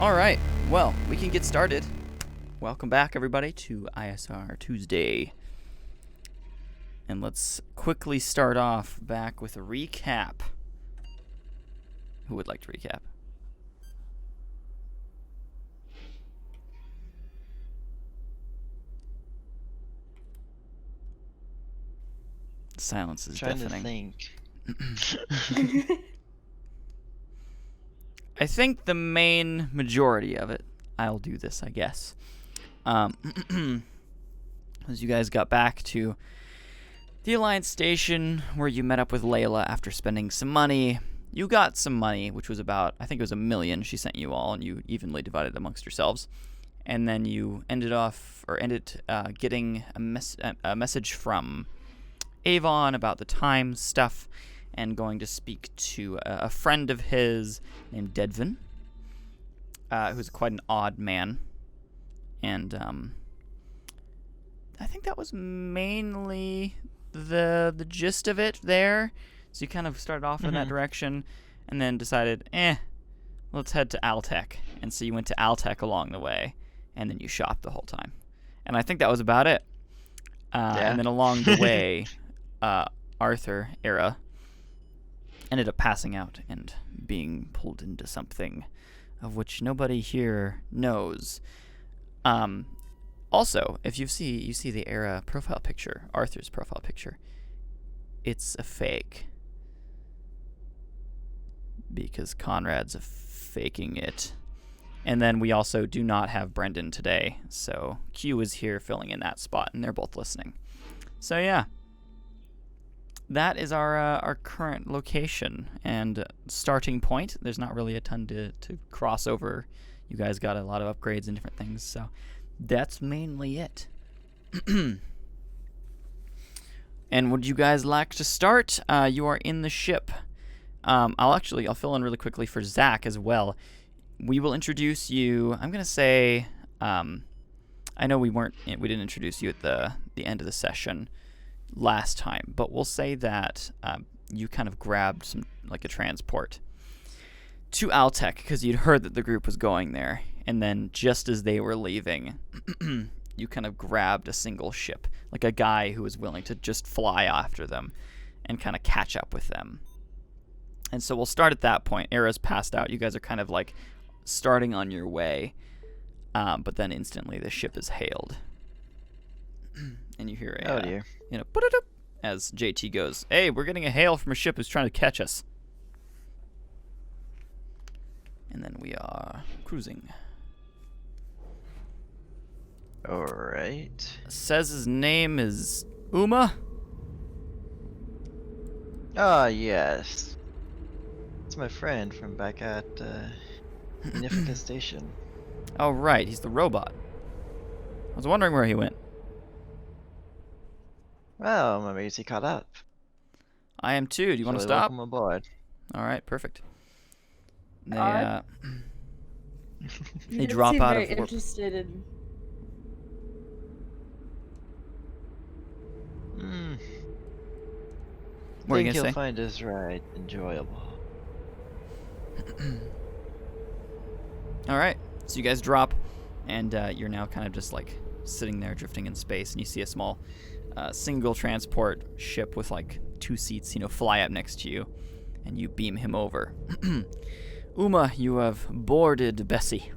All right, well, we can get started. Welcome back, everybody, to ISR Tuesday. And let's quickly start off back with a recap. Who would like to recap? Silence is deafening. I think the main majority of it, I'll do this, I guess. As you guys got back to the Alliance Station where you met up with Layla after spending some money. You got some money, which was about, I think it was 1 million she sent you all, and you evenly divided it amongst yourselves. And then you ended getting a message from Avon about the time stuff, and going to speak to a friend of his named Dedven, who's quite an odd man. And I think that was mainly the gist of it there. So you kind of started off in that direction, and then decided, let's head to Altec. And so you went to Altec along the way, and then you shopped the whole time. And I think that was about it. And then along the way, Arthur, Era, ended up passing out and being pulled into something of which nobody here knows. Also, if you see the Era profile picture, Arthur's profile picture, it's a fake. Because Conrad's faking it. And then we also do not have Brendan today, so Q is here filling in that spot, and they're both listening. So yeah. That is our current location and starting point. There's not really a ton to cross over. You guys got a lot of upgrades and different things, so that's mainly it. And would you guys like to start? You are in the ship. I'll fill in really quickly for Zach as well. We will introduce you. I'm gonna say, I know we didn't introduce you at the end of the session last time, but we'll say that you kind of grabbed a transport to Altec because you'd heard that the group was going there, and then just as they were leaving, you kind of grabbed a single ship, like a guy who was willing to just fly after them and kind of catch up with them. And so we'll start at that point. Era's passed out. You guys are kind of like starting on your way, but then instantly the ship is hailed. And you hear a, as JT goes, "Hey, we're getting a hail from a ship who's trying to catch us." And then we are cruising. All right. Says his name is Uma. Ah, yes. It's my friend from back at Nifka Station. Oh, right, he's the robot. I was wondering where he went. Well, I'm amazed he caught up. I am too. Do you want to stop? Welcome aboard. All right, perfect. They they drop seem out very of warp. interested in. What are you think gonna he'll say? find his ride enjoyable. All right, so you guys drop, and you're now kind of just like sitting there drifting in space, and you see a small single transport ship with like 2 seats, fly up next to you, and you beam him over. Uma, you have boarded Bessie,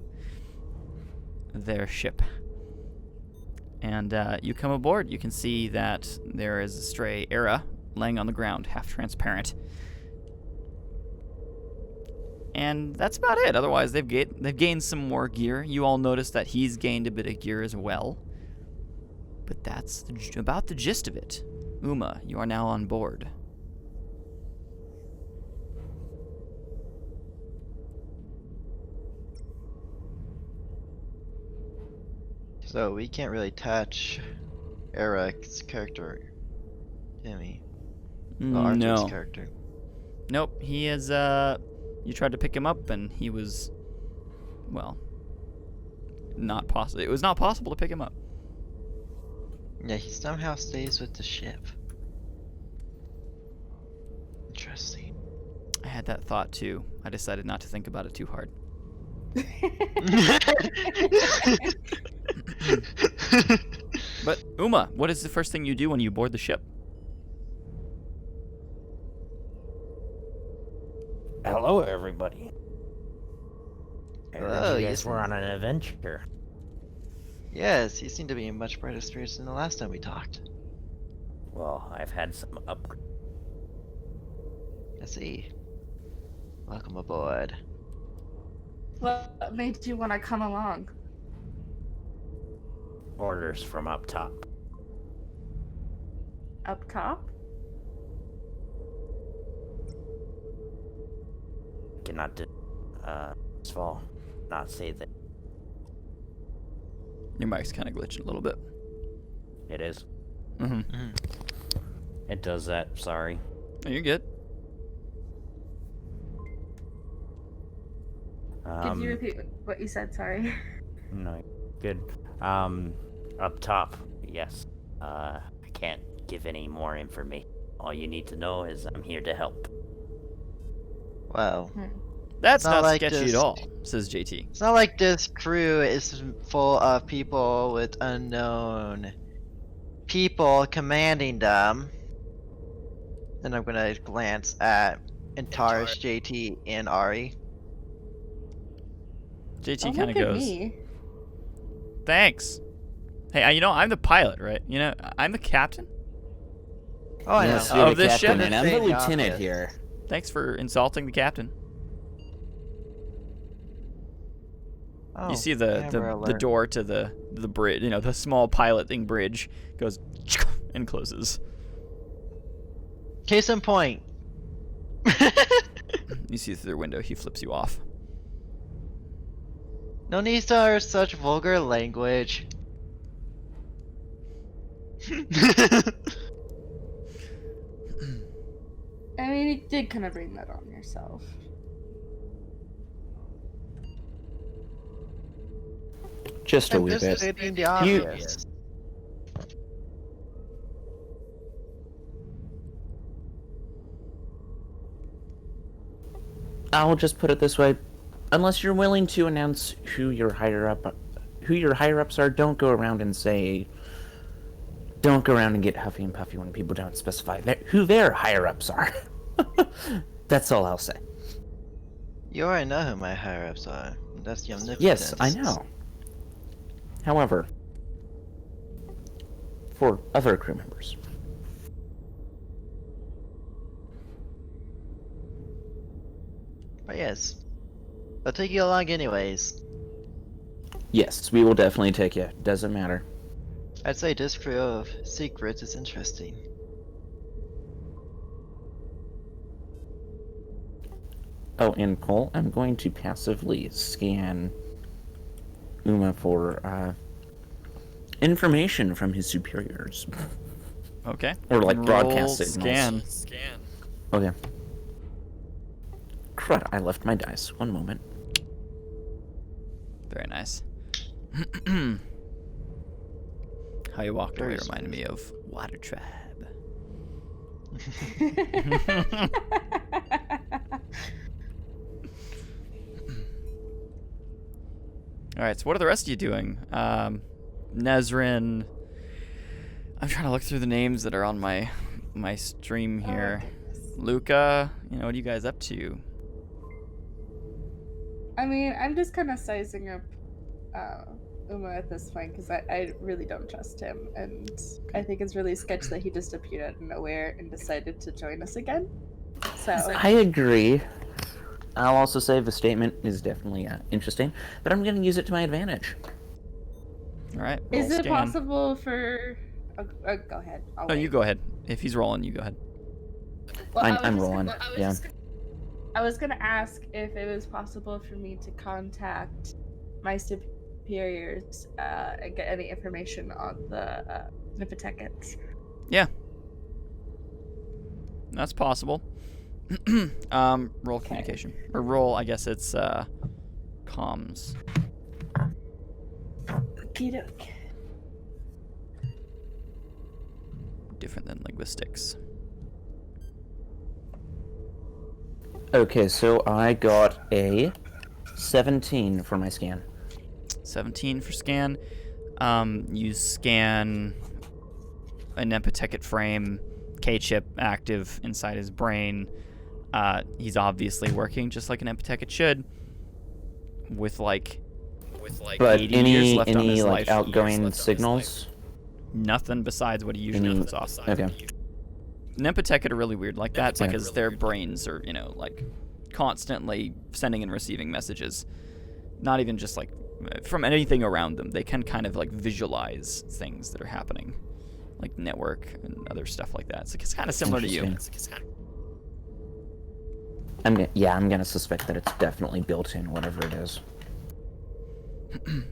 their ship. And you come aboard. You can see that there is a stray Era laying on the ground, half transparent. And that's about it. Otherwise, they've gained some more gear. You all notice that he's gained a bit of gear as well. But that's about the gist of it. Uma, you are now on board. So we can't really touch Eric's character, can we? Well, Arthur's No. character. Nope. He is. You tried to pick him up, and he was, well, not possible. It was not possible to pick him up. Yeah, he somehow stays with the ship. Interesting. I had that thought too. I decided not to think about it too hard. But Uma, what is the first thing you do when you board the ship? Hello, everybody. I Hello, heard you yes, guys were on an adventure. Yes, you seem to be in much brighter spirits than the last time we talked. Well, I've had some upgrades. I see. Welcome aboard. What made you want to come along? Orders from up top. Up top? Cannot, first of all, not say that Your mic's kind of glitching a little bit. it is. Mm-hmm. It does that, sorry. Oh, you're good. Could you repeat what you said? Sorry. No, good. Up top, yes. I can't give any more information. All you need to know is I'm here to help. Wow. That's Not not like sketchy this- at all, says JT. It's not like this crew is full of people with unknown people commanding them. And I'm gonna glance at Antares, JT, and Ari. JT Don't kind of look at goes, me. thanks. Hey, you know, I'm the pilot, right? You know, I'm the captain. Oh, I Yes, know. you're Of the this captain, ship? and I'm the Stating lieutenant obvious. here. Thanks for insulting the captain. Oh, You see the Amber the alert. door to the bridge, you know, the small pilot thing bridge goes and closes. Case in point. You see through the window, he flips you off. No need for such vulgar language. I mean, you did kind of bring that on yourself. Just a I'm wee just bit. stating the obvious. I'll just put it this way: unless you're willing to announce who your higher ups are, don't go around and get huffy and puffy when people don't specify who their higher ups are. That's all I'll say. You already know who my higher ups are. That's the omnipotence. Yes, I know. However, for other crew members, But yes. I'll take you along anyways. yes, we will definitely take you. Doesn't matter. I'd say this crew of secrets is interesting. Oh, and Cole, I'm going to passively scan Uma for information from his superiors. Okay. Or, like, Roll broadcast signals. Scan. Okay. Crud, I left my dice. One moment. Very nice. How you walked away Very reminded me of Water Tribe. All right, so what are the rest of you doing? Nezrin. I'm trying to look through the names that are on my stream here. Luca, you know, what are you guys up to? I mean, I'm just kind of sizing up Uma at this point because I really don't trust him, and I think it's really sketchy that he just appeared out of nowhere and decided to join us again. So I agree. I'll also say the statement is definitely interesting, but I'm going to use it to my advantage. All right. is roll it scan. possible for? Go ahead. I'll No, wait. you go ahead. If he's rolling, you go ahead. Well, I'm rolling. Yeah. I was gonna ask if it was possible for me to contact my superiors and get any information on the Nipotecans. Yeah. That's possible. Roll communication. Or roll, I guess it's comms. Okey-doke. Different than linguistics. Okay, so I got a 17 for my scan. 17 for scan. You scan an Empateket frame, K-chip active inside his brain. He's obviously working just like an Empateket should, with like But 80 years left on any his like life. outgoing signals? Nothing besides what he usually puts off. Okay. Empateket are really weird like that because their brains are, like constantly sending and receiving messages. Not even just like from anything around them. They can kind of like visualize things that are happening, like network and other stuff like that. So it's kind of similar to you. I'm gonna suspect that it's definitely built in, whatever it is.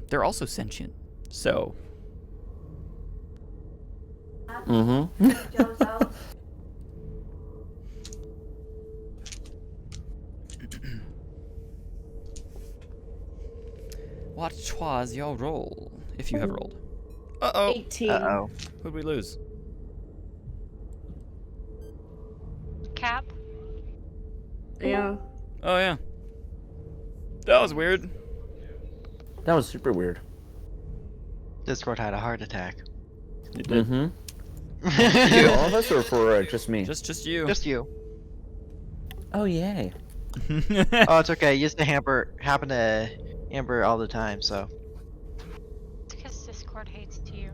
They're also sentient, so. Mm-hmm. What was your roll, if you have rolled? Uh-oh. 18. Uh-oh. Who'd we lose? Cap. Yeah. Oh, yeah. That was weird. That was super weird. Discord had a heart attack. It did. Mm-hmm. For all of us or for just me? Just you. Just you. Oh, yay. Oh, it's okay. It used to happen to Amber all the time, so. It's because Discord hates you.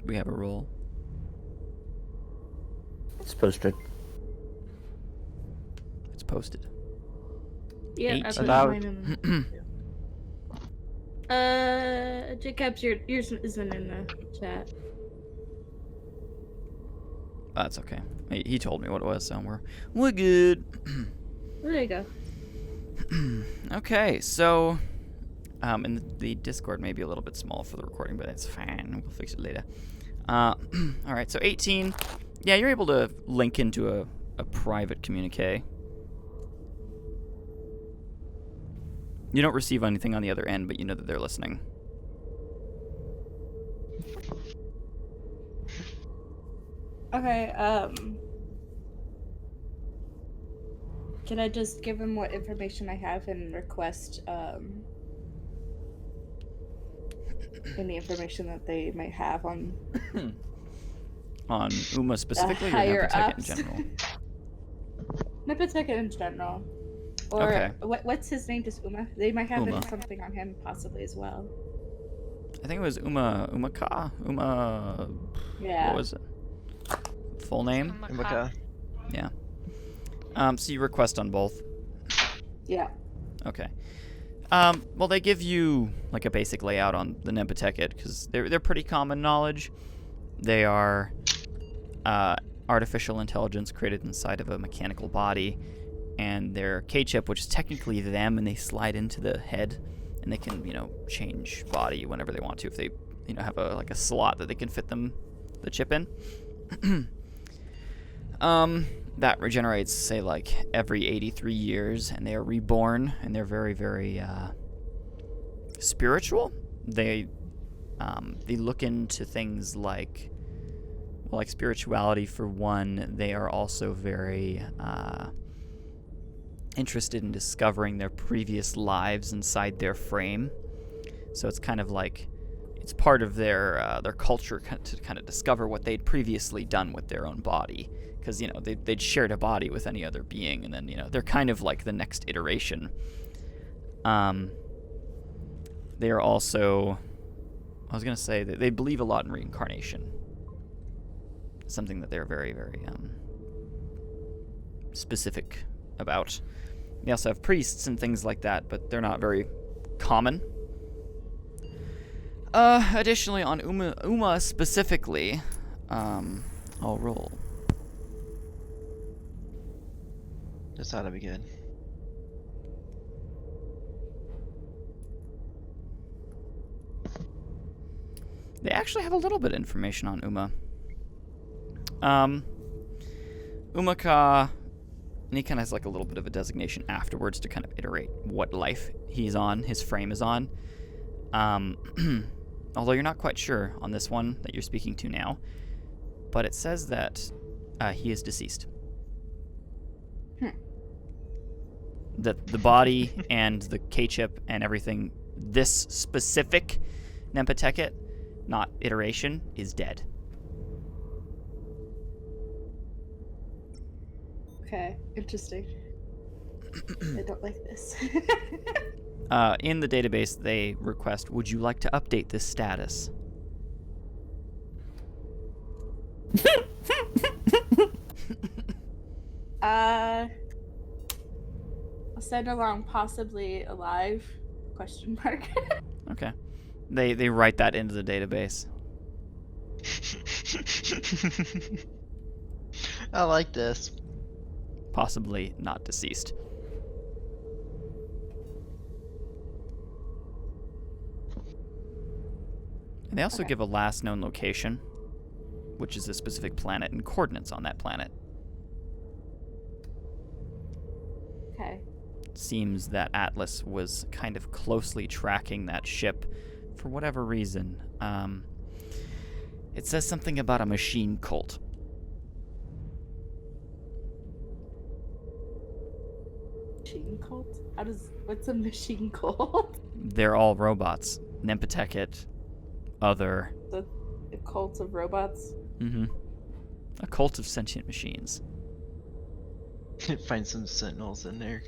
We have a roll. It's posted. It's posted. Yeah, I 18. put About- mine in. Jacobs, yours isn't in the chat. That's okay. He told me what it was, so we're good. There you go. Okay, so and the Discord may be a little bit small for the recording, but that's fine. We'll fix it later. All right, so 18. Yeah, you're able to link into a private communique. You don't receive anything on the other end, but you know that they're listening. Okay, can I just give him what information I have and request, any information that they might have on On Uma specifically, or higher Nepateket in ups? general? Nepateket in general. Or Okay. what's his name? Just Uma? They might have Uma. something on him possibly as well. I think it was Uma Yeah. what was it? Full name? Okay. Yeah. So you request on both. Yeah. Okay. Well, they give you like a basic layout on the Nepateket because they're pretty common knowledge. They are artificial intelligence created inside of a mechanical body, and their K-chip, which is technically them, and they slide into the head, and they can change body whenever they want to if they have a slot that they can fit the chip in. That regenerates, say, like every 83 years, and they are reborn, and they're very, very spiritual. They look into things like spirituality for one. They are also very interested in discovering their previous lives inside their frame. So it's kind of like it's part of their culture to kind of discover what they'd previously done with their own body. Because, they'd shared a body with any other being, and then, they're kind of like the next iteration. They are also, I was going to say, that they believe a lot in reincarnation. Something that they're very, very specific about. They also have priests and things like that, but they're not very common. Additionally, on Uma specifically, I'll roll. This ought to be good. They actually have a little bit of information on Uma. Umaka, and he kind of has like a little bit of a designation afterwards to kind of iterate what life he's on, his frame is on. although you're not quite sure on this one that you're speaking to now, but it says that he is deceased. The body and the K-chip and everything, this specific Nempateket, not iteration, is dead. Okay, interesting. I don't like this. In the database, they request, would you like to update this status? I'll send along possibly alive, question mark. Okay. They write that into the database. I like this. Possibly not deceased. And they also Okay. give a last known location, which is a specific planet and coordinates on that planet. Okay. Seems that Atlas was kind of closely tracking that ship for whatever reason. It says something about a machine cult. Machine cult? What's a machine cult? They're all robots. Nempateket, other. The cult of robots? Mm-hmm. A cult of sentient machines. Find some sentinels in there.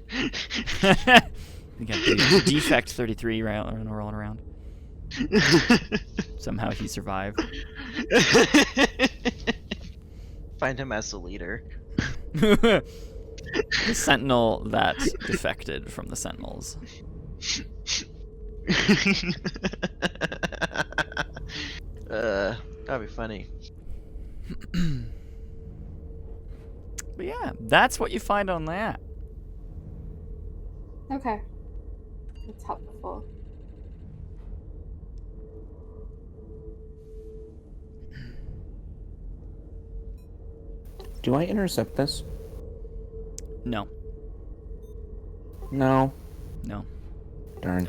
You got Defect 33 rolling around. Somehow he survived. Find him as the leader. The sentinel that defected from the sentinels. That'd be funny. But yeah, that's what you find on that. Okay. That's helpful. Do I intercept this? No. No. No. Darn.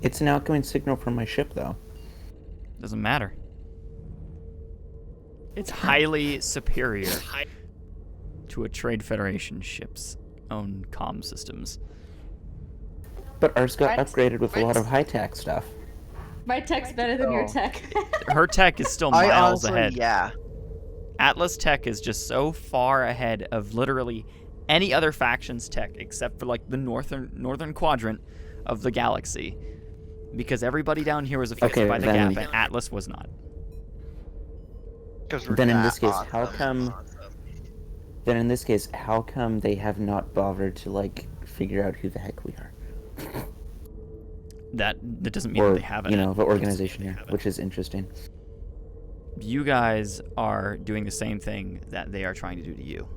It's an outgoing signal from my ship, though. Doesn't matter. It's highly superior to a Trade Federation ship's own comm systems. But ours got What? upgraded with a lot of high-tech stuff. My tech's better than your Oh. tech. Her tech is still I miles honestly, ahead. yeah. Atlas tech is just so far ahead of literally any other faction's tech except for like the northern quadrant of the galaxy. Because everybody down here was affected Okay, by the then- gap and Atlas was not. Then in this case, how come they have not bothered to like figure out who the heck we are? That doesn't mean Or that they haven't. the organization here, which is interesting. You guys are doing the same thing that they are trying to do to you,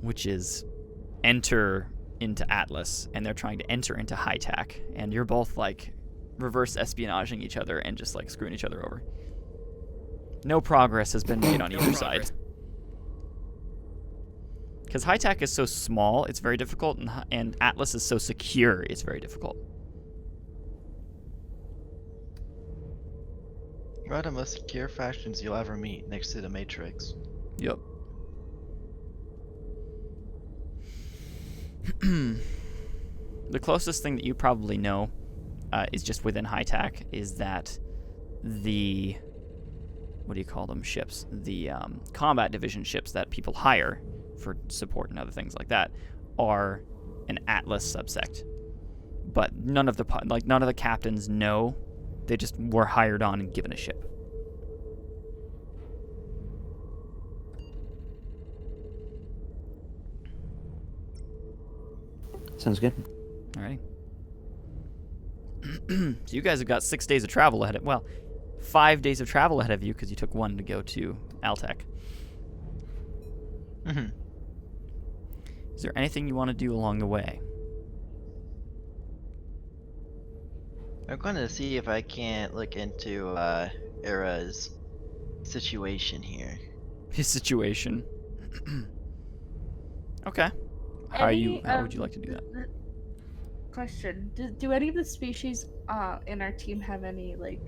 which is enter into Atlas, and they're trying to enter into high tech, and you're both like reverse espionaging each other and just like screwing each other over. No progress has been made on either side. Because high tech is so small, it's very difficult, and Atlas is so secure, it's very difficult. One of the most secure factions you'll ever meet next to the Matrix. Yep. The closest thing that you probably know is just within high tech is that the what do you call them ships? The combat division ships that people hire for support and other things like that are an Atlas subsect. But none of the captains know. They just were hired on and given a ship. Sounds good. Alrighty. So you guys have got 6 days of travel ahead of 5 days of travel ahead of you because you took one to go to Altec. Mm-hmm. Is there anything you want to do along the way? I'm going to see if I can't look into Era's situation here. His situation. Okay. How would you like to do that? question: do any of the species in our team have any like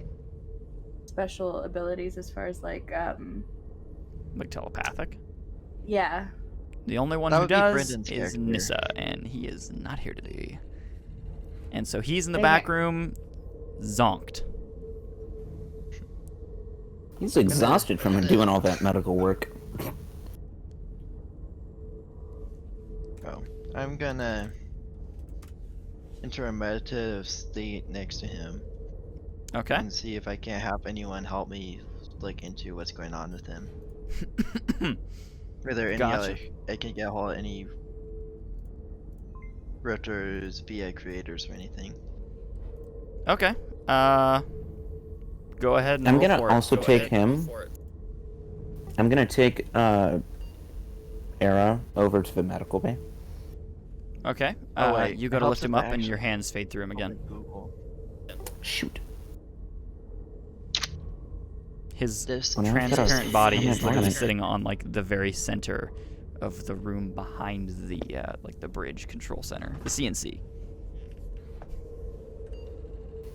special abilities as far as like Like telepathic. yeah? The only one That who would be does Brendan's is character. Nissa, and he is not here today. And so he's in the Dang back it. room, zonked. He's exhausted from doing all that medical work. Oh, I'm gonna enter a meditative state next to him Okay. and see if I can't have anyone help me look into what's going on with him. Are there any Gotcha. other? I can get a hold of any retros via creators or anything. Okay. Go ahead and I'm roll gonna for it. also Go take ahead and roll him. for it. I'm gonna take Era over to the medical bay. Okay. Oh, wait, You it go to helps lift him if up, I and your actually- hands fade through him again. Google. Shoot. His This Well, now I've got a transparent body is literally environment. sitting on like the very center of the room behind the like the bridge control center, the CNC.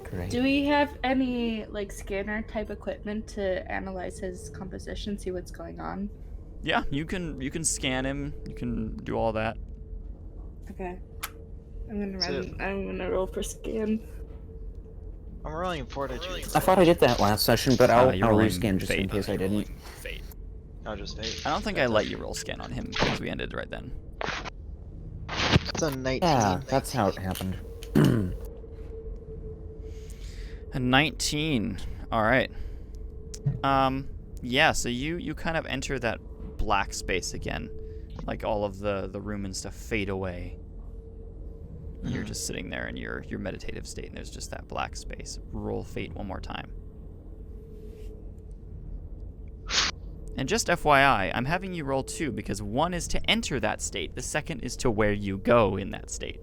Great. Do we have any like scanner type equipment to analyze his composition, see what's going on? Yeah, you can scan him. You can do all that. Okay. I'm So- gonna roll for scan. I'm rolling fortitude. I thought I did that last session, but I'll You're rolling rescan just in fate. case I didn't. I'll just fate. I don't think I let you roll scan on him because we ended right then. It's a 19. Yeah, that's how it happened. A 19. All right. Yeah. So you kind of enter that black space again, like all of the room and stuff fade away. You're just sitting there in your meditative state, and there's just that black space. Roll fate one more time. And just FYI, I'm having you roll 2 because 1 is to enter that state, the second is to where you go in that state.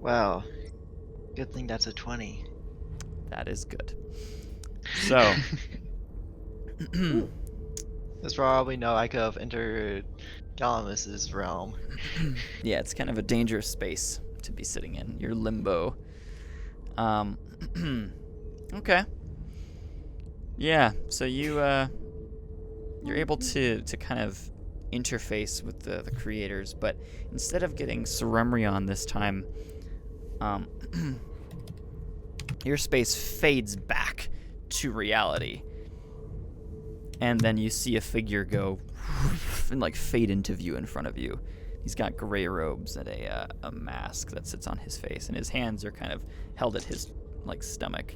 Wow. Good thing that's a 20. That is good. So, There's probably no I could have entered Galamus's realm. yeah, it's kind of a dangerous space to be sitting in. You're limbo. Okay. Yeah, so you're able to kind of interface with the creators, but instead of getting Ceremrion this time, your space fades back to reality. And then you see a figure go and like fade into view in front of you. He's got gray robes and a mask that sits on his face, and his hands are kind of held at his like stomach.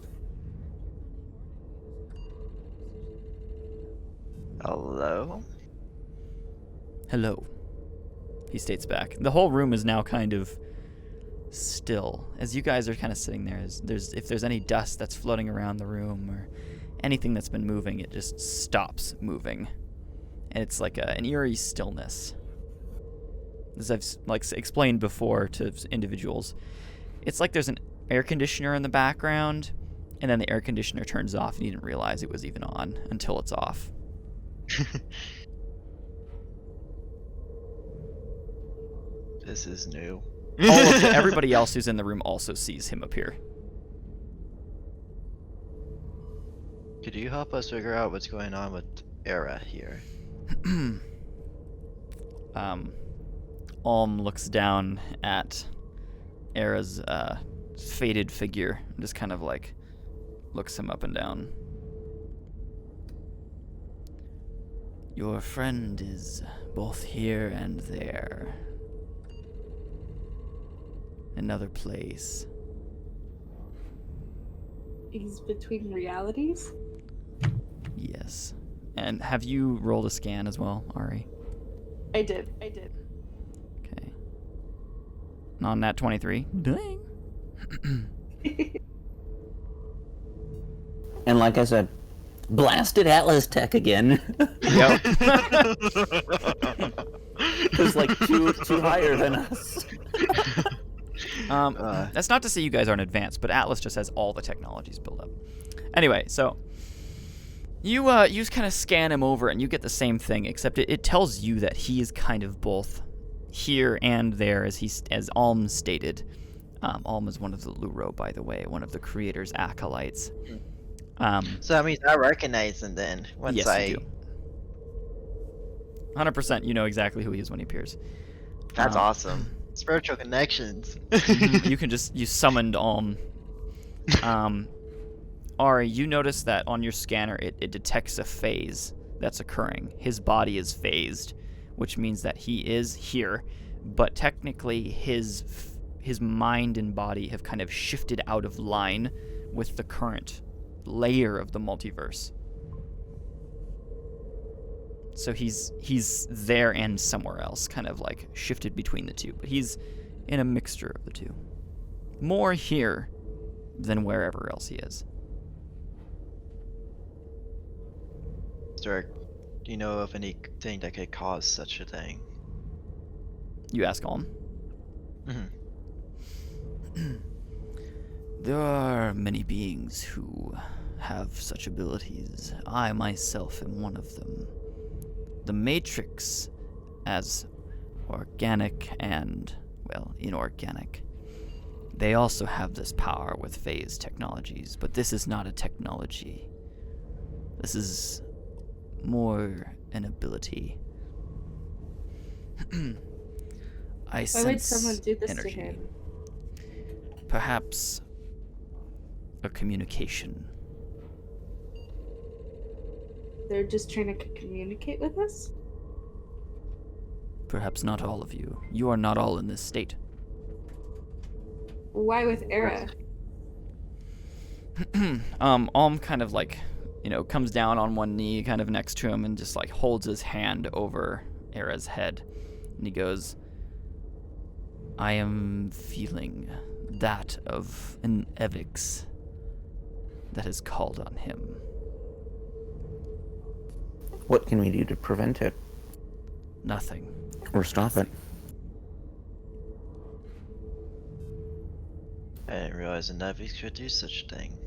Hello? Hello, he states back. The whole room is now kind of still as you guys are kind of sitting there. If there's any dust that's floating around the room or anything that's been moving, it just stops moving, and it's like an eerie stillness. As I've explained before to individuals, it's like there's an air conditioner in the background, and then the air conditioner turns off, and you didn't realize it was even on until it's off. This is new. Everybody else who's in the room also sees him appear. Could you help us figure out what's going on with Era here? Alm looks down at Era's faded figure and just kind of like looks him up and down. Your friend is both here and there. Another place. He's between realities. Yes. And have you rolled a scan as well, Ari? I did. Okay. On that 23. Dang. And like I said, blasted Atlas Tech again. Yep. It's like two higher than us. That's not to say you guys aren't advanced, but Atlas just has all the technologies built up. Anyway, so you just kind of scan him over, and you get the same thing, except it tells you that he is kind of both here and there, as Alm stated. Alm is one of the Luro, by the way, one of the creator's acolytes. So that means I recognize him then. Once yes, I. you do. 100%, you know exactly who he is when he appears. That's awesome. Spiritual connections. You summoned Alm. Ari, you notice that on your scanner it detects a phase that's occurring. His body is phased, which means that he is here, but technically his mind and body have kind of shifted out of line with the current layer of the multiverse. So he's there and somewhere else, kind of like shifted between the two, but he's in a mixture of the two. More here than wherever else he is. Dirk, do you know of anything that could cause such a thing? You ask Alm. Mm-hmm. There are many beings who have such abilities. I myself am one of them. The Matrix, as organic and, well, inorganic, they also have this power with phase technologies, but this is not a technology. This is more an ability. I sense Why would someone do this energy. to him? Perhaps a communication. They're just trying to communicate with us? Perhaps not all of you. You are not all in this state. Why with Era? Alm kind of like, comes down on one knee kind of next to him and just like holds his hand over Era's head. And he goes, I am feeling that of an Evix that has called on him. What can we do to prevent it? Nothing. Or stop it? I didn't realize a Navi could do such a thing.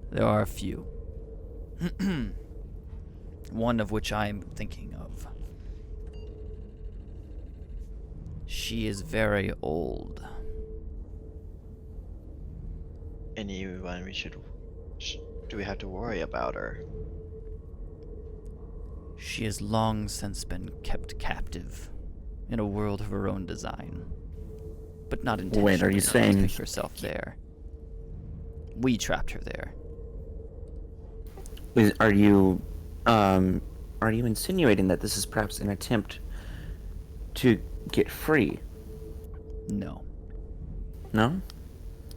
There are a few. One of which I am thinking of. She is very old. Anyone do we have to worry about her? She has long since been kept captive in a world of her own design, but not intentionally. Wait, are you saying herself there? We trapped her there. Are you insinuating that this is perhaps an attempt to get free? No. No?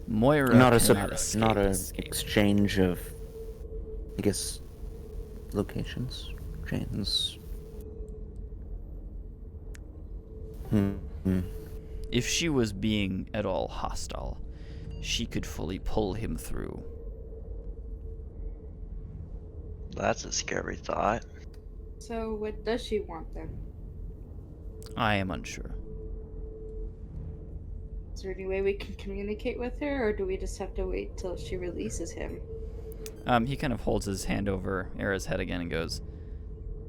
Moira Not a cannot escape. not a exchange of, I guess, locations, chains. If she was being at all hostile, she could fully pull him through. That's a scary thought. So what does she want then? I am unsure. Is there any way we can communicate with her, or do we just have to wait till she releases him? He kind of holds his hand over Era's head again and goes,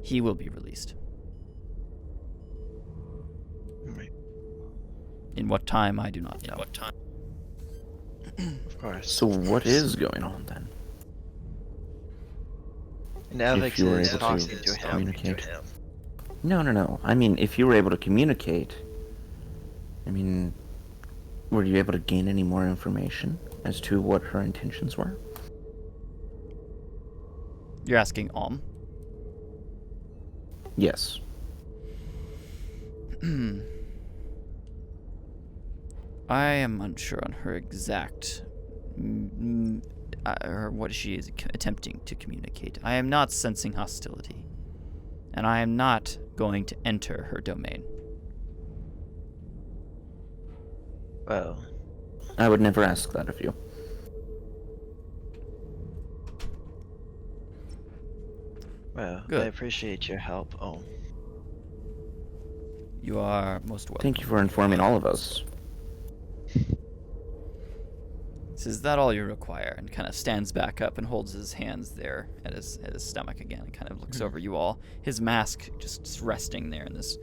he will be released. Right. In what time, I do not know. Of course. So what is going on then? And If you were Alex is able talking to to him. communicate. No. I mean, if you were able to communicate, were you able to gain any more information as to what her intentions were? You're asking Alm? Yes. I am unsure on her exact, or what she is attempting to communicate. I am not sensing hostility, and I am not going to enter her domain. Well, I would never ask that of you. I Good. appreciate your help. Oh, You are most welcome. Thank you for informing all of us. Is that all you require? And kind of stands back up and holds his hands there at his stomach again and kind of looks over you all. His mask just resting there in this,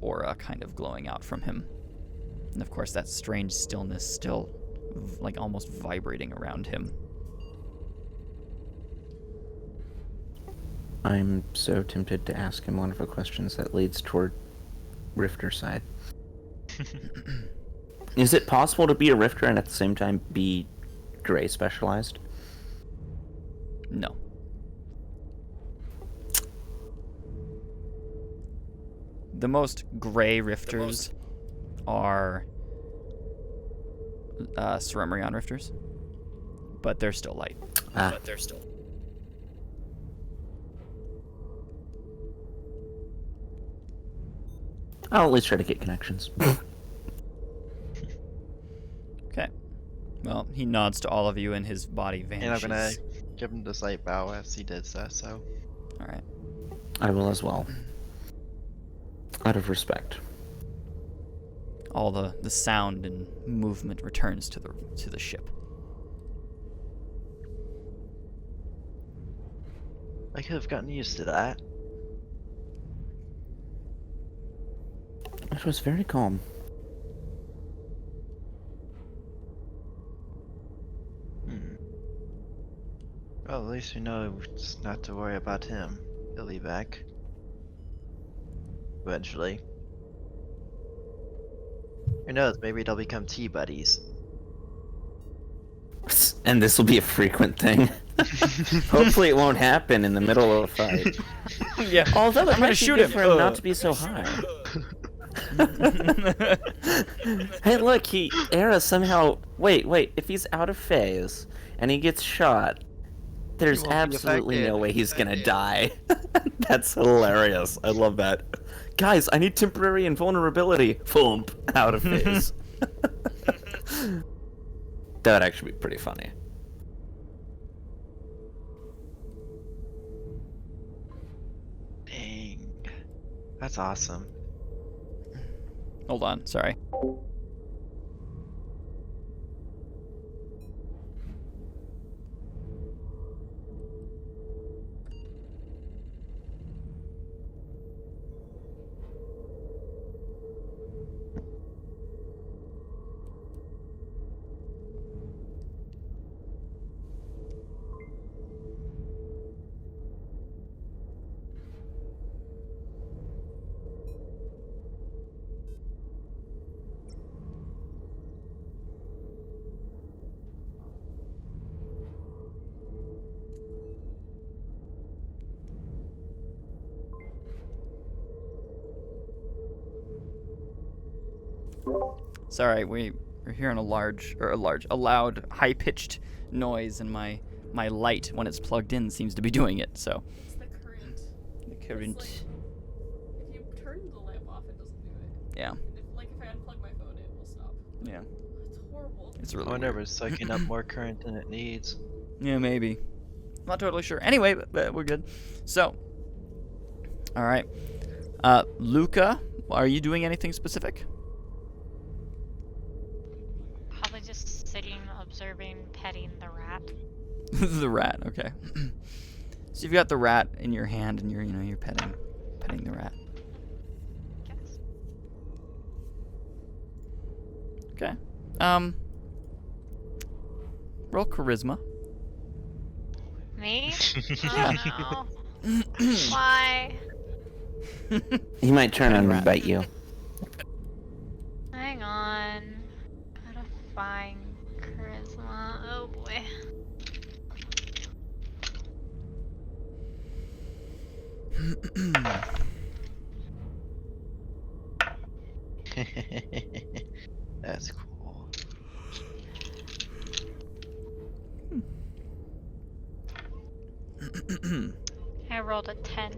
aura kind of glowing out from him. And of course, that strange stillness still, like, almost vibrating around him. I'm so tempted to ask him one of the questions that leads toward Rifter side. Is it possible to be a Rifter and at the same time be Gray specialized? No. The most Gray Rifters are Ceremerion Rifters, but they're still light. I'll at least try to get connections. Okay. Well, he nods to all of you and his body vanishes. And I'm gonna give him the slight bow as he did so. Alright. I will as well. Out of respect. All the sound and movement returns to the ship. I could have gotten used to that. It was very calm. Well, at least we know just not to worry about him. He'll be back. Eventually. Who knows, maybe they'll become tea buddies. And this will be a frequent thing. Hopefully it won't happen in the middle of a fight. Yeah. Although it I'm might gonna be shoot good him. for him not to be so high. Hey, look, Era somehow... Wait, if he's out of phase and he gets shot, there's won't be absolutely no affected. way he's gonna die. That's hilarious. I love that. Guys, I need temporary invulnerability. Boom, out of phase. That would actually be pretty funny. Dang. That's awesome. Hold on, sorry. Sorry, we're hearing a loud, high-pitched noise, and my light, when it's plugged in, seems to be doing it. So It's the current. the current, It's like, if you turn the lamp off, it doesn't do it. yeah, If I unplug my phone, it will stop. yeah, It's horrible. it's I really wonder if weird. it's sucking up more current than it needs. Yeah, maybe. Not totally sure. Anyway, but we're good. So, all right, Luca, are you doing anything specific? Probably just sitting, observing, petting the rat. The rat, okay. So you've got the rat in your hand, and you're petting the rat. Yes. Okay. Roll charisma. Me? Oh no. Why? He might turn on and bite you. Hang on. Gotta find charisma. Oh boy. That's cool. I rolled a 10.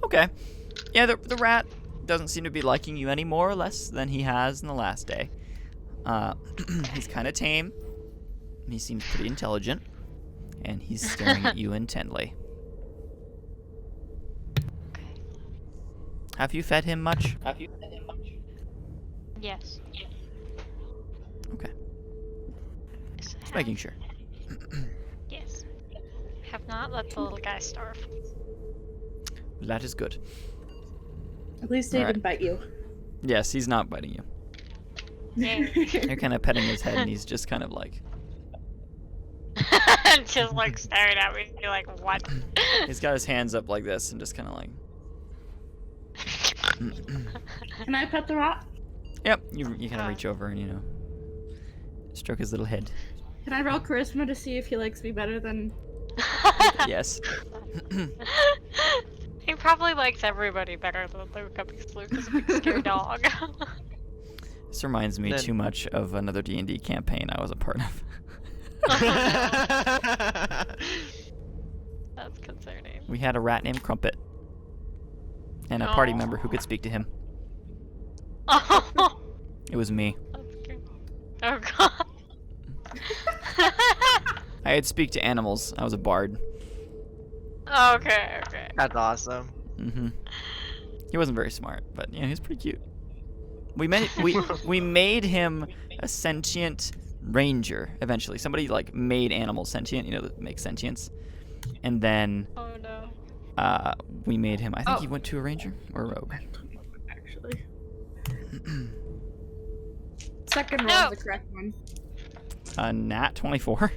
Okay. Yeah, the rat doesn't seem to be liking you any more or less than he has in the last day. He's kind of tame. He seems pretty intelligent, and he's staring at you intently. Have you fed him much? Yes. Okay, Yes, I just have. making sure. Yes. Have not let the little guy starve. That is good. At least he Alright. didn't bite you. Yes, he's not biting you. Yay. You're kind of petting his head, and he's just kind of like... Just like staring at me like, what? He's got his hands up like this and just kind of like... Can I pet the rat? Yep, you kind of reach over and, you know, stroke his little head. Can I roll charisma to see if he likes me better than... Yes. He probably likes everybody better than Luca because Luca's a big scary dog. This reminds me Then- too much of another D&D campaign I was a part of. That's concerning. We had a rat named Crumpet. And a party Aw. member who could speak to him. Oh, It was me. that's good. Oh god. I had speak to animals. I was a bard. Okay, okay. That's awesome. Mm-hmm. He wasn't very smart, but, you know, he was pretty cute. We made him a sentient ranger eventually. Somebody like made animals sentient, you know, that makes sentience. And then Oh no. we made him. I think Oh. he went to a ranger or a rogue. Actually. Second roll No. is the correct one. A nat 24.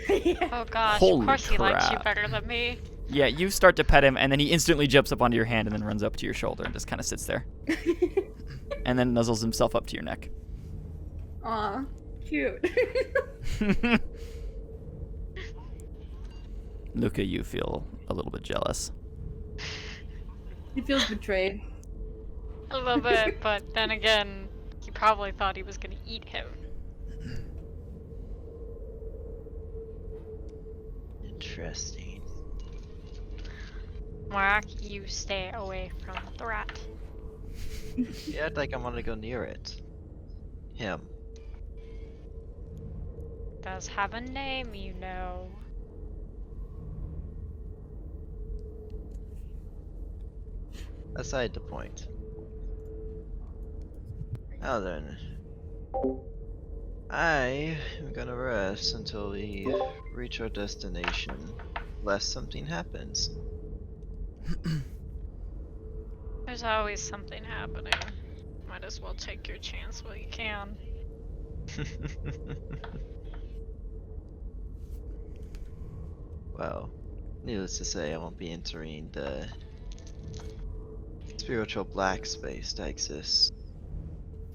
Yeah. Oh gosh, Holy of course he likes you crap. better than me. Yeah, you start to pet him, and then he instantly jumps up onto your hand and then runs up to your shoulder and just kind of sits there. And then nuzzles himself up to your neck. Aw, cute. Luca, you feel a little bit jealous. He feels betrayed. A little bit, but then again, he probably thought he was gonna eat him. Interesting. Mark, you stay away from the rat. You act like I want to go near it. Him. Does have a name, you know. Aside the point. Now then. I am gonna rest until we reach our destination, lest something happens. There's always something happening. Might as well take your chance while you can. Well, needless to say, I won't be entering the spiritual black space NEXUS,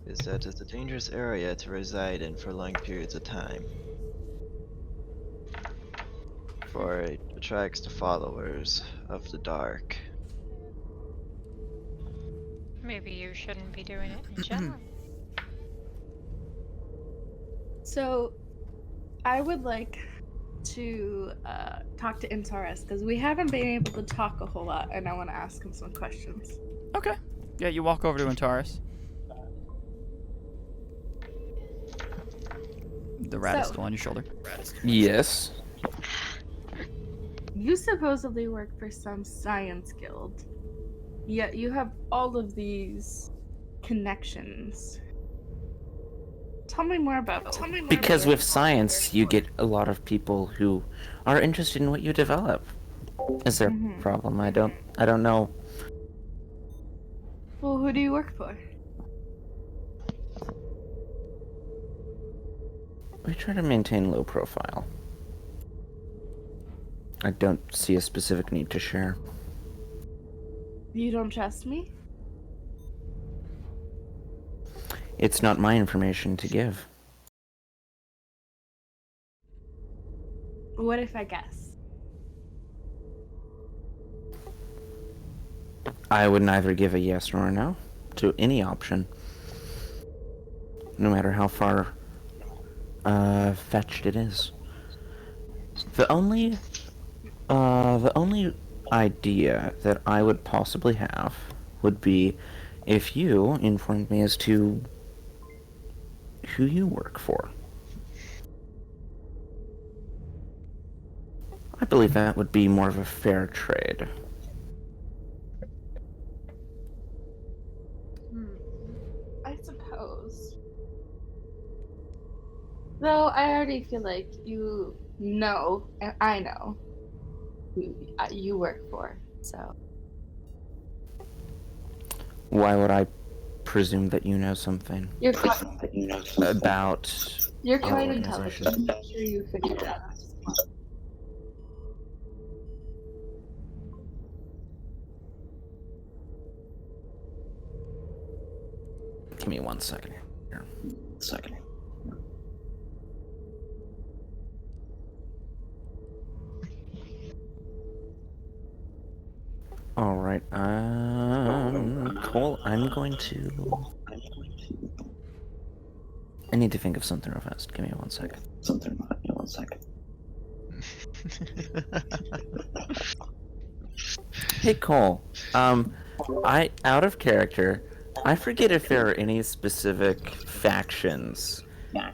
because that is a dangerous area to reside in for long periods of time. For it attracts the followers of the dark. Maybe you shouldn't be doing it in general. So, I would like to talk to Intaris because we haven't been able to talk a whole lot, and I want to ask him some questions. Okay. Yeah, you walk over to Antares. The rat is So- still on your shoulder. Yes. You supposedly work for some science guild, yet you have all of these connections. Tell me more about. Because with science, you get a lot of people who are interested in what you develop. Is there Mhm. a problem? I don't know. Well, who do you work for? We try to maintain low profile. I don't see a specific need to share. You don't trust me? It's not my information to give. What if I guess? I would neither give a yes nor a no to any option, no matter how far fetched it is. The only idea that I would possibly have would be if you informed me as to who you work for. I believe that would be more of a fair trade. I suppose. Though I already feel like you know, and I know, who you work for, so. Why would I presume that you know something You're quite, about you're our quite organization? intelligent. I'm sure you figured it out. Give me 1 second here. All right. Cole, I'm going to. I need to think of something real fast. Give me 1 second. Hey Cole. Out of character, I forget if there are any specific factions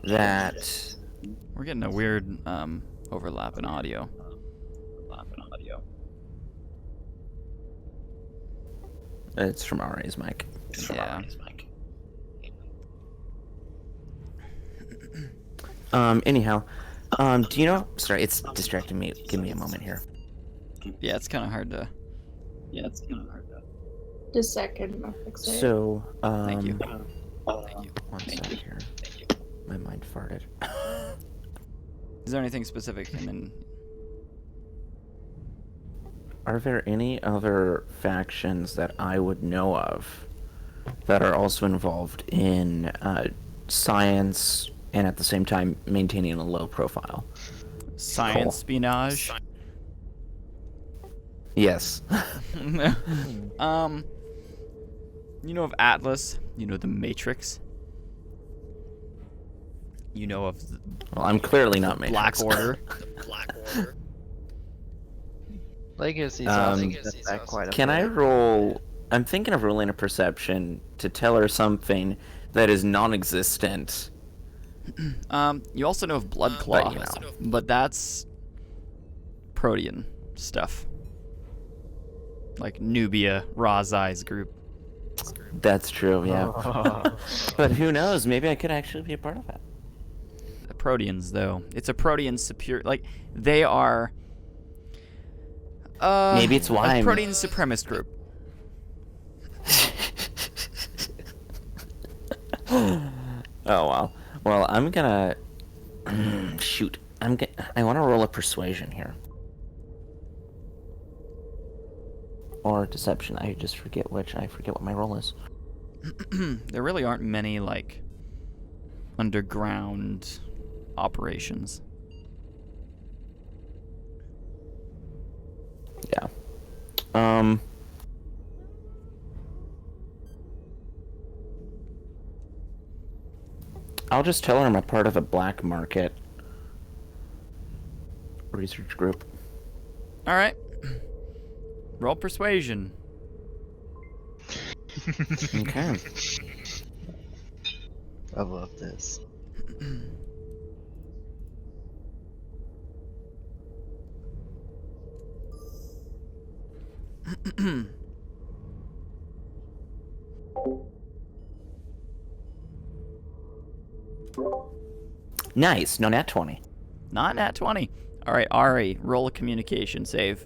that. We're getting a weird overlap in audio. It's from Ari's mic. Yeah. Anyhow, do you know? Sorry, it's distracting me. Give me a moment here. Yeah, it's kind of hard to. Just a second, I'll fix it. So, Thank you. 1 sec here. My mind farted. Is there anything specific? And then Are there any other factions that I would know of that are also involved in science and at the same time maintaining a low profile? science espionage. Yes. You know of Atlas. You know the Matrix. You know of the Well, I'm clearly not Matrix. Black Order. Legacy's Um, also that quite a Can I bit. roll? I'm thinking of rolling a perception to tell her something that is non-existent. You also know of Blood Claw, But, you know. but that's Protean stuff. Like Nubia, Razai's group. That's true, yeah. But who knows? Maybe I could actually be a part of that. The Proteans, though. It's a Protean superior. Like, they are. Maybe it's why a I'm- Protean supremacist group. Oh wow. Well, I'm gonna shoot. I want to roll a persuasion here, or deception. I just forget which. I forget what my roll is. There really aren't many, like, underground operations. Yeah. I'll just tell her I'm a part of a black market research group. Alright. Roll persuasion. Okay. I love this. Nice. No, nat 20. Not nat 20. Alright, Ari, roll a communication save.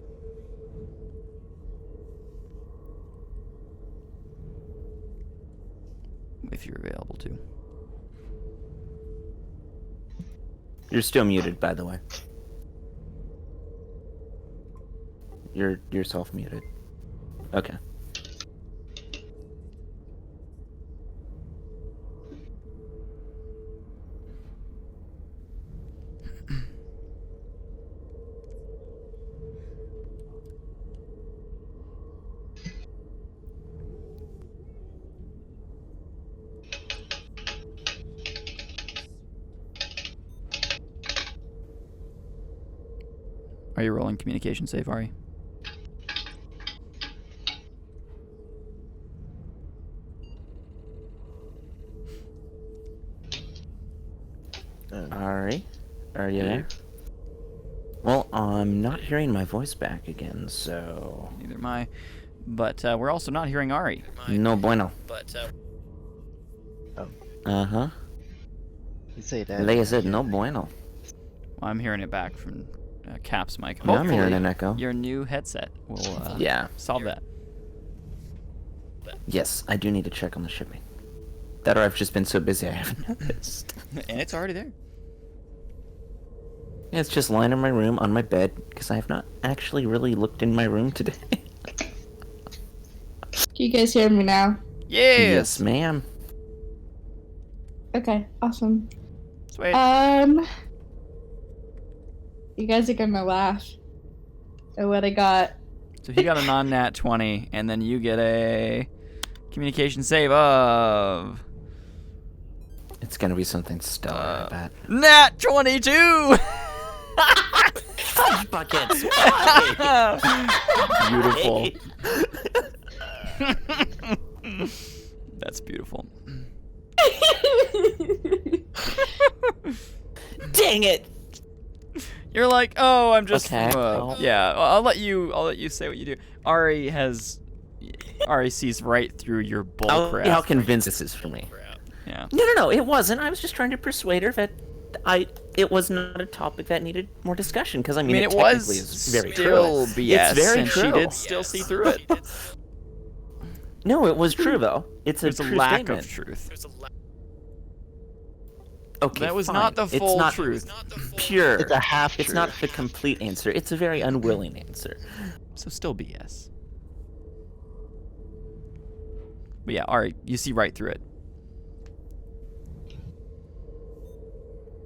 If you're available to. You're still muted, by the way. You're self-muted. Okay. Are you rolling communication save, Ari? Ari, are you there? Well, I'm not hearing my voice back again, so... Neither am I. But we're also not hearing Ari. No bueno. Oh. Uh-huh. You say that. Like I said, no bueno. Well, I'm hearing it back from Cap's mic. No, I'm hearing Hopefully, an echo. your new headset will Yeah. solve that. Yes, I do need to check on the shipping. That or I've just been so busy I haven't noticed. And it's already there. Yeah, it's just lying in my room on my bed because I have not actually really looked in my room today. Can you guys hear me now? Yes, ma'am. Okay, awesome. Sweet. You guys are gonna laugh at what I got. So he got a non-nat 20, and then you get a communication save of... It's gonna be something stellar, I bet. Nat 22! Fudge buckets! Beautiful. That's beautiful. Dang it! You're like, oh, I'm just Okay. yeah. I'll let you say what you do. Ari sees right through your bullcrap. How convinced this is for me. Yeah. No, it wasn't. I was just trying to persuade her that it was not a topic that needed more discussion, because I mean, it technically was is very still true. BS, It's very and true. she did still see through it. No, it was true though. It's There's a true lack statement. of truth. Okay, That was fine. not the It's full not truth. Pure. It's a half It's not the complete answer. It's a very unwilling answer. So still BS. But yeah, Ari, you see right through it.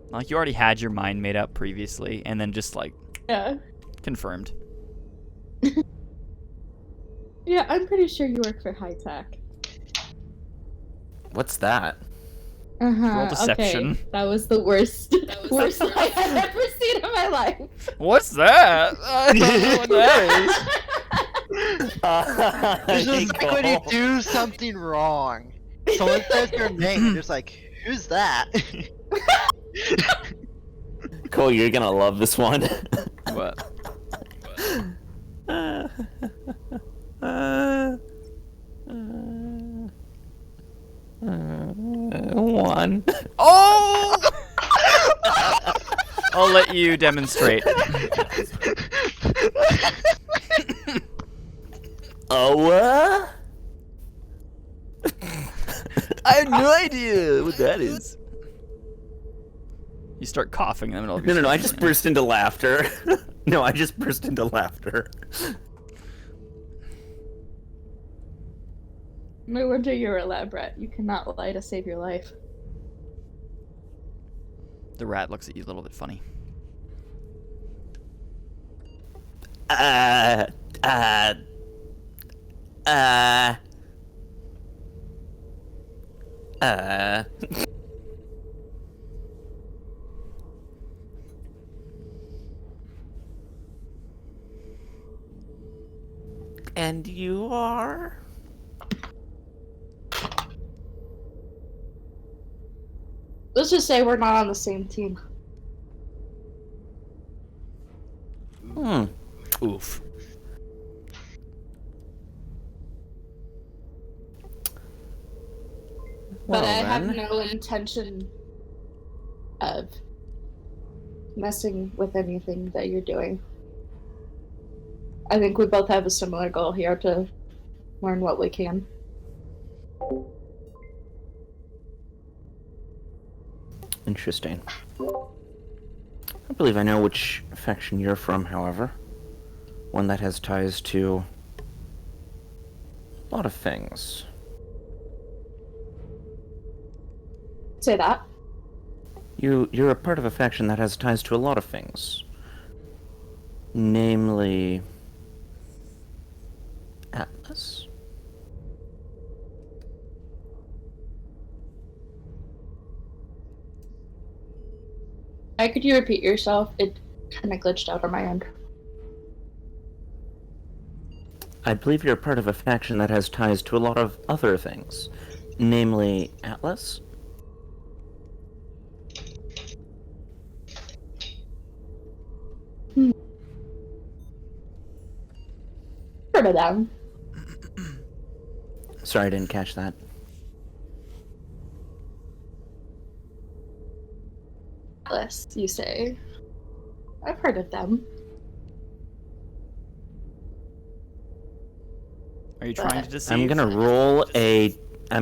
Like you already had your mind made up previously, and then just like Yeah. confirmed. Yeah, I'm pretty sure you work for high tech. What's that? Roll deception. Okay. That was the worst worst lie I've ever seen in my life. What's that? I don't know what that is. It's just like when you do something wrong. Someone says your name, and just like, who's that? Cole, you're gonna love this one. What? One. Oh! I'll let you demonstrate. Oh, I have no idea what that is. You start coughing in the middle of your No, I sentence. just burst into laughter. No, I just burst into laughter. No wonder you're a lab rat. You cannot lie to save your life. The rat looks at you a little bit funny. And you are? Let's just say we're not on the same team. Oof. But I have then. no intention of messing with anything that you're doing. I think we both have a similar goal here to learn what we can. Interesting. I believe I know which faction you're from, however. One that has ties to a lot of things. Say that. You're a part of a faction that has ties to a lot of things. Namely... Atlas? Could you repeat yourself? It kind of glitched out on my end. I believe you're a part of a faction that has ties to a lot of other things. Namely, Atlas? Heard of them. Sorry, I didn't catch that. Atlas, you say. I've heard of them. Are you trying to deceive? I'm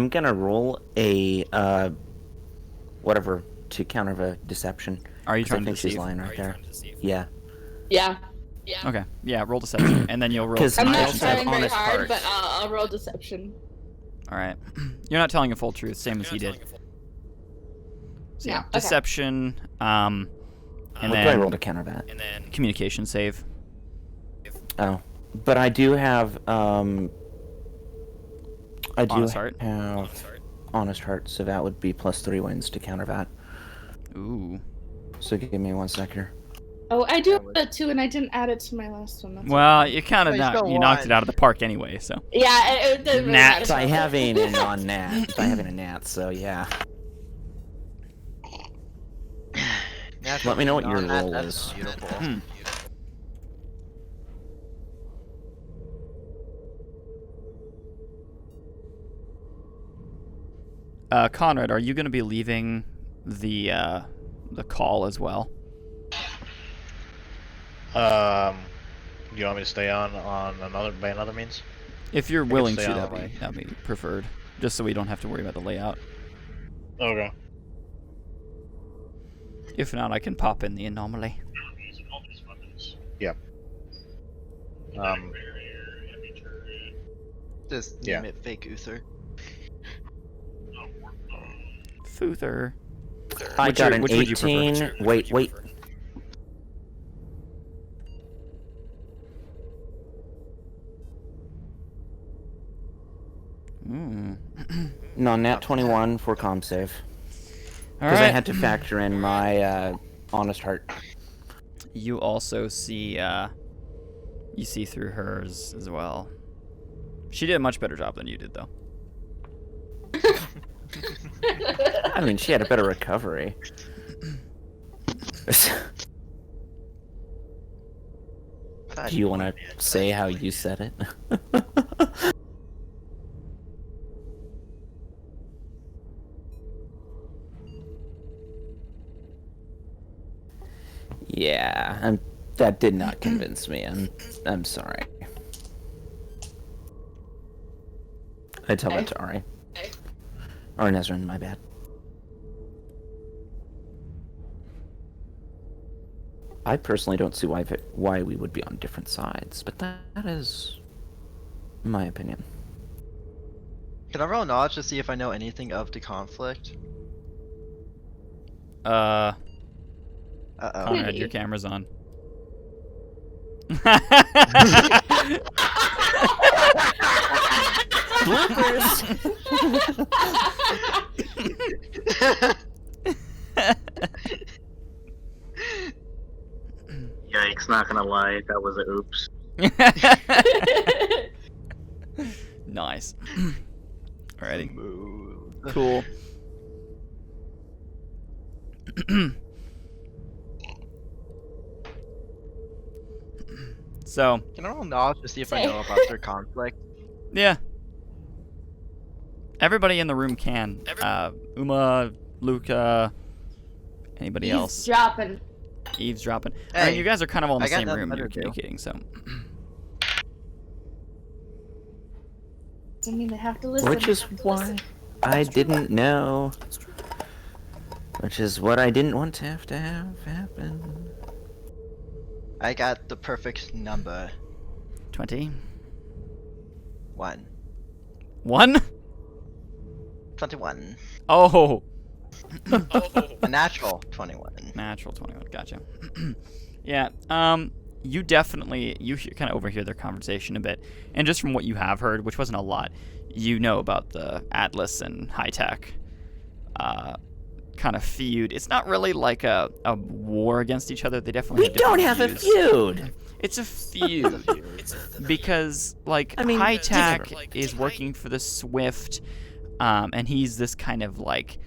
gonna roll a whatever to counter the deception. Are you 'cause trying I to think she's deceive? lying right there. Yeah. Yeah. Okay. Yeah. Roll deception, and then you'll roll. 'Cause I'm I not also have trying very honest hard, heart. but I'll roll deception. All right. You're not telling a full truth, same as he did. So yeah, No, okay. deception. And What do I roll then to counter that? communication save. Oh, but I do have I do Honest heart. have honest heart, so that would be +3 wins to counter that. Ooh. So give me 1 sec here. Oh, I do have that too, and I didn't add it to my last one. That's Well, you kind of Well, you still knocked won. it out of the park anyway. So yeah, it doesn't really Nat. matter. By having a non-nat, so yeah. Let me know what your roll That's is. beautiful. Conrad, are you going to be leaving the call as well? Do you want me to stay on by another means? If you're willing to, stay on that'd that way. be preferred, just so we don't have to worry about the layout. Okay. If not, I can pop in the anomaly. Yep. Just Yeah. name it fake Uther. Futher. I Which got are- an which would you prefer? 18. Wait. No, nat 21 for comm save. All Because I right. had to factor in my honest heart. You also see you see through hers as well. She did a much better job than you did, though. I mean, she had a better recovery. Do you want to say how you said it? Yeah, that did not convince me. I'm sorry. I tell that to Ari. Or Nezrin, my bad. I personally don't see why we would be on different sides, but that is my opinion. Can I roll knowledge to see if I know anything of the conflict? Conrad, Maybe. your camera's on. Yikes, not gonna lie, that was a oops. Nice. Alrighty. Cool. So, Can I roll knowledge to see if I know about their conflict? yeah. Everybody in the room can. Uma, Luca, anybody else. Dropping. Eavesdropping. I mean, Hey, you guys are kind of all in the I got same nothing room. better You're to do. communicating, so. I mean, they have to listen. Which is why I didn't know. Which is what I didn't want to have happen. I got the perfect number. 20. 1. 1? 21. Oh! A natural 21. Natural 21. Gotcha. Yeah. You definitely kind of overhear their conversation a bit, and just from what you have heard, which wasn't a lot, you know about the Atlas and High Tech kind of feud. It's not really like a war against each other. They definitely We don't have a views. feud! It's a feud because like I mean, High Tech is working for the Swift, and he's this kind of like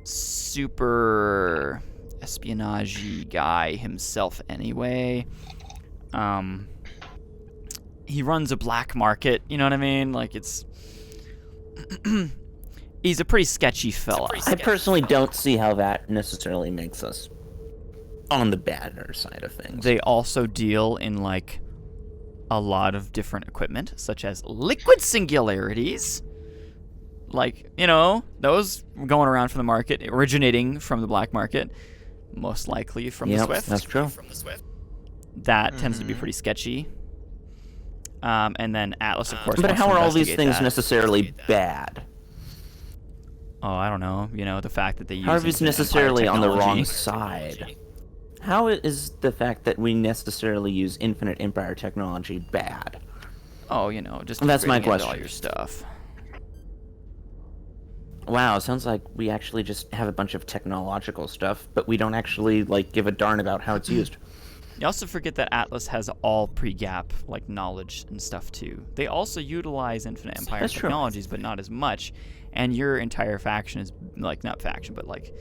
super espionage guy himself anyway. He runs a black market, you know what I mean? Like it's he's a pretty sketchy fella. I personally don't see how that necessarily makes us on the badder side of things. They also deal in like a lot of different equipment, such as liquid singularities. Like, you know, those going around from the market, originating from the black market, most likely from the Swift. That's true. That tends to be pretty sketchy. And then Atlas, of course. But wants how to are all these investigate things that. necessarily bad? Oh, I don't know. You know, the fact that they use How are these infinite empire necessarily on the wrong technology. side? How is the fact that we necessarily use infinite empire technology bad? Oh, you know, just That's my integrating into all question. your stuff. Wow, sounds like we actually just have a bunch of technological stuff, but we don't actually like give a darn about how it's used. You also forget that Atlas has all pre-gap like knowledge and stuff too. They also utilize infinite empire That's true. technologies, but not as much. And your entire faction is like not faction, but like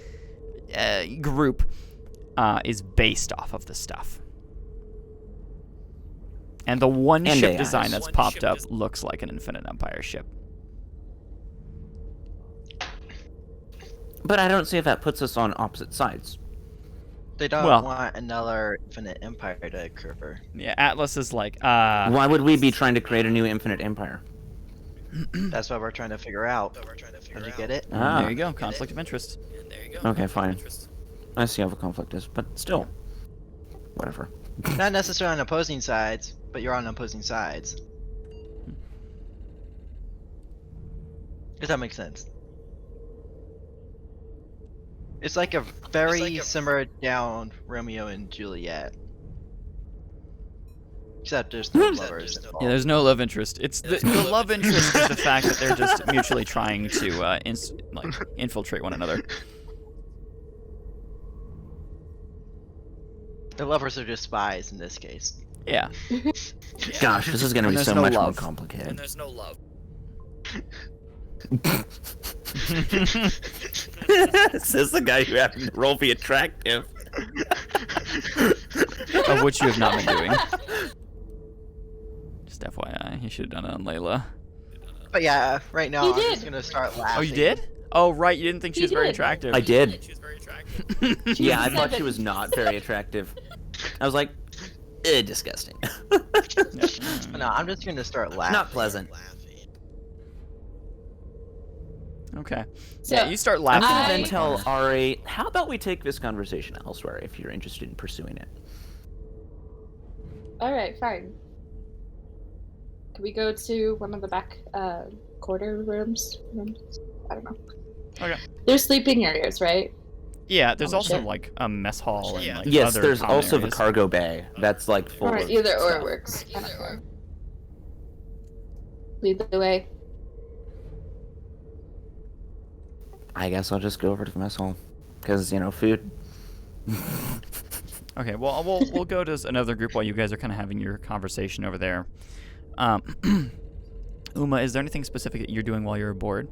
group is based off of the stuff. And the one And ship AIs. design that's popped up looks like an infinite empire ship. But I don't see if that puts us on opposite sides. They don't Well- want another infinite empire to occur. Yeah, Atlas is like, Why would we be trying to create a new infinite empire? That's what we're trying to figure out. Did you get it? Ah, there you go, conflict of interest. okay, fine. I see how the conflict is, but still. Whatever. Not necessarily on opposing sides, but you're on opposing sides. Does that make sense? It's like a very simmered down Romeo and Juliet. Except there's no lovers involved. Yeah, there's no love interest. It's the love interest is the fact that they're just mutually trying to infiltrate one another. The lovers are just spies in this case. Yeah. Gosh, this is gonna And be there's so no much more love. complicated. there's no love. Says the guy who happened to roll be attractive. Of which you have not been doing. Just FYI, you should have done it on Layla. But yeah, right now You I'm just did. gonna start laughing. Oh, you did? Oh, right, you didn't think she You was very did. attractive. I did. She Yeah, I was thought she 7. was not very attractive. I was like, disgusting. No, I'm just gonna start laughing. Not pleasant. Okay. So, Yeah, you start I'm laughing. gonna at then the tell corner. Ari, how about we take this conversation elsewhere if you're interested in pursuing it? Alright, fine. Can we go to one of the back quarter rooms? I don't know. Okay. There's sleeping areas, right? Yeah, there's Oh, also shit. like a mess hall and like Yes, other there's common also the areas. cargo bay. That's like full Or of either or stuff. works. I don't care. Lead the way. I guess I'll just go over to the mess hall. Because, you know, food. Okay, well, we'll go to another group while you guys are kind of having your conversation over there. Uma, is there anything specific that you're doing while you're aboard?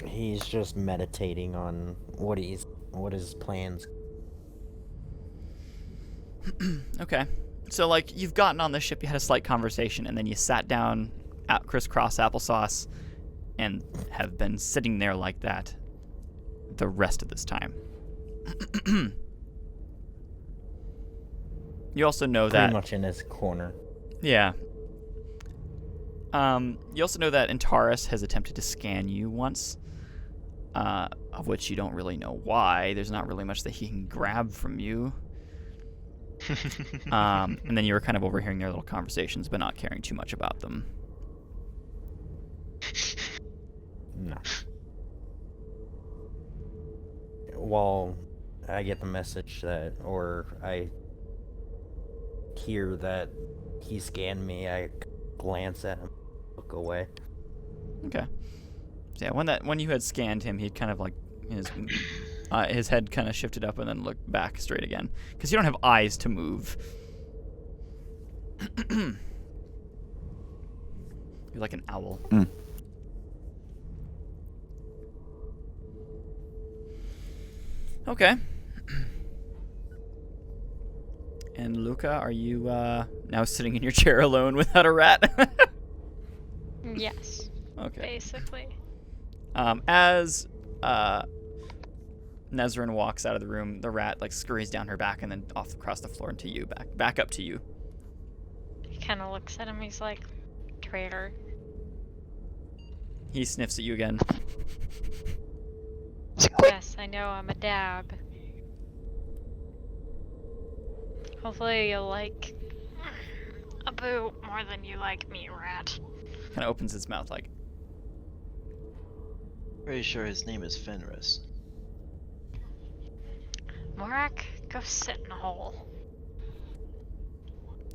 He's just meditating on what his plans. Okay. So, like, you've gotten on the ship, you had a slight conversation, and then you sat down at crisscross applesauce and have been sitting there like that the rest of this time. You also know Pretty that... much in his corner. Yeah. You also know that Antares has attempted to scan you once, of which you don't really know why. There's not really much that he can grab from you. And then you were kind of overhearing their little conversations, but not caring too much about them. No. Well, I get the message that, or I hear that he scanned me, I glance at him, look away. Okay. So yeah, when you had scanned him, he'd kind of like his head kind of shifted up and then looked back straight again, because you don't have eyes to move. You're like an owl. Mm. Okay. And Luca, are you now sitting in your chair alone without a rat? Yes, Okay. basically. As Nezrin walks out of the room. The rat like scurries down her back and then off across the floor into you, back up to you. He kind of looks at him. He's like, traitor. He sniffs at you again. Yes, I know. I'm a dab. Hopefully you'll like a boo more than you like me, rat. Kind of opens his mouth like. Pretty sure his name is Fenris. Morak, go sit in a hole.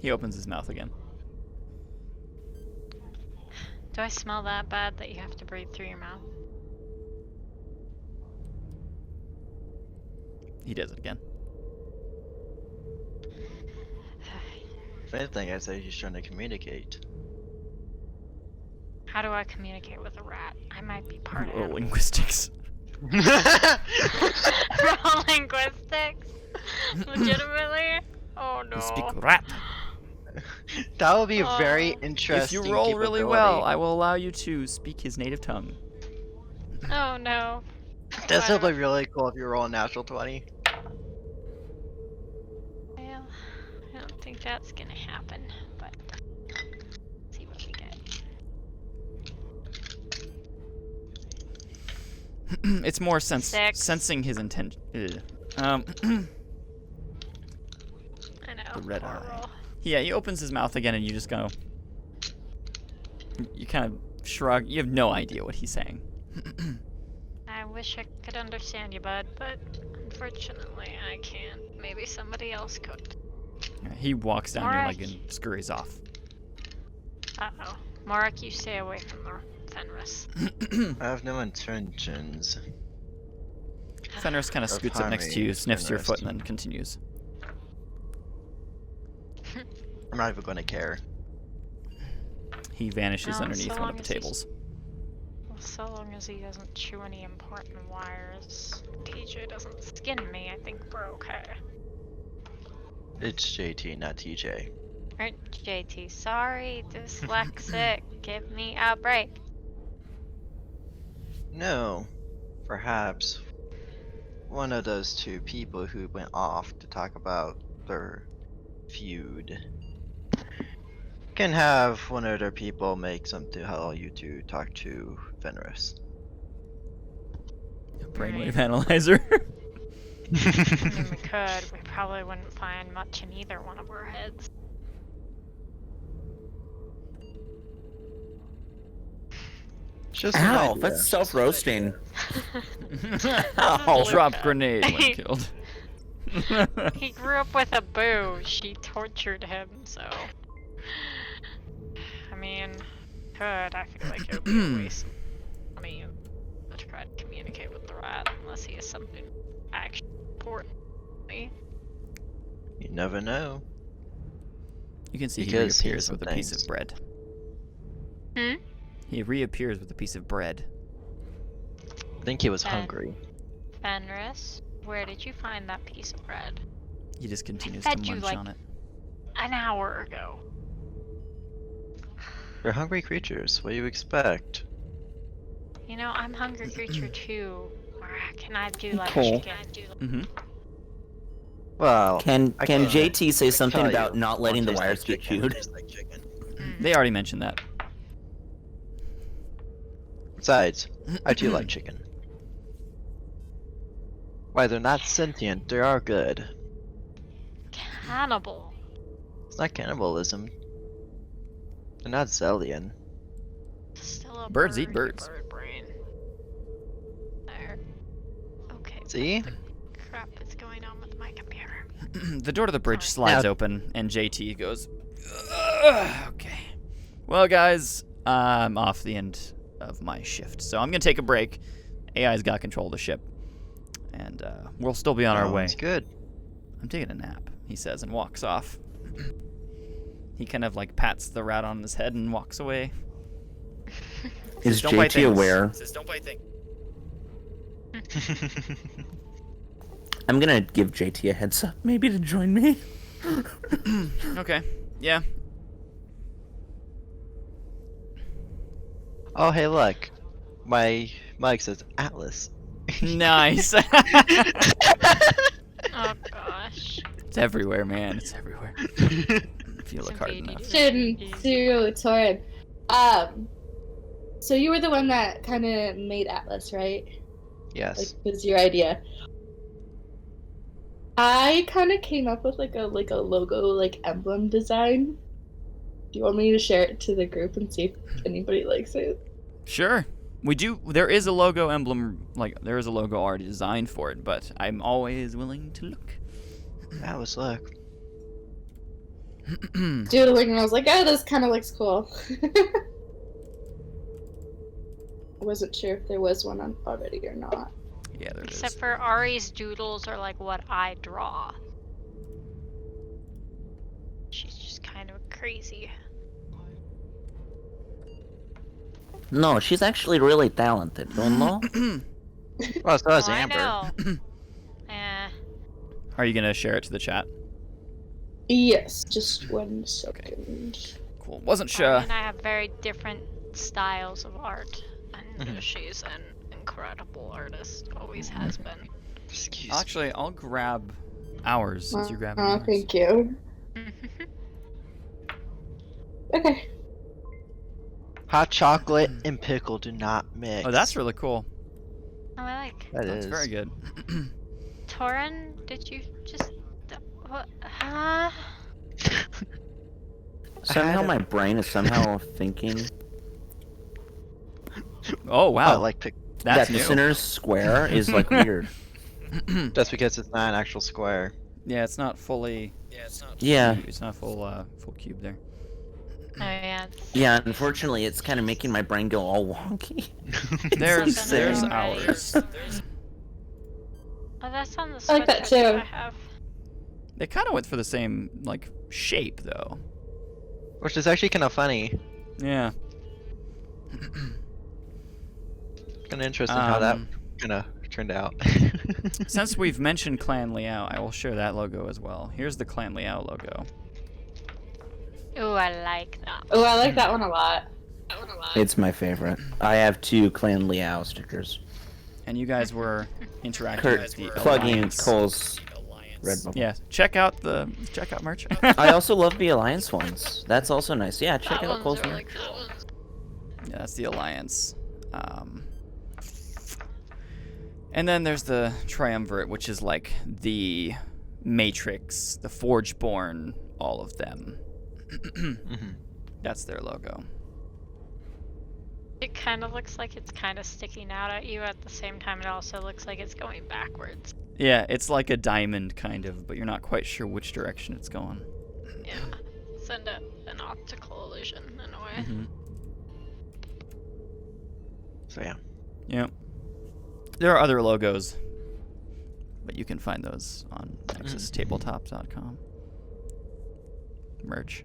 He opens his mouth again. Do I smell that bad that you have to breathe through your mouth? He does it again. If anything, I'd say he's trying to communicate. How do I communicate with a rat? I might be part of Oh, it. linguistics. Roll linguistics? Legitimately? Oh no. You speak rat. That would be a very Oh. interesting. If you roll really well, capability. I will allow you to speak his native tongue. Oh no. This would Whatever. be really cool if you roll a natural 20. Well, I don't think that's gonna happen, but let's see what we get. It's more Six. sensing his intention. I know. The red poor eye. roll. Yeah, he opens his mouth again and you just go. You kind of shrug. You have no idea what he's saying. I wish I could understand you, bud, but unfortunately I can't. Maybe somebody else could. He walks down your Alright. leg and scurries off. Uh-oh. Morak, you stay away from the Fenris. I have no intentions. Fenris kind of Of scoots up next to harming you, sniffs your Fenris. foot, and then continues. I'm not even going to care. He vanishes No, underneath so one of long the as he's- tables. Well, so long as he doesn't chew any important wires, TJ doesn't skin me, I think we're okay. It's JT, not TJ. Right, JT, sorry, dyslexic, give me a break. No. Perhaps one of those two people who went off to talk about their feud can have one of their people make something to allow you to talk to Fenris. Brainwave analyzer. I mean, we could, we probably wouldn't find much in either one of our heads. Just an Ow, idea. that's self-roasting. I'll drop Luca. grenade when killed. He grew up with a boo. She tortured him, so. I mean, could. I feel like it would be a waste of money to try to communicate with the rat unless he has something actually important. You never know. You can see he Because he reappears has with a some piece of things. bread. Hmm? He reappears with a piece of bread. I think he was And- hungry. Fenris, where did you find that piece of bread? He just continues fed to you, munch like- on it. An hour ago. They're hungry creatures. What do you expect? You know, I'm a hungry creature too. Or can I do like Cool. chicken? Mm-hmm. Well, Can I can can't JT say something tell about you, not one letting the tastes like wires get chicken, one chewed? tastes like chicken. They already mentioned that. Besides, I do like chicken. Why, they're not sentient, they are good. Cannibal. It's not cannibalism. They're not Zellian. Still a Birds eat bird, you birds. Bird brain. There. Okay. See? What the crap is going on with my computer? The door to the bridge Sorry. slides Now- open, and JT goes, "Ugh, okay. Well, guys, I'm off the end of my shift, so I'm going to take a break. AI's got control of the ship, and we'll still be on our way. Sounds good. I'm taking a nap," he says, and walks off. He kind of like pats the rat on his head and walks away. Is "Don't bite JT things." aware? Says, "Don't bite things." I'm gonna give JT a heads up, maybe to join me. Okay, yeah. Oh, hey, look. My mic says Atlas. Nice. Oh gosh. It's everywhere, man. It's everywhere. If you look hard enough. Shinsu Torin. So you were the one that kind of made Atlas, right? Yes. Like, was your idea. I kind of came up with like a logo, like emblem design. Do you want me to share it to the group and see if anybody likes it? Sure. We do. There is a logo emblem, like there is a logo already designed for it, but I'm always willing to look. That was look. Doodling, and I was like, oh, this kind of looks cool. I wasn't sure if there was one already or not. Yeah, there Except is. for Ari's doodles are like what I draw. She's just kind of crazy. No, she's actually really talented, don't know? Well, so is Oh, I Amber. know. Eh. Are you gonna share it to the chat? Yes, just 1 second. Cool. Wasn't Ari sure. and I have very different styles of art, and Mhm. she's an incredible artist. Always has been. Excuse me. Actually, I'll grab ours since you're grabbing Oh, ours. thank you. Okay. Hot chocolate and pickle do not mix. Oh, that's really cool. Oh, I like. That That's is. very good. Torin, did you just? What? Huh? Somehow had my brain is somehow thinking Oh wow, Oh, like pick. that's that new. the center's square is like weird. That's because it's not an actual square. Yeah, it's not fully. Yeah. It's not full cube there. Oh yeah. Yeah, unfortunately, it's kind of making my brain go all wonky. There's Something already. ours. Oh, that's on the I like that sweatshirt too. I have. They kind of went for the same like shape though. Which is actually kind of funny. Yeah. Kind of interesting how that Um, kind of turned out. Since we've mentioned Clan Liao, I will share that logo as well. Here's the Clan Liao logo. Ooh, I like that. Oh, I like that one a lot. It's my favorite. I have 2 Clan Liao stickers. And you guys were interacting with the Plugging Alliance. Cole's red bubble. Yeah, check out merch. I also love the Alliance ones. That's also nice. Yeah, check That out Cole's one's really merch. cool. Yeah, that's the Alliance. And then there's the Triumvirate, which is like the Matrix, the Forgeborn, all of them. Mhm. That's their logo. It kind of looks like it's kind of sticking out at you. At the same time, it also looks like it's going backwards. Yeah, it's like a diamond kind of, but you're not quite sure which direction it's going. Yeah, it's an optical illusion in a way. Mm-hmm. So yeah. Yep. There are other logos, but you can find those on NEXUStabletop.com. Merch.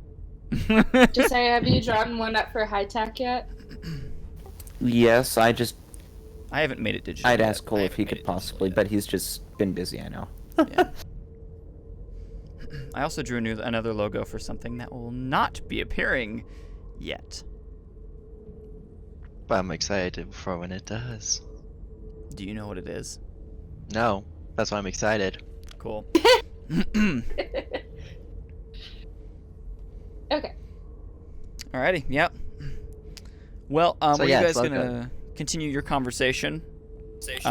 Just say, have you drawn one up for high tech yet? Yes, I haven't made it digital. I'd yet. ask Cole if he could possibly, but he's just been busy, I know. Yeah. I also drew another logo for something that will not be appearing yet. But I'm excited for when it does. Do you know what it is? No, that's why I'm excited. Cool. Okay. Alrighty, yep. Well, So were yeah, you it's guys logo. gonna continue your conversation?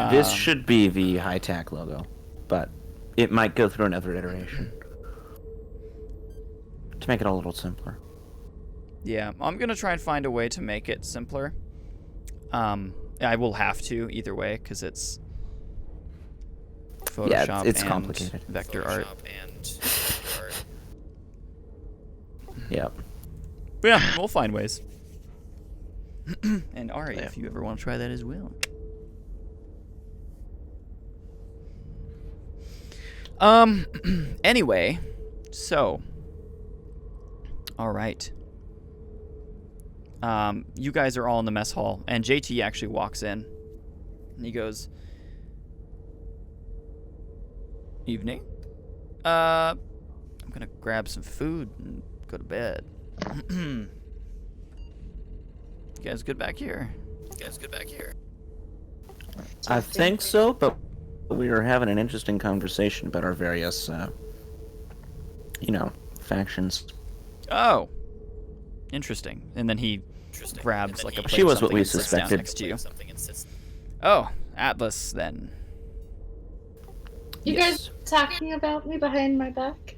This should be the high-tac logo, but it might go through another iteration. To make it a little simpler. Yeah, I'm gonna try and find a way to make it simpler. I will have to either way because it's Yeah, Photoshop it's and complicated. vector art. Yep. But yeah, we'll find ways. And Ari, Yeah. if you ever want to try that as well. Anyway, so all right. You guys are all in the mess hall, and JT actually walks in, and he goes, "Evening. I'm gonna grab some food and go to bed. You guys good back here? I think so, but we were having an interesting conversation about our various, factions. Oh, interesting. And then he grabs like a plate She of was what something we and sits down suspected. next to you. Oh, Atlas then. You guys talking about me behind my back?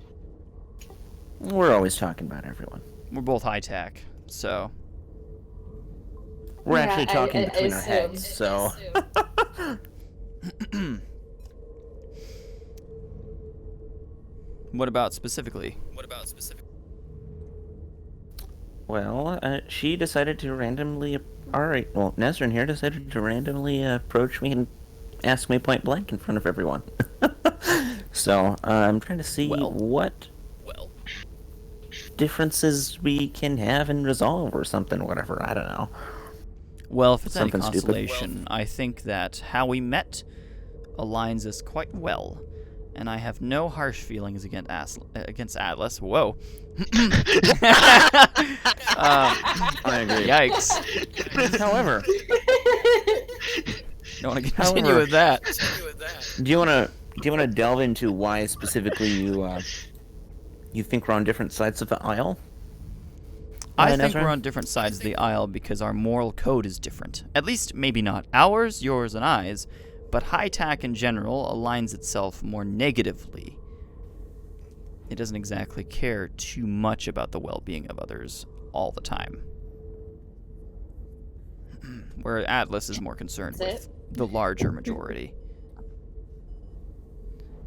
We're always talking about everyone. We're both high tech, so. We're Yeah, actually talking I between our assume. heads, so. What about specifically? Well, she decided to randomly. Alright, well, Nezrin here decided to randomly approach me and ask me point blank in front of everyone. So, I'm trying to see what differences we can have and resolve or something, whatever. I don't know. Well, if it's any Something stupid. consolation, I think that how we met aligns us quite well, and I have no harsh feelings against Atlas. Whoa. I agree. Yikes. However, Don't want to continue with that. do you want to delve into why specifically you think we're on different sides of the aisle? I think Ezra? we're on different sides of the aisle because our moral code is different. At least, maybe not ours, yours, and I's, but high tech in general aligns itself more negatively. It doesn't exactly care too much about the well-being of others all the time. Where Atlas is more concerned with the larger majority.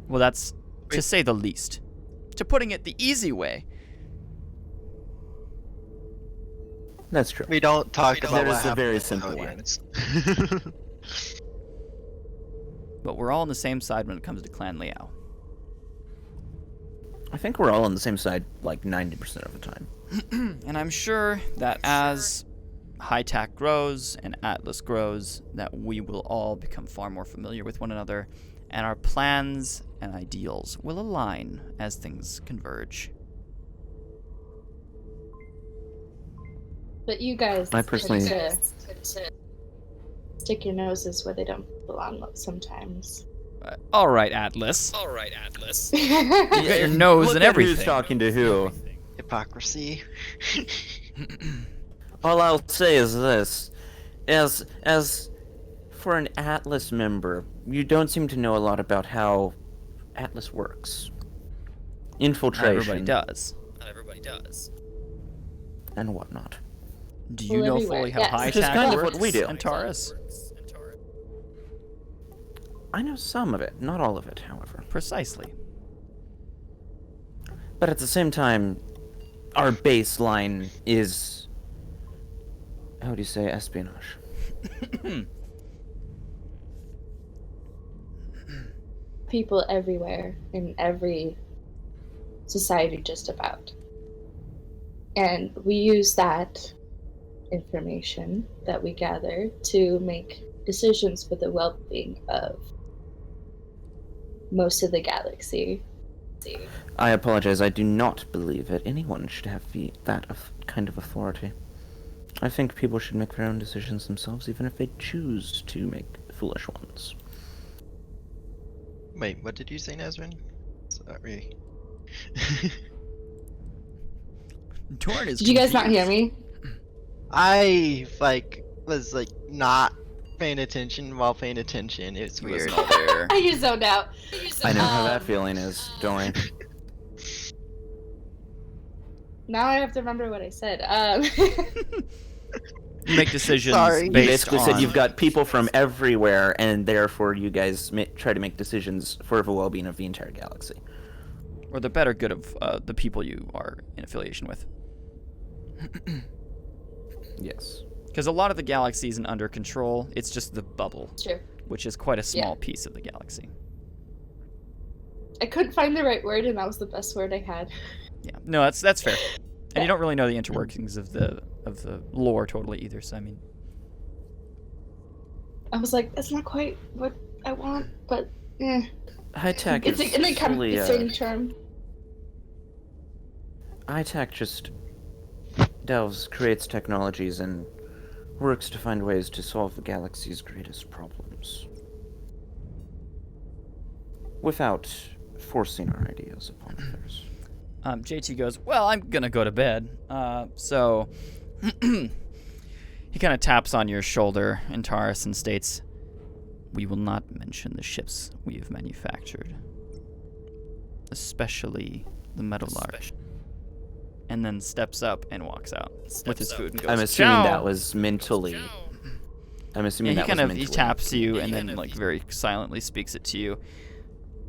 Well, that's to say the least. To putting it the easy way. That's true. We don't talk about That what is a happened very with simple way. Codians. But we're all on the same side when it comes to Clan Liao. I think we're all on the same side like 90% of the time. And I'm sure that as high tech grows and Atlas grows, that we will all become far more familiar with one another, and our plans and ideals will align as things converge. But you guys I personally- tend to stick your noses where they don't belong sometimes. All right, Atlas. You got your nose Look and at everything. who's talking to who. Hypocrisy. All I'll say is this: as for an Atlas member, you don't seem to know a lot about how Atlas works. Not Infiltration. everybody does. And whatnot. Do you Well, know everywhere, fully how yes. high Which is tech kind of works, what we do. Antares? I know some of it, not all of it, however. Precisely. But at the same time, our baseline is, how do you say, espionage. People everywhere in every society just about. And we use that information that we gather to make decisions for the well-being of most of the galaxy. I apologize, I do not believe that anyone should have kind of authority. I think people should make their own decisions themselves, even if they choose to make foolish ones. Wait, what did you say, Nezrin? Sorry. Torn is Did you guys not hear confused. me? I was not paying attention while paying attention. It's He weird. wasn't all there. I just zoned out. I know how that feeling is, don't worry. Now I have to remember what I said. You make decisions Sorry. You based basically on... said you've got people from everywhere, and therefore you guys try to make decisions for the well-being of the entire galaxy. or the better good of the people you are in affiliation with. Yes. Because a lot of the galaxy isn't under control, it's just the bubble, True. which is quite a small piece of the galaxy. I couldn't find the right word, and that was the best word I had. Yeah, no, that's fair. And you don't really know the interworkings of the lore totally either, so I mean... I was like, that's not quite what I want, but High tech it's is an fully, encompassing term. high tech just creates technologies and works to find ways to solve the galaxy's greatest problems. Without forcing our ideas upon others. JT goes, well, I'm gonna go to bed. So he kind of taps on your shoulder, Antares, and states, we will not mention the ships we have manufactured. Especially the Meadowlark. And then steps up and walks out with his food and goes, I'm assuming "Ciao." that was mentally. I'm assuming Yeah, that was mentally. he taps you and then like very silently speaks it to you.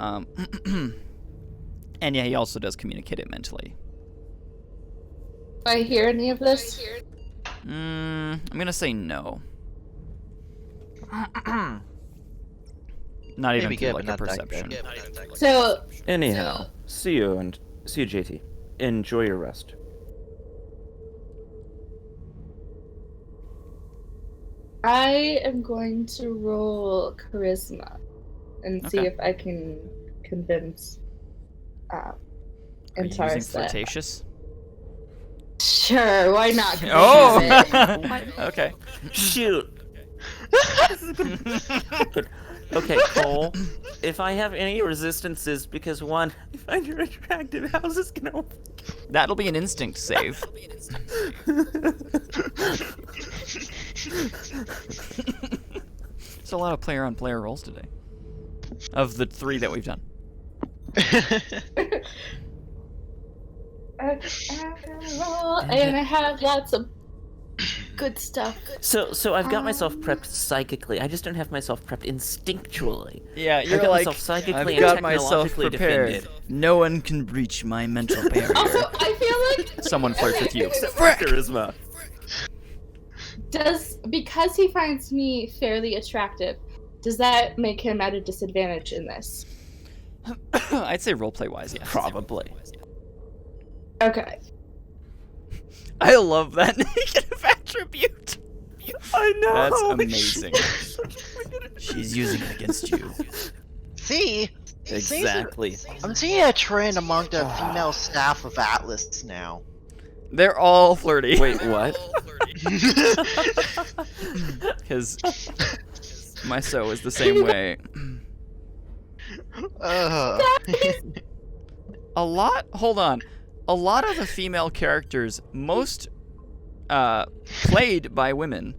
And yeah, he also does communicate it mentally. Do I hear any of this? I'm gonna say no. Not even Maybe through good, like but a not that perception. So, Anyhow, see you, JT. Enjoy your rest. I am going to roll charisma and see Okay. if I can convince Are you using Antares that. flirtatious? Sure, why not? 'Cause I Oh! have it. Okay. Shoot. Okay, Cole. If I have any resistances, because one, I find you're attractive, how's this gonna work? That'll be an instinct save. There's a lot of player-on-player rolls today. Of the 3 that we've done. I'm gonna roll, and I have lots of good stuff. So I've got myself prepped psychically. I just don't have myself prepped instinctually. Yeah, I've got myself psychically and technologically defended. No one can breach my mental barrier. Also, I feel like Someone flirts with you. Charisma. because he finds me fairly attractive, does that make him at a disadvantage in this? I'd say roleplay-wise, yes. Probably. Okay. I love that negative attribute. I know. That's amazing. She's using it against you. See? Exactly. I'm seeing a trend among the female staff of Atlas now. They're all flirty. Wait, what? Because my so is the same way. Hold on. A lot of the female characters, most played by women,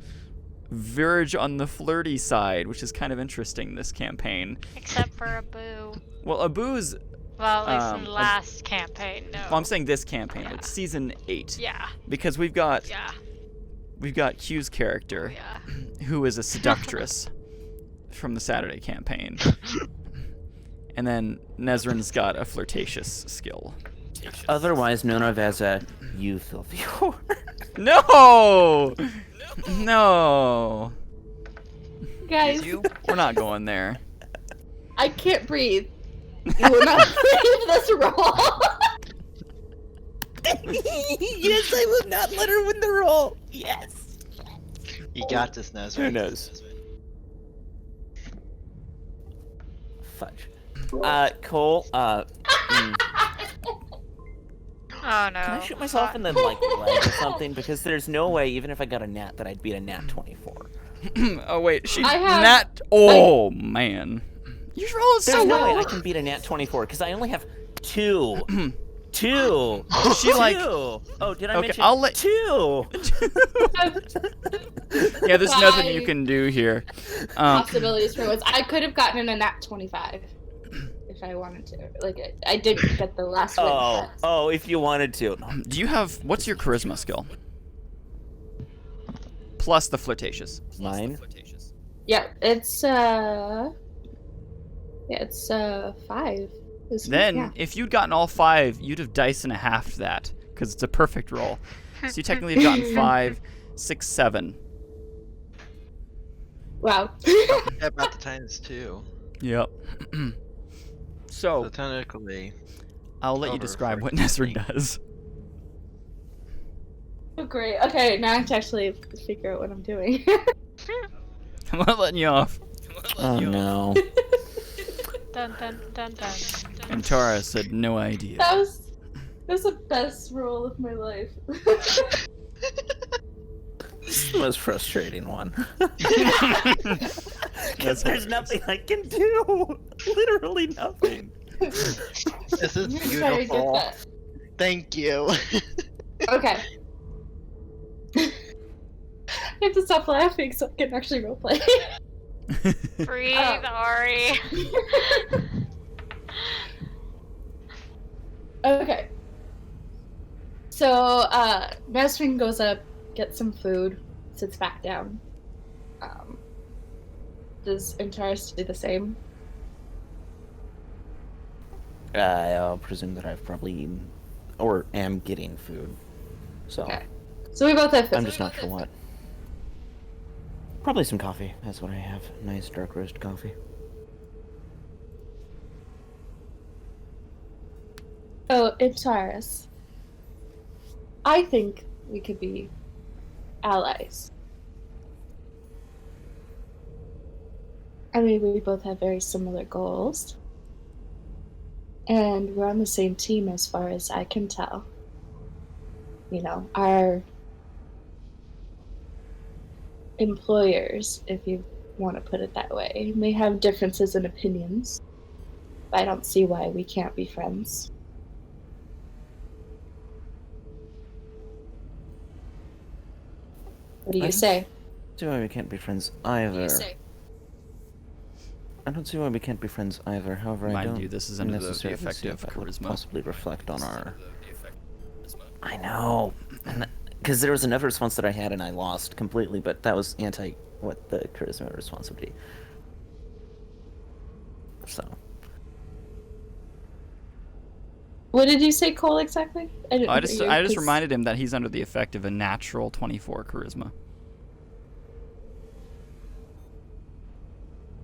verge on the flirty side, which is kind of interesting this campaign. Except for Abu. Well, Abu's... Well, at least in the last campaign, no. Well, I'm saying this campaign, Yeah. like season 8. Yeah. Because we've got Yeah. Q's character, Yeah. who is a seductress from the Saturday campaign. And then Nezrin's got a flirtatious skill. Otherwise known of as a you filthy whore. No! No. Guys, We're not going there. I can't breathe. You will not leave this roll. Yes, I will not let her win the roll. Yes. You got this, Nezra. Who knows? Fudge. Cole, Oh no. can I shoot myself in the leg or something? Because there's no way, even if I got a nat, that I'd beat a nat 24. Oh wait, she I have- nat. Oh man, you rolled There's so no way well. I can beat a nat 24 because I only have 2. 2. She like. 2. Oh, did I Okay, mention I'll let. 2? Yeah, there's nothing you Bye. can do here. Possibilities for what's. I could have gotten in a nat 25 if I wanted to. Like I didn't get the last one. but- Oh, if you wanted to. Do you have what's your charisma skill? Plus the flirtatious. Mine? Yeah, it's 5. Then, if you'd gotten all 5, you'd have dice and a half that, because it's a perfect roll. So you technically have gotten 5, 6, 7. Wow. About the times 2. Yep. So So, technically, I'll let you over describe what 14. Nesrin does. Oh, great. Okay, now I have to actually figure out what I'm doing. I'm not letting you off. Oh no. Dun dun dun dun. And Tara said no idea. that was the best roll of my life. That's the most frustrating one. Because there's nothing I can do. Literally nothing. This is I'm gonna try to get beautiful. that. Thank you. Okay. I have to stop laughing so I can actually roleplay. Breathe, Oh. Ari. Okay. So, Nesrin goes up, gets some food, sits back down. Does Antares do the same? I'll presume that I've probably eaten, or am getting food. So, Okay. So we both have food. I'm just not sure what. Probably some coffee. That's what I have. Nice dark roast coffee. So, Antares, I think we could be allies. I mean, we both have very similar goals. And we're on the same team as far as I can tell. You know, our employers, if you want to put it that way, may have differences in opinions. But I don't see why we can't be friends. What do you say? See why we can't be friends either. I don't see why we can't be friends either. However, I Mind don't you, this is under the necessarily effect see of if that would charisma. possibly reflect on our. I know, because there was another response that I had and I lost completely, but that was anti what the charisma response would be. So. What did you say, Cole, exactly? Didn't I just hear you, I just 'cause- reminded him that he's under the effect of a natural 24 charisma.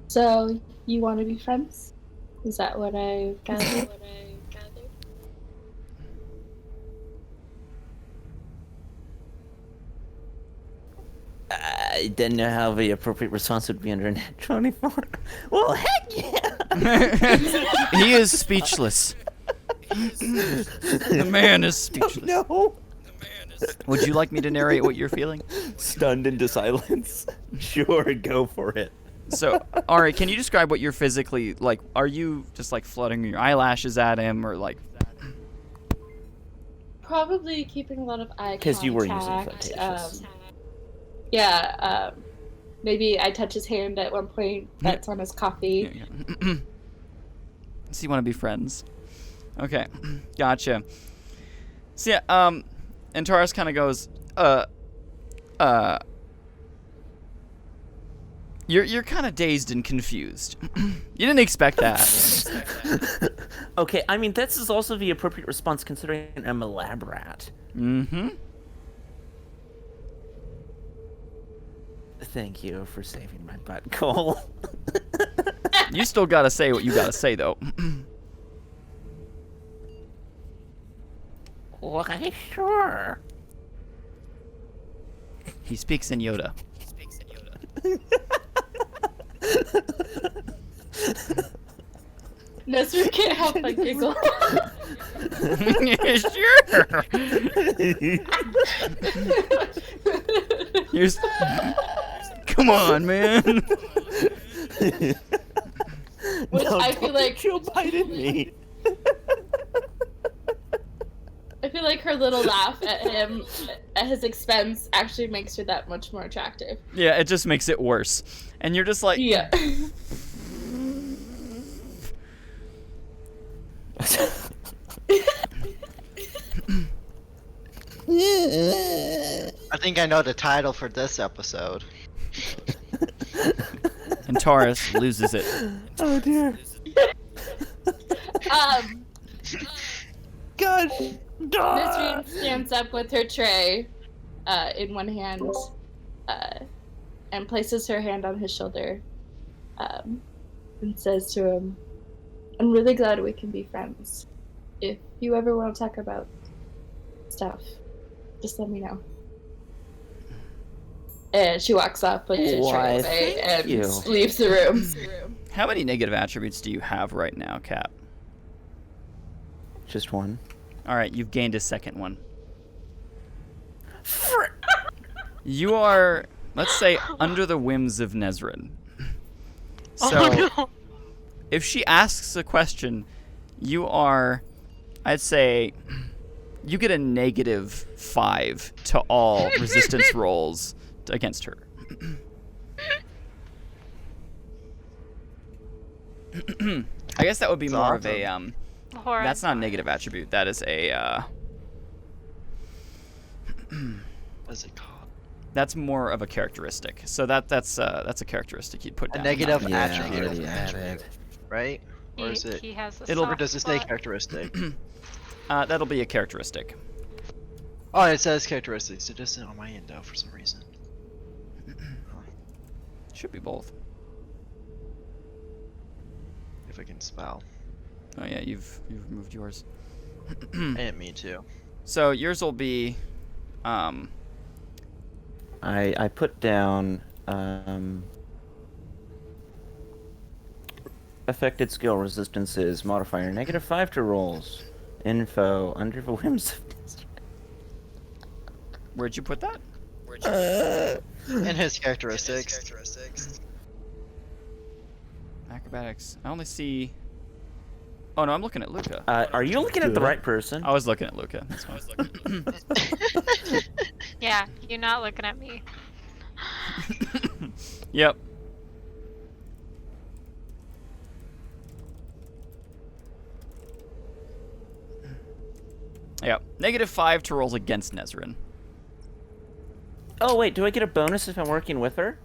So, you want to be friends? Is that what I gathered? I didn't know how the appropriate response would be under a 24. Well, heck yeah! He is speechless. The man is speechless. No. Would you like me to narrate what you're feeling? Stunned into silence. Sure, go for it. So, Ari, can you describe what you're physically like? Are you just like fluttering your eyelashes at him, or like? Probably keeping a lot of eye contact. Because you were using flirtatious. Maybe I touch his hand at one point. That's on his coffee. So you want to be friends? Okay, gotcha. So yeah, and Taurus kind of goes, You're kind of dazed and confused. You didn't expect that. Okay, I mean, this is also the appropriate response considering I'm a lab rat. Mm-hmm. Thank you for saving my butt, Cole. You still gotta say what you gotta say, though. Why, sure. He speaks in Yoda. Nestor can't help but giggle. Sure. Come on, man. Which No, I feel like Joe Biden me. I feel like her little laugh at him at his expense actually makes her that much more attractive. Yeah, it just makes it worse. And you're just like, Yeah. I think I know the title for this episode. and Taurus loses it. Oh dear. Gosh. Nesrine stands up with her tray in one hand and places her hand on his shoulder and says to him, I'm really glad we can be friends. If you ever want to talk about stuff, just let me know. And she walks up, puts her tray away, and leaves the room. How many negative attributes do you have right now, Cap? Just one. All right, you've gained a second one. You are, let's say, under the whims of Nezrin. So, Oh no. if she asks a question, you are, I'd say, you get a -5 to all resistance rolls against her. I guess that would be That's more of awesome. a, Horror. that's not a negative attribute. That is a, What's it called? that's more of a characteristic. So that's a characteristic you'd put A down. negative not- Yeah, attribute, already added. right? Or is it? He has a It'll- Or soft does it say spot. characteristic? That'll be a characteristic. Oh, it says characteristics. It just isn't on my end though for some reason. Should be both. If I can spell. Oh yeah, you've removed yours. I didn't mean to. So yours will be, I put down affected skill resistances modifier -5 to rolls. Info under the whims of where'd you put that? And his characteristics. Acrobatics. I only see. Oh no, I'm looking at Luca. Are you looking at the right person? I was looking at Luca. That's fine. Yeah, you're not looking at me. Yep. Yep. -5 to rolls against Nezrin. Oh wait, do I get a bonus if I'm working with her?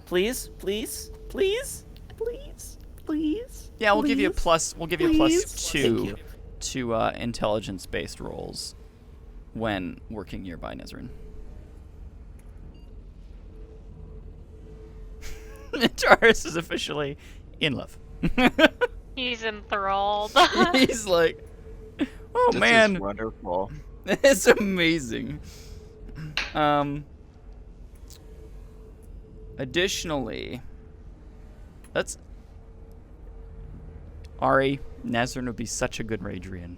Please, please, please, please, please. Yeah, we'll give you a please, plus. We'll give you a plus please. Thank 2 you. to intelligence-based rolls when working nearby Nezrin. Taurus is officially in love. He's enthralled. He's like, oh This man, is wonderful. it's amazing. Additionally, let's. Ari, Nezrin would be such a good Radrian,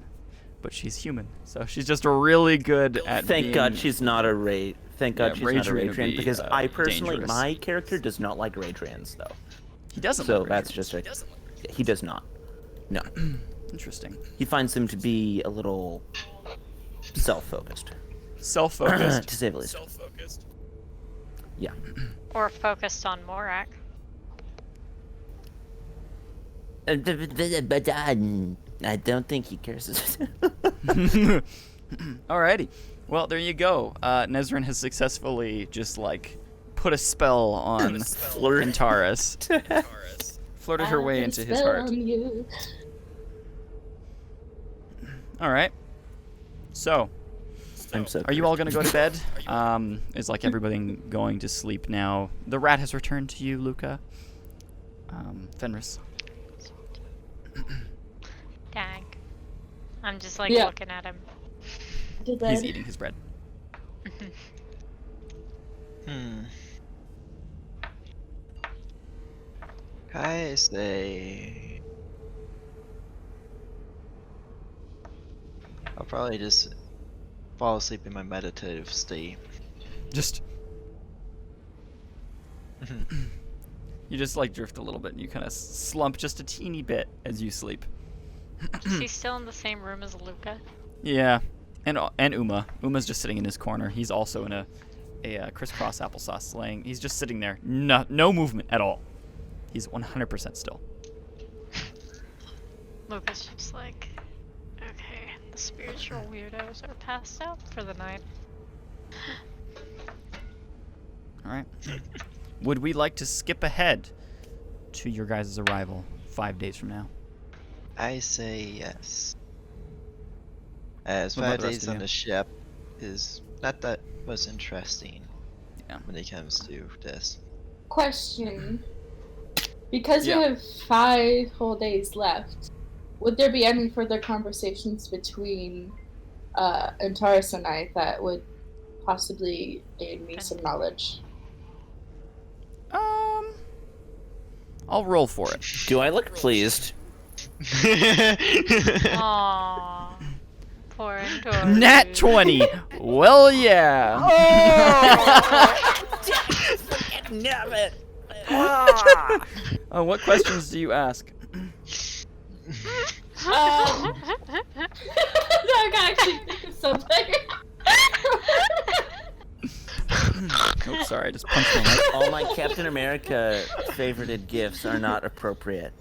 but she's human, so she's just really good at. Thank God being- she's not a Ray. Thank God Yeah, she's not a Radrian would Radrian be, because I personally, dangerous. my character does not like Radrians though. He doesn't. So like that's Radrians. just a. He does not. No. Interesting. He finds them to be a little self-focused, Self-focused. to say the least. Yeah. Or focused on Morak. But I don't think he cares. Alrighty. Well, there you go. Nezrin has successfully just like put a spell on Antares. Flirted her way into his heart. Alright. So, I'm so. are you all gonna go to bed? Is like everybody going to sleep now? The rat has returned to you, Luca. Fenris. Dang. I'm just like Yeah. looking at him. He's eating his bread. I say. I'll probably just fall asleep in my meditative state. Just. You just like drift a little bit and you kind of slump just a teeny bit as you sleep. Is he still in the same room as Luca? Yeah, and Uma. Uma's just sitting in his corner. He's also in a crisscross applesauce laying. He's just sitting there, no movement at all. He's 100% still. Luca's just like, okay, the spiritual weirdos are passed out for the night. All right. Would we like to skip ahead to your guys' arrival 5 days from now? I say yes. As What about 5 the rest days of on you? the ship is not that most interesting Yeah. when it comes to this. Question. Because Yeah. we have 5 whole days left, would there be any further conversations between Antares and I that would possibly gain me some knowledge? I'll roll for it. Do I look pleased? Aww. Poor Antares. Nat 20. Well, yeah. Damn it! What questions do you ask? I can actually think of something. Oops, sorry, I just punched my mic. All my Captain America favorited gifts are not appropriate.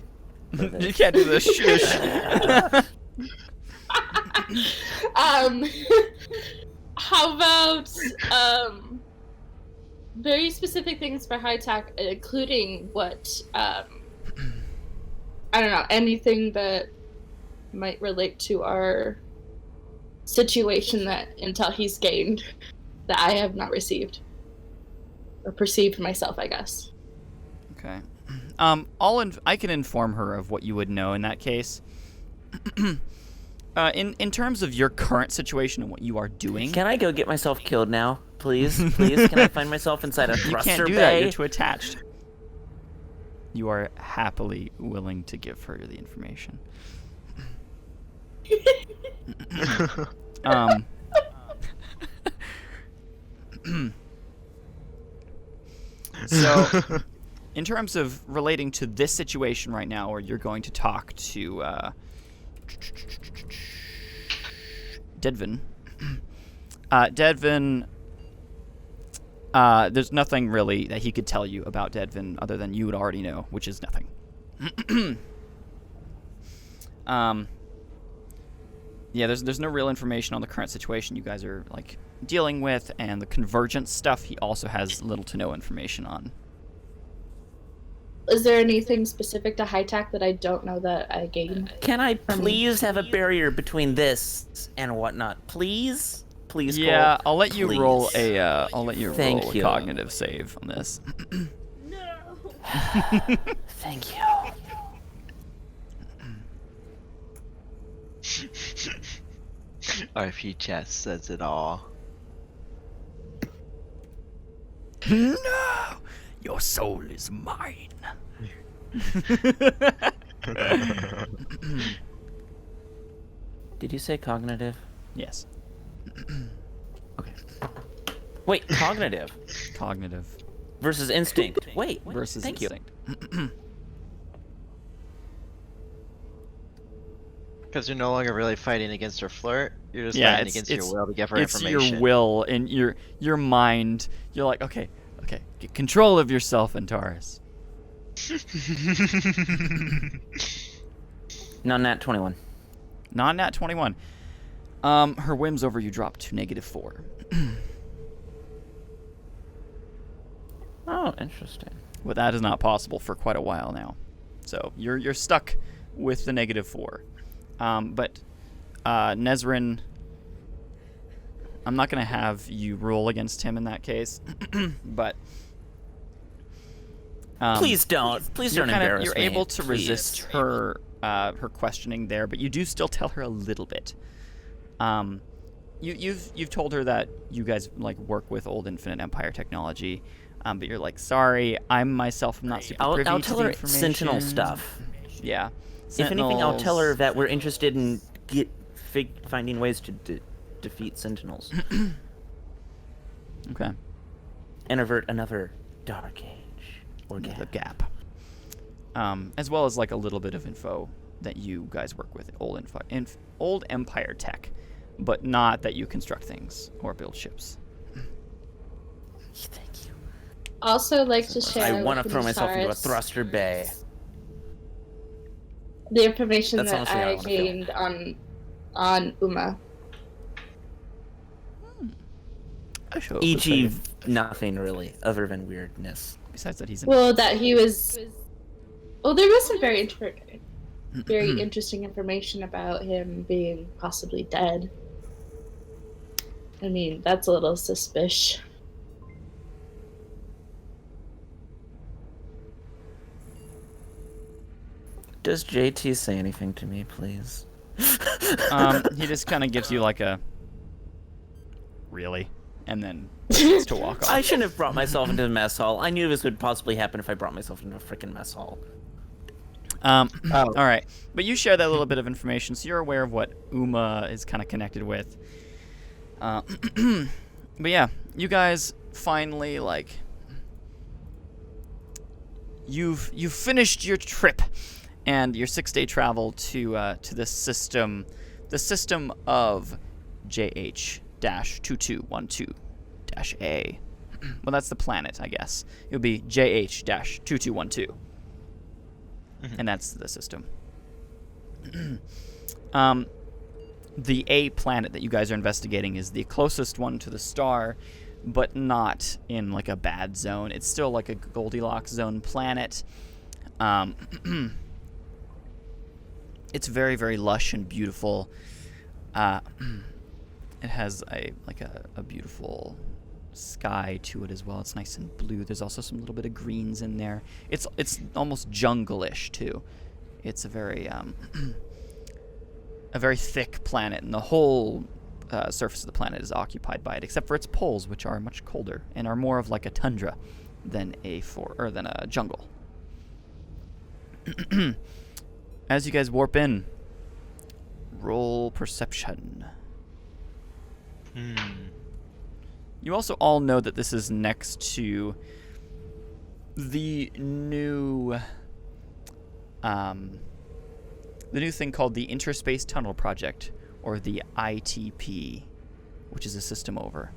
You can't do this. Shush. How about very specific things for high tech, including what I don't know, anything that might relate to our situation, that intel he's gained that I have not received or perceived myself, I guess. Okay. I can inform her of what you would know in that case. In terms of your current situation and what you are doing. Can I go get myself killed now, please? Please, can I find myself inside a thruster You can't do bay? that. You're too attached. You are happily willing to give her the information. So, in terms of relating to this situation right now, where you're going to talk to Dedven. Dedven, there's nothing really that he could tell you about Dedven other than you would already know, which is nothing. Yeah, there's no real information on the current situation you guys are like dealing with, and the convergence stuff he also has little to no information on. Is there anything specific to high tech that I don't know that I gained? Can I please have a barrier between this and whatnot? Please? Please, Yeah, Cole? I'll let you Please. roll a Thank roll you. a cognitive save on this. Thank you. RP chat says it all. No! Your soul is mine. Did you say cognitive? Yes. Okay. Wait, cognitive Cognitive versus instinct. Wait, versus thank instinct. Because you're no longer really fighting against her flirt. You're just Yeah, fighting it's- against it's- your will to give her It's information. your will and your mind. You're like, okay, get control of yourself, Antares. Non-nat 21. Non-nat 21. Her whims over you drop to -4. Oh, interesting. But that is not possible for quite a while now. So you're stuck with the -4. But Nezrin, I'm not gonna have you roll against him in that case. But Please don't. Please don't embarrass You're me. able to Please. resist her questioning there, but you do still tell her a little bit. You've told her that you guys like work with old Infinite Empire technology, but you're like, sorry, I'm myself am not super privy I'll to tell the her information. Sentinel stuff. Yeah. If anything, I'll tell her Sentinels- that we're interested in finding ways to defeat Sentinels Okay. and avert another dark age or The gap. gap. As well as like a little bit of info that you guys work with old Empire tech, but not that you construct things or build ships. Thank you. Also, like to share. I want to with throw myself into a Antares thruster bay. the information That's that honestly how I I wanna feel. gained on Uma. E.g., nothing really, other than weirdness. Besides that, he's Well, that he was. Well, there was some very interesting information about him being possibly dead. I mean, that's a little suspicious. Does JT say anything to me, please? he just kind of gives you like a really, and then proceeds to walk off. I shouldn't have brought myself into the mess hall. I knew this would possibly happen if I brought myself into a freaking mess hall. All right, but you share that little bit of information, so you're aware of what Uma is kind of connected with. But yeah, you guys finally like you've finished your trip and your 6-day travel to this system, the system of JH-2212-A. Well, that's the planet, I guess. It'll be JH-2212. And that's the system. The A planet that you guys are investigating is the closest one to the star, but not in like a bad zone. It's still like a Goldilocks zone planet. It's very, very lush and beautiful. It has a beautiful sky to it as well. It's nice and blue. There's also some little bit of greens in there. It's almost jungle-ish too. It's a very thick planet, and the whole surface of the planet is occupied by it, except for its poles, which are much colder and are more of like a tundra than a jungle. As you guys warp in, roll perception. You also all know that this is next to the new thing called the Interspace Tunnel Project, or the ITP, which is a system over.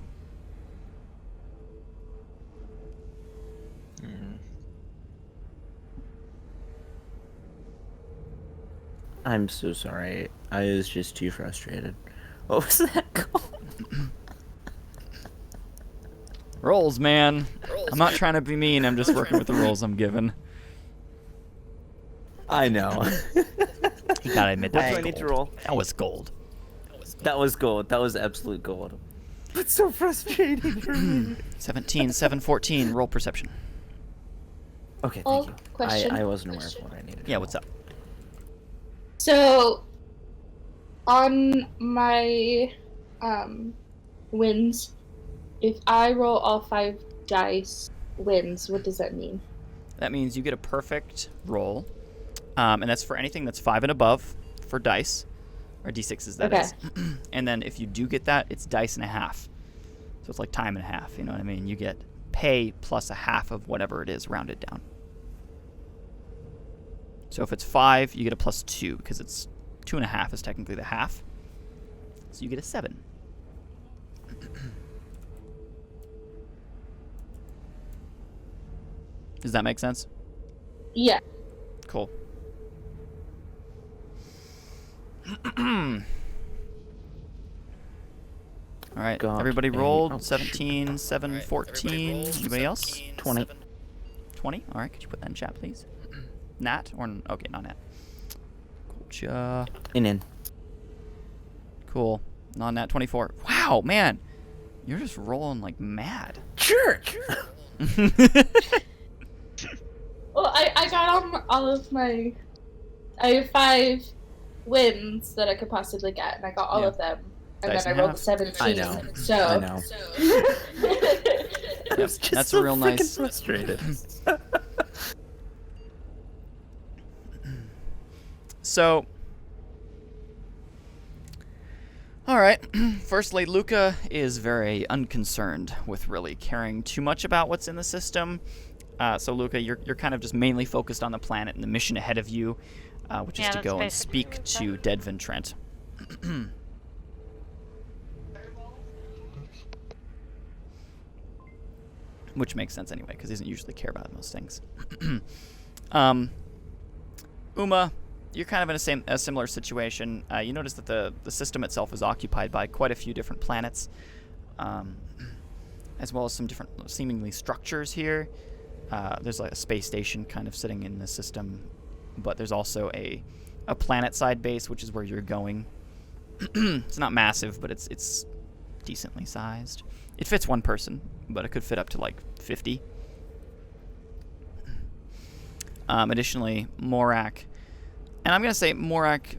I'm so sorry. I was just too frustrated. What was that called? Rolls, man. I'm not trying to be mean. I'm just working with the rolls I'm given. I know. You gotta admit that. What do I need to roll? That was gold. That was gold. That was absolute gold. It's so frustrating for me. 17, 7, 14. Roll perception. Okay, Oh, thank you. question. I wasn't aware of what I needed. Yeah, what's up? So, on my wins, if I roll all 5 dice wins, what does that mean? That means you get a perfect roll, and that's for anything that's 5 and above for dice, or d6s, that is. And then if you do get that, it's dice and a half. So it's like time and a half, you know what I mean? You get pay plus a half of whatever it is, rounded down. So if it's 5, you get a plus 2, because it's 2.5 is technically the half. So you get a 7. Does that make sense? Yeah. Cool. All right, Got everybody a- rolled. oh, 17, 7, 14. Anybody else? 20. 20? All right, could you put that in chat, please? Nat? Okay, not Nat. Gotcha. In. Cool. Non-Nat 24. Wow, man. You're just rolling like mad. Sure. Well, I got all of my... I have 5 wins that I could possibly get, and I got all of them. And Dice then I and a rolled half. 17. I know. So... I know. Yep, that's so real freaking nice. frustrated. So, all right. Firstly, Luca is very unconcerned with really caring too much about what's in the system. So, Luca, you're kind of just mainly focused on the planet and the mission ahead of you, which is Yeah, to that's go and basically speak to Dedven Trent. Which makes sense anyway, because he doesn't usually care about most things. Uma, you're kind of in a similar situation. You notice that the system itself is occupied by quite a few different planets, as well as some different seemingly structures here. There's like a space station kind of sitting in the system, but there's also a planet-side base, which is where you're going. It's not massive, but it's decently sized. It fits one person, but it could fit up to like 50. Additionally, Morak, and I'm going to say Morak,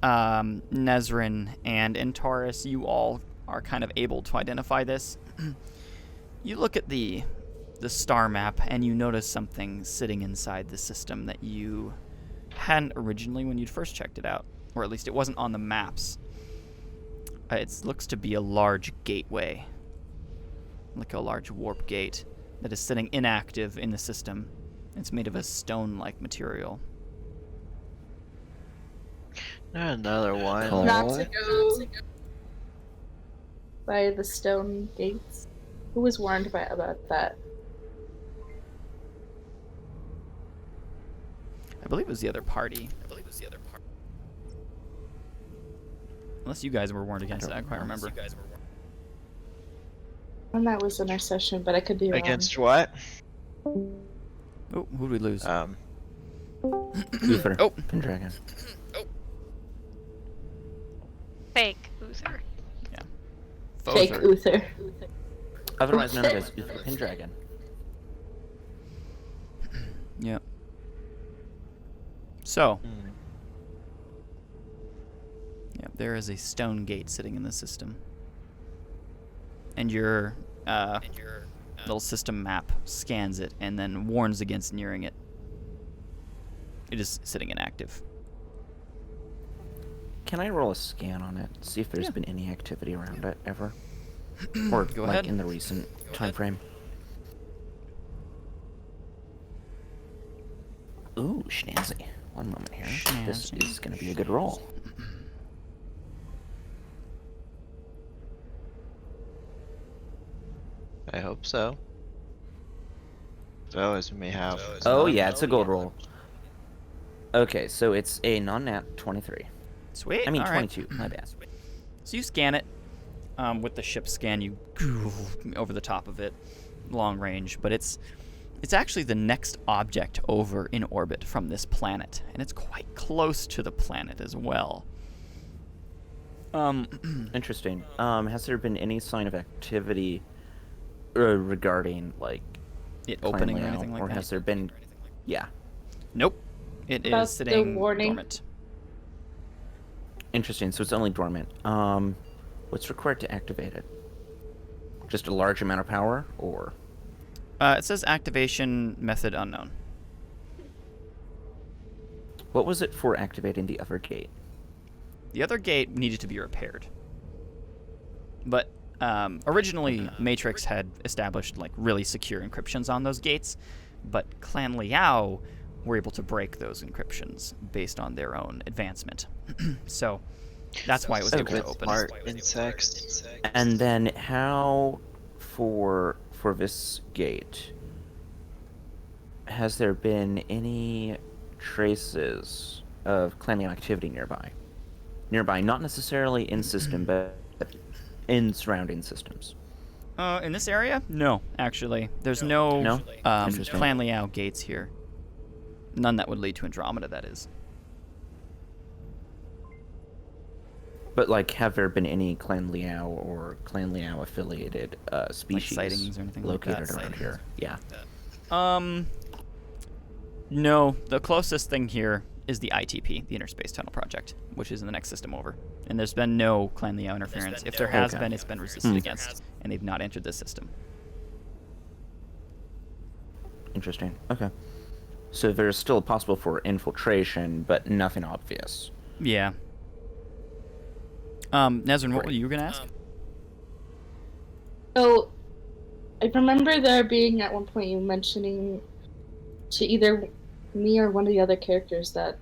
Nezrin, and Antares, you all are kind of able to identify this. You look at the star map, and you notice something sitting inside the system that you hadn't originally when you'd first checked it out, or at least it wasn't on the maps. It looks to be a large gateway, like a large warp gate that is sitting inactive in the system, It's made of a stone-like material. Another one. Cool. Not to go by the stone gates. Who was warned about that? I believe it was the other party. Unless you guys were warned against it, I don't quite remember. And that was in our session, but I could be wrong. Against what? Oh, who did we lose? Uther. Oh. Pendragon. Fake Uther. Fake Fother. Uther. Otherwise known as Uther Pendragon. Yep. So, yeah, there is a stone gate sitting in the system. And your little system map scans it and then warns against nearing it. It is sitting inactive. Can I roll a scan on it? See if there's been any activity around it ever? Or Go like ahead. in the recent time frame? Ooh, snazzy. One moment here. This Snazzy. is going to be a good roll. I hope so. So as we may have. Oh yeah, it's a gold roll. Okay, so it's a non-nat 23. Sweet. I mean all right. 22, my bad. So you scan it. With the ship scan, you go over the top of it, long range. But it's actually the next object over in orbit from this planet, and it's quite close to the planet as well. Interesting. Has there been any sign of activity regarding like It clan opening or layout, anything like or that? has there been? Yeah. Nope. It About is the sitting warning? dormant. Interesting. So it's only dormant. What's required to activate it? Just a large amount of power, or? It says activation method unknown. What was it for activating the other gate? The other gate needed to be repaired. But originally, Matrix had established like really secure encryptions on those gates, but Clan Liao were able to break those encryptions based on their own advancement. So that's why it was able to open. Smart insects. And then how for this gate, has there been any traces of clan activity nearby? Nearby, not necessarily in system, but in surrounding systems. In this area? No, actually. There's no, No? Interesting. Clan Liao gates here. None that would lead to Andromeda, that is. But like, have there been any Clan Liao or Clan Liao affiliated species sightings or anything like located that? around here? Yeah. No. The closest thing here is the ITP, the Inner Space Tunnel Project, which is in the next system over. And there's been no Clan Liao interference. If there has Okay. been, it's been resisted against, and they've not entered this system. Interesting. Okay. So there's still possible for infiltration, but nothing obvious. Yeah. Nezrin, what were Great. you going to ask? So, I remember there being at one point you mentioning to either me or one of the other characters that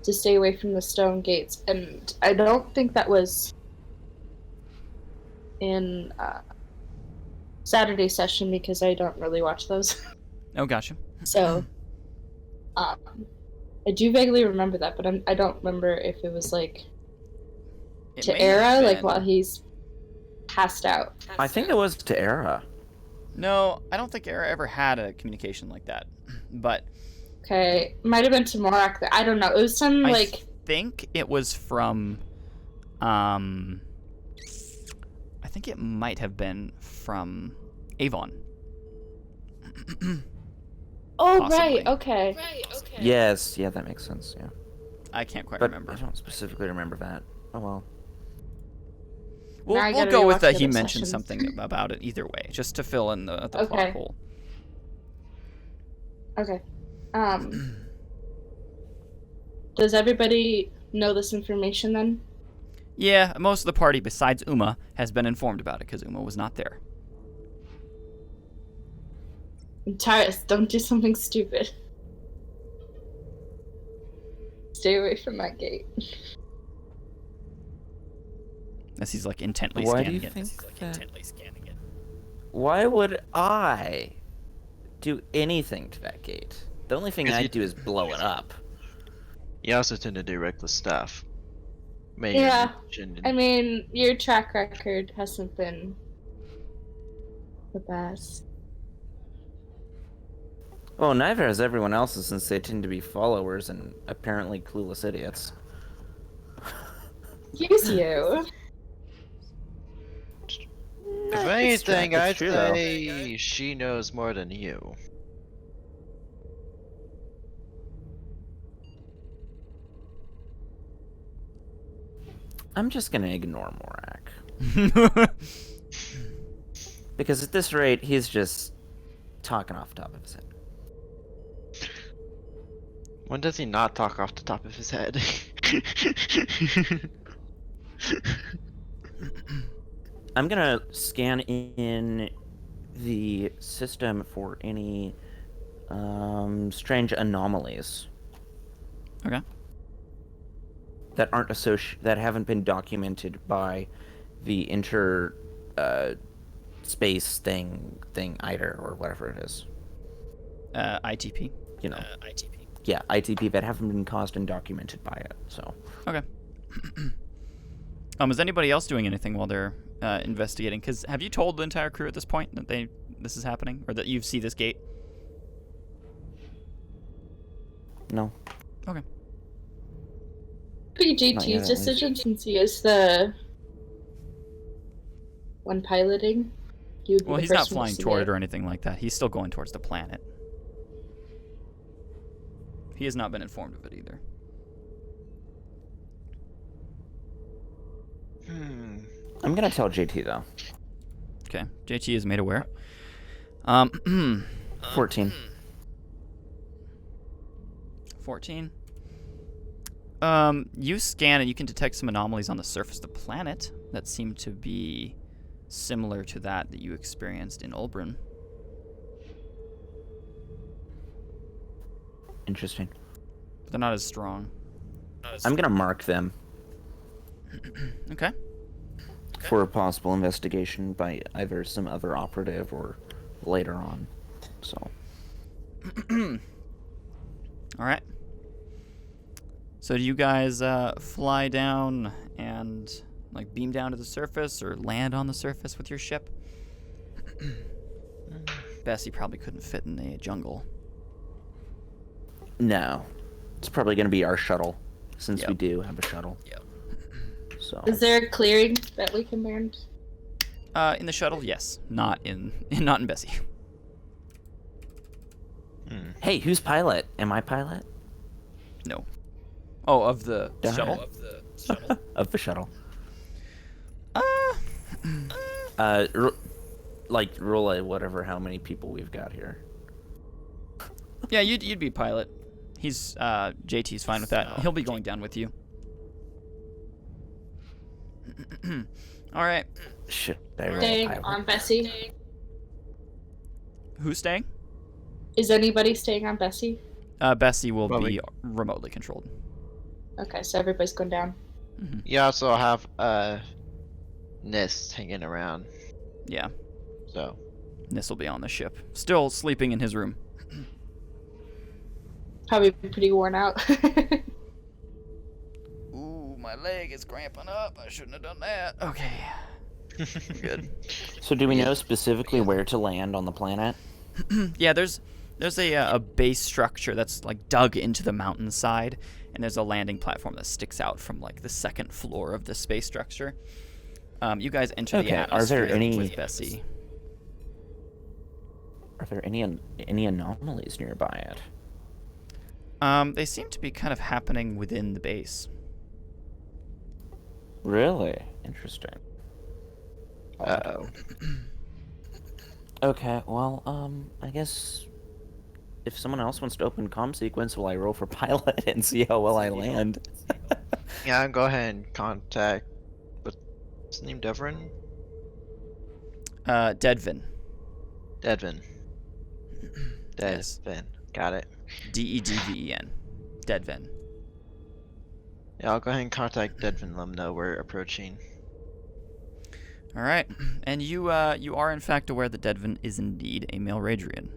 to stay away from the stone gates, and I don't think that was in Saturday session because I don't really watch those. Oh, gotcha. So, I do vaguely remember that, but I don't remember if it was like It to may have Era, like been. while he's passed out. I think it was to Era. No, I don't think Era ever had a communication like that. But Okay, might have been to Morak. I don't know. It was some I like think it was from, I think it might have been from Avon. oh possibly. right, okay. Yes, yeah, that makes sense, yeah. I can't quite But remember. I don't specifically remember that. Oh well. We'll Now I gotta go with rewatch that the he other mentioned sessions. something about it either way, just to fill in the plot Okay. hole. Okay. Does everybody know this information then? Yeah, most of the party besides Uma has been informed about it because Uma was not there. Tyrus, don't do something stupid. Stay away from that gate. As he's like intently Why do scanning you it. think that? Why would I do anything to that gate? The only thing 'Cause you- I'd do is blow it up. You also tend to do reckless stuff. Maybe Yeah, you shouldn't- I mean, your track record hasn't been the best. Well, neither has everyone else's, since they tend to be followers and apparently clueless idiots. Use you. If anything, it's I'd true, though. say she knows more than you. I'm just gonna ignore Morak. Because at this rate, he's just talking off the top of his head. When does he not talk off the top of his head? I'm gonna scan in the system for any strange anomalies Okay. that aren't that haven't been documented by the space thing either, or whatever it is. ITP. You know. Yeah, ITP that haven't been caused and documented by it. So. Okay. Is anybody else doing anything while they're investigating? Because have you told the entire crew at this point that this is happening, or that you see this gate? No. Okay. Pretty Not yet, JT's at least. decision, since he is the one piloting. He would be Well, the he's not first one to flying see toward it. it or anything like that. He's still going towards the planet. He has not been informed of it either. I'm gonna tell JT though. Okay. JT is made aware. 14. 14. You scan and you can detect some anomalies on the surface of the planet that seem to be similar to that you experienced in Ulbrin. Interesting. But they're not as strong. I'm gonna mark them Okay. for a possible investigation by either some other operative or later on. So. All right. So do you guys fly down and like beam down to the surface, or land on the surface with your ship? Bessie probably couldn't fit in the jungle. No. It's probably gonna be our shuttle, since we Yep. do have a shuttle. Yep. So. Is there a clearing that we can land? In the shuttle, yes. Not in Bessie. Hey, who's pilot? Am I pilot? No. Oh, of the Darn shuttle? it. Of the shuttle. Of the shuttle. Roll a whatever how many people we've got here. Yeah, you'd be pilot. He's JT's fine with that. He'll be going down with you. All right. Should I roll a Staying pilot? on Bessie? Who's staying? Is anybody staying on Bessie? Bessie will Probably. be remotely controlled. Okay, so everybody's going down. You also have Nist hanging around, Yeah. so Nis will be on the ship, still sleeping in his room. Probably pretty worn out. Ooh, my leg is cramping up. I shouldn't have done that. Okay. Good. So do we know specifically where to land on the planet? Yeah, there's a base structure that's like dug into the mountainside, and there's a landing platform that sticks out from like the second floor of the space structure. You guys enter the Okay, are atmosphere there any- with Bessie. Are there any anomalies nearby it? They seem to be kind of happening within the base. Really? Interesting. uh-oh. Okay, well, I guess if someone else wants to open comm sequence, will I roll for pilot and see how well I land? Yeah, go ahead and contact. What's his name? Dedven. Dedven. Dedven. Yes. Dedven. Got it. Dedven. Dedven. Yeah, I'll go ahead and contact Dedven. Let him know we're approaching. All right, and you are in fact aware that Dedven is indeed a male Radrian.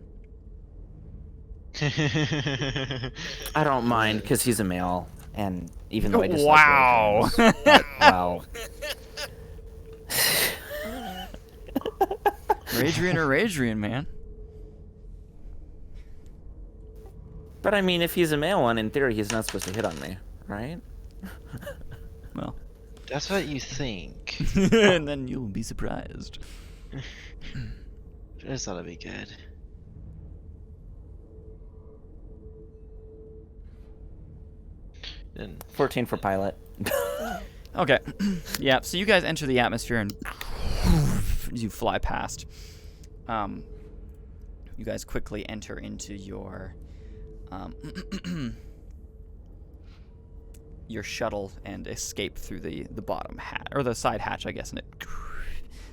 I don't mind because he's a male, and even though I dislike Wow. Radrians, but, wow. Radrian or Radrian, man. But I mean, if he's a male one, in theory, he's not supposed to hit on me, right? Well. That's what you think. And then you'll be surprised. This ought to be good. Then 14 for pilot. Okay. Yeah, so you guys enter the atmosphere and you fly past. You guys quickly enter into your your shuttle and escape through the bottom hatch, or the side hatch, I guess, and it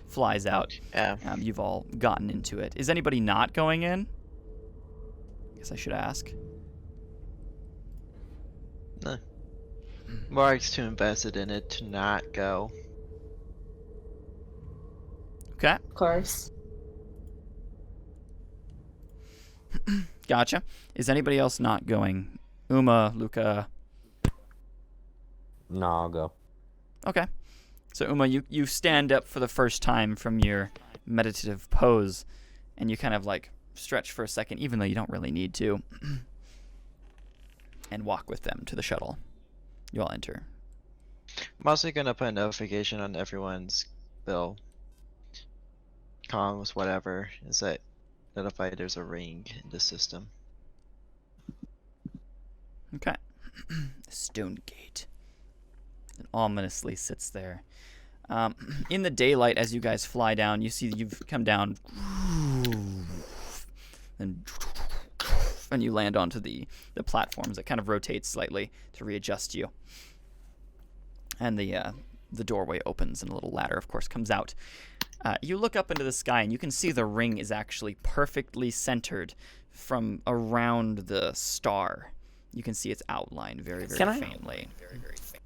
flies out. yeah. You've all gotten into it. Is anybody not going in? I guess I should ask. No. Mark's too invested in it to not go. Okay. Of course. Gotcha. Is anybody else not going? Uma, Luca. No, I'll go. Okay. So Uma, you stand up for the first time from your meditative pose, and you kind of like stretch for a second, even though you don't really need to, and walk with them to the shuttle. You all enter. I'm also gonna put a notification on everyone's bill. Comms, whatever, is that notify there's a ring in the system. Okay. Stone Gate. It ominously sits there. In the daylight, as you guys fly down, you see you've come down, and you land onto the platforms that kind of rotate slightly to readjust you. And the doorway opens, and a little ladder, of course, comes out. You look up into the sky, and you can see the ring is actually perfectly centered from around the star. You can see its outline very, very faintly. Very, very faint.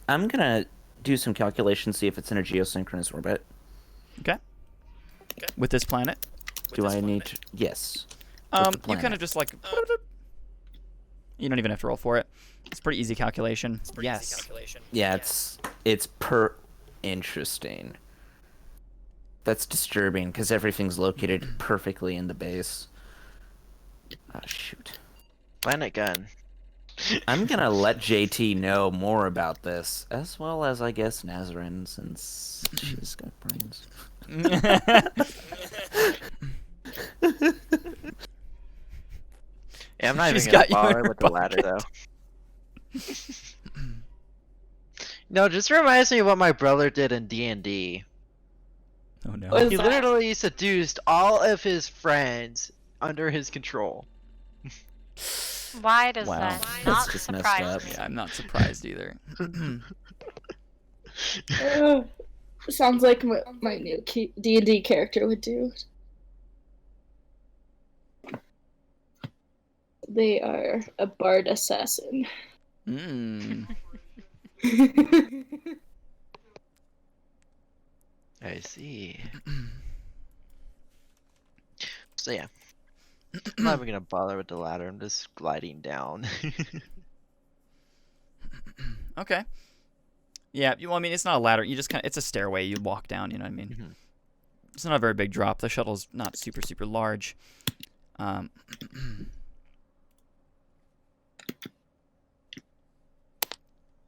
I'm gonna do some calculations, see if it's in a geosynchronous orbit. Okay. With this planet? Do I need to? Yes. You kind of just like... You don't even have to roll for it. It's a pretty easy calculation. Yes. Yeah, it's interesting. That's disturbing because everything's located perfectly in the base. Oh, shoot. Planet gun. I'm gonna let JT know more about this, as well as I guess Nazarin, since she's got brains. Yeah, I'm not She's even got gonna you in bother her with the ladder bucket. though. No, just reminds me of what my brother did in D&D. Oh no. What is He that? literally seduced all of his friends under his control. Why does Wow, that that's not just messed surprise up. me? Yeah, I'm not surprised either. Sounds like my new D&D character would do. They are a bard assassin. I see. So yeah. I'm not even gonna bother with the ladder, I'm just gliding down. Okay. Yeah, well, I mean, it's not a ladder. You just it's a stairway. You walk down, you know what I mean? Mhm. It's not a very big drop. The shuttle's not super, super large. And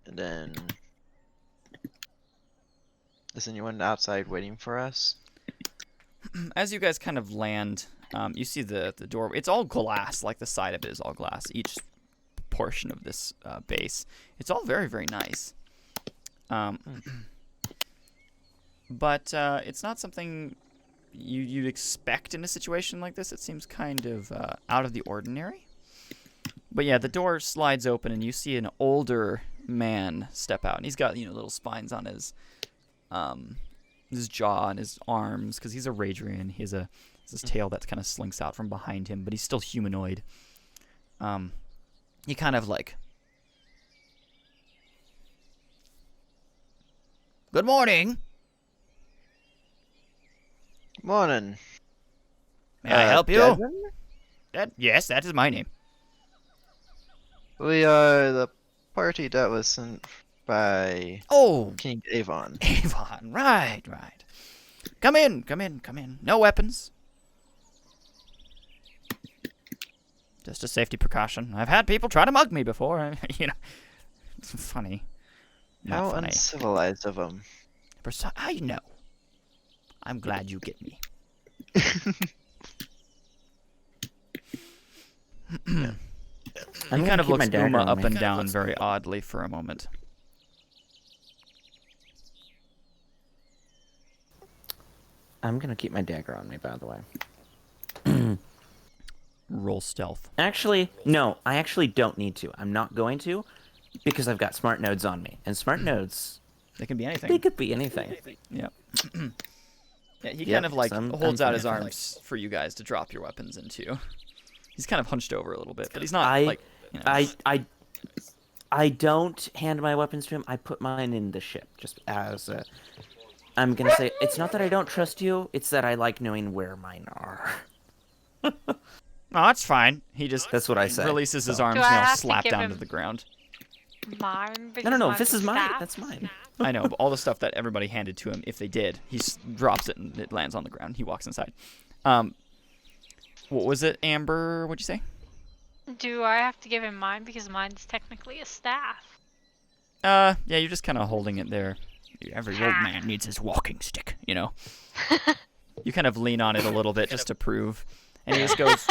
then... Is anyone outside waiting for us? As you guys kind of land, you see the door. It's all glass, like the side of it is all glass. Each portion of this base. It's all very, very nice. But it's not something you'd expect in a situation like this. It seems kind of out of the ordinary. But yeah, the door slides open and you see an older man step out. And he's got, little spines on his his jaw and his arms, because he's a Radrian. He has this tail that kind of slinks out from behind him, but he's still humanoid. He kind of like, good morning. Morning. May I help you? Dedven? Yes, that is my name. We are the party that was sent by Oh, King Avon. Avon. Right. Come in. No weapons. Just a safety precaution. I've had people try to mug me before. You know, it's funny. Not How funny. uncivilized of them. I know. I'm glad you get me. He kind of looks Uma up and down very oddly for a moment. I'm gonna keep my dagger on me, by the way. Roll stealth. Actually, no, I actually don't need to. I'm not going to, because I've got smart nodes on me. And smart nodes, They can be anything. they could be anything. Yeah. Yeah, he Yep, kind of like so I'm holds out his fine. arms for you guys to drop your weapons into. He's kind of hunched over a little bit, but he's not I- like, you know. I don't hand my weapons to him. I put mine in the ship, just as a... I'm gonna say, it's not that I don't trust you, it's that I like knowing where mine are. No, that's fine. He just That's what I say. releases his so. arms Do and I he'll have to slap give down him- to the ground. Mine. No, because this is mine. staff? That's mine. I know, but all the stuff that everybody handed to him, if they did, he drops it and it lands on the ground. He walks inside. What was it, Amber? What'd you say? Do I have to give him mine because mine's technically a staff? Yeah, you're just kind of holding it there. Every old man needs his walking stick, you know. You kind of lean on it a little bit just to prove, and he just goes,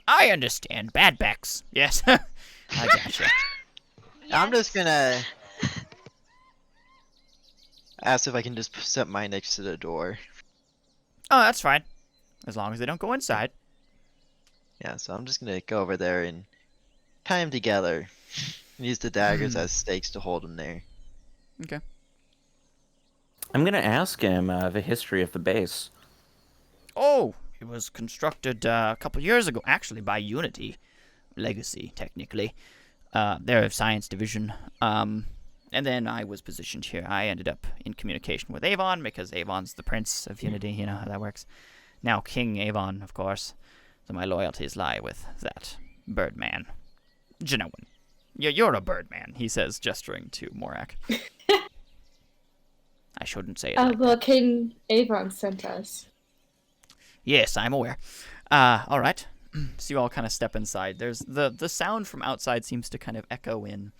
"I understand. Bad backs. Yes, I gotcha." I'm just gonna ask if I can just set mine next to the door. Oh, that's fine, as long as they don't go inside. Yeah, so I'm just gonna go over there and tie them together. And use the daggers as stakes to hold them there. Okay. I'm gonna ask him the history of the base. Oh, it was constructed a couple years ago, actually by Unity Legacy, technically. Their science division. And then I was positioned here. I ended up in communication with Avon because Avon's the prince of Unity. You know how that works. Now King Avon, of course. So my loyalties lie with that Birdman. Genoan. You're a Birdman, he says, gesturing to Morak. I shouldn't say it like Well, King Avon sent us. Yes, I'm aware. All right. So you all kind of step inside. There's the sound from outside seems to kind of echo in.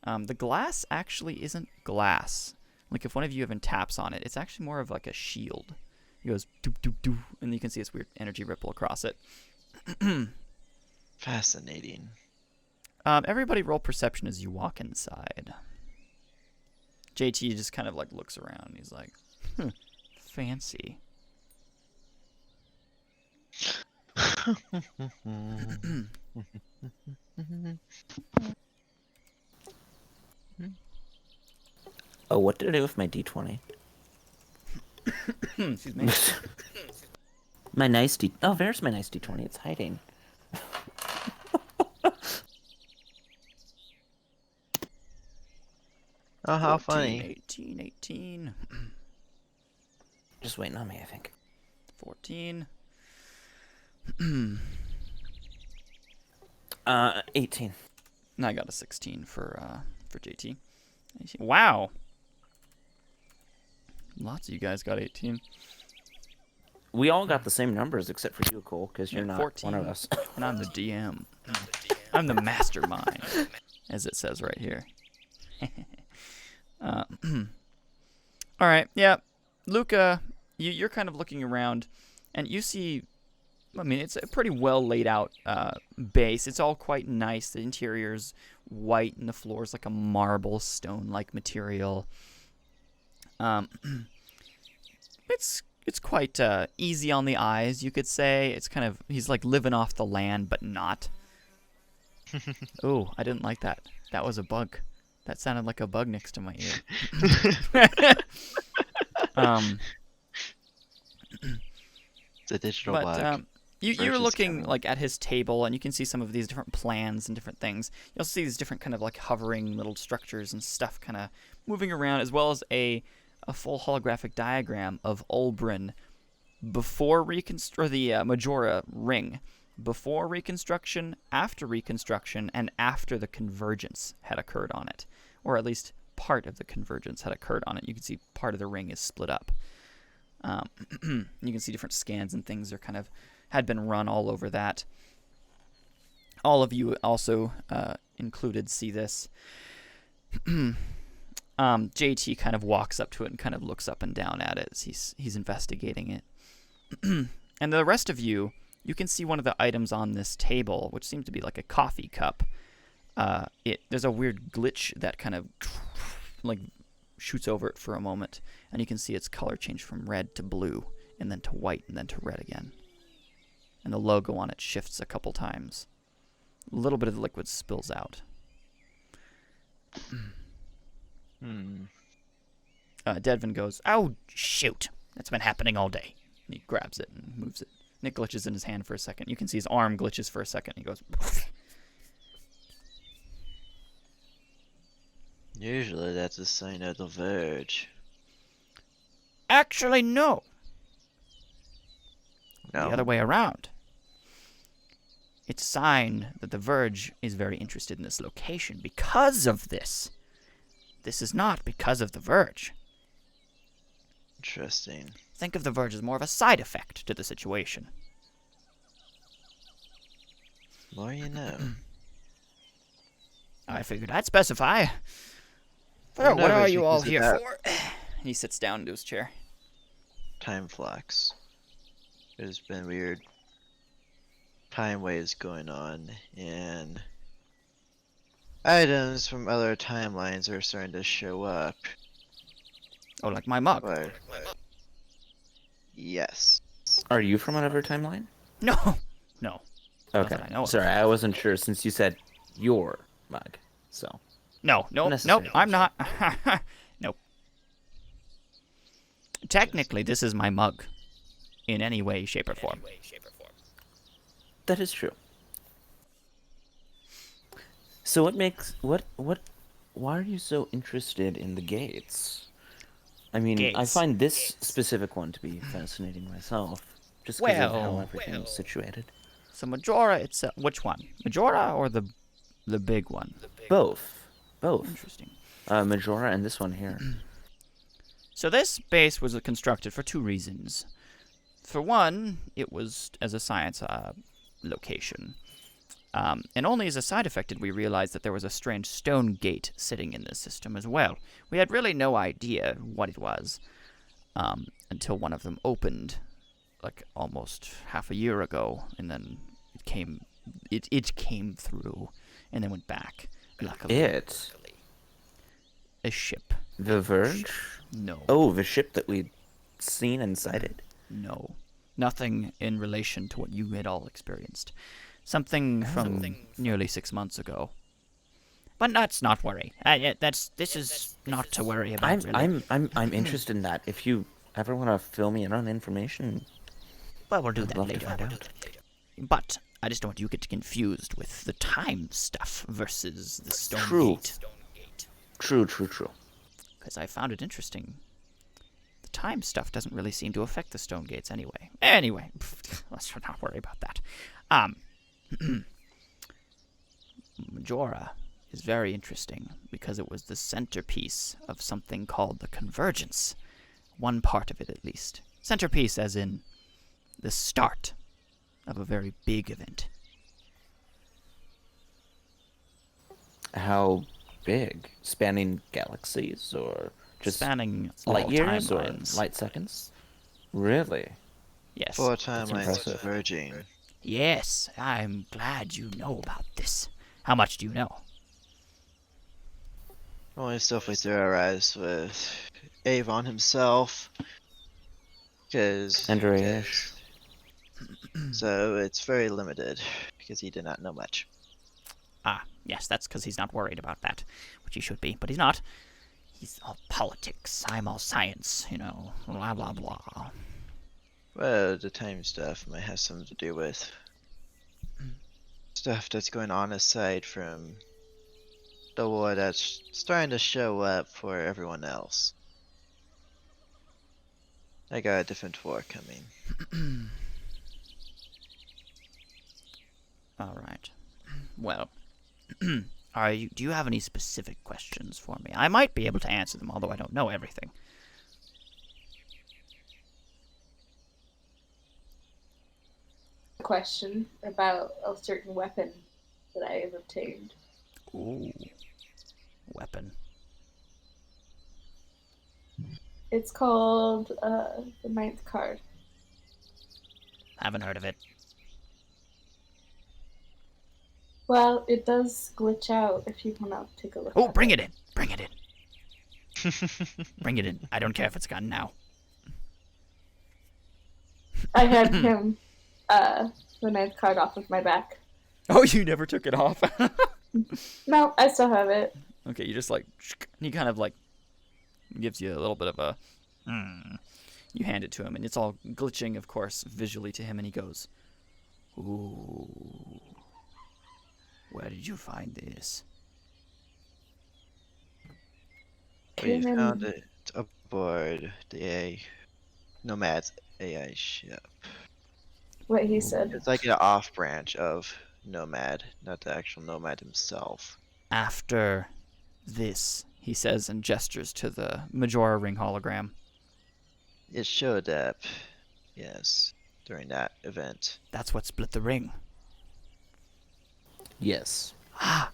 The glass actually isn't glass. Like if one of you even taps on it, it's actually more of like a shield. It goes doo doo doo, and you can see this weird energy ripple across it. Fascinating. Everybody roll perception as you walk inside. JT just kind of like looks around. He's like, fancy. Oh, what did I do with my D20? Excuse me. My nice D... Oh, there's my nice D20. It's hiding. Oh, how 14, funny. 18. Just waiting on me, I think. 14. 18. And I got a 16 for JT. Wow. Lots of you guys got 18. We all got the same numbers except for you, Cole, because you're Yeah, not 14. one of us. And I'm the DM. I'm the mastermind, as it says right here. All right, yeah. Luca, you're kind of looking around, and you see, I mean, it's a pretty well laid out base. It's all quite nice. The interior's white, and the floor's like a marble stone-like material. It's quite easy on the eyes, you could say. It's kind of, he's like living off the land, but not. Oh, I didn't like that. That was a bug. That sounded like a bug next to my ear. It's a digital But bug. you're versus looking Kevin. like at his table, and you can see some of these different plans and different things. You'll see these different kind of like hovering little structures and stuff kind of moving around, as well as a full holographic diagram of Ulbrin before or the Majora ring, before Reconstruction, after Reconstruction, and after the convergence had occurred on it, or at least part of the convergence had occurred on it. You can see part of the ring is split up. You can see different scans and things are kind of had been run all over that. All of you also included see this. JT kind of walks up to it and kind of looks up and down at it as he's investigating it. And the rest of you can see one of the items on this table, which seems to be like a coffee cup. There's a weird glitch that kind of like shoots over it for a moment, and you can see its color change from red to blue, and then to white, and then to red again. And the logo on it shifts a couple times. A little bit of the liquid spills out. Dedven goes, "Oh, shoot. That's been happening all day." And he grabs it and moves it. Nick glitches in his hand for a second. You can see his arm glitches for a second. He goes, Usually that's a sign of the verge. "Actually, no. No. The other way around. It's a sign that the Verge is very interested in this location because of this. This is not because of the Verge. Interesting. Think of the Verge as more of a side effect to the situation." More you know. I figured I'd specify. Well, What no, are but you all because of here that- for? He sits down into his chair. Time flux. There's been weird time waves going on, and items from other timelines are starting to show up. Oh, like my mug. But yes. Are you from another timeline? No. No. Not Okay. that I know of. Sorry, I wasn't sure since you said your mug. So. No. Nope, Necessarily. I'm not. Nope. Technically, this is my mug. In any way, shape, or form. That is true. So why are you so interested in the gates? I mean, I Gates. find this specific one to be fascinating myself, just because of how Well. everything is situated. So Majora itself. Which one? Majora or the big one? Both. Interesting. Majora and this one here. So this base was constructed for two reasons. For one, it was as a science location. And only as a side effect did we realize that there was a strange stone gate sitting in this system as well. We had really no idea what it was until one of them opened like almost half a year ago, and then it came through and then went back. Luckily. A ship. The Verge? No. Oh, the ship that we'd seen and sighted. No. Nothing in relation to what you had all experienced. Something from nearly 6 months ago. But let's not worry. This is not to worry about. I'm interested in that. If you ever want to fill me in on information, Well, we'll do that love to later. find out. But I just don't want you to get confused with the time stuff versus the stone True. gate. True. Because I found it interesting. The time stuff doesn't really seem to affect the stone gates anyway. Anyway, let's not worry about that. Majora is very interesting because it was the centerpiece of something called the convergence. One part of it, at least. Centerpiece as in the start of a very big event. How big? Spanning galaxies or just Spanning all light years timelines. or light seconds? Really? Yes. 4 timelines impressive. converging. Yes, I'm glad you know about this. How much do you know? Only stuff we theorize with Avon himself. Andreas. So it's very limited because he did not know much. Ah, yes, that's because he's not worried about that, which he should be, but he's not. He's all politics. I'm all science, you know. Blah, blah, blah. Well, the time stuff might have something to do with stuff that's going on aside from the war that's starting to show up for everyone else. I got a different war coming. All right. Well, do you have any specific questions for me? I might be able to answer them, although I don't know everything. Question about a certain weapon that I have obtained. Ooh. Weapon. It's called the 9th card. Haven't heard of it. Well, it does glitch out if you want to take a look. Oh, bring it in. Bring it in. Bring it in. I don't care if it's gone now. I had him the 9th card off of my back. Oh, you never took it off? No, I still have it. Okay, you just like, he kind of like gives you a little bit of a, you hand it to him, and it's all glitching, of course, visually to him, and he goes, ooh, where did you find this? We found it aboard the Nomad's AI ship. What he said. It's like an off branch of Nomad, not the actual Nomad himself. After this, he says, and gestures to the Majora ring hologram. It showed up, yes, during that event. That's what split the ring. Yes. Ah,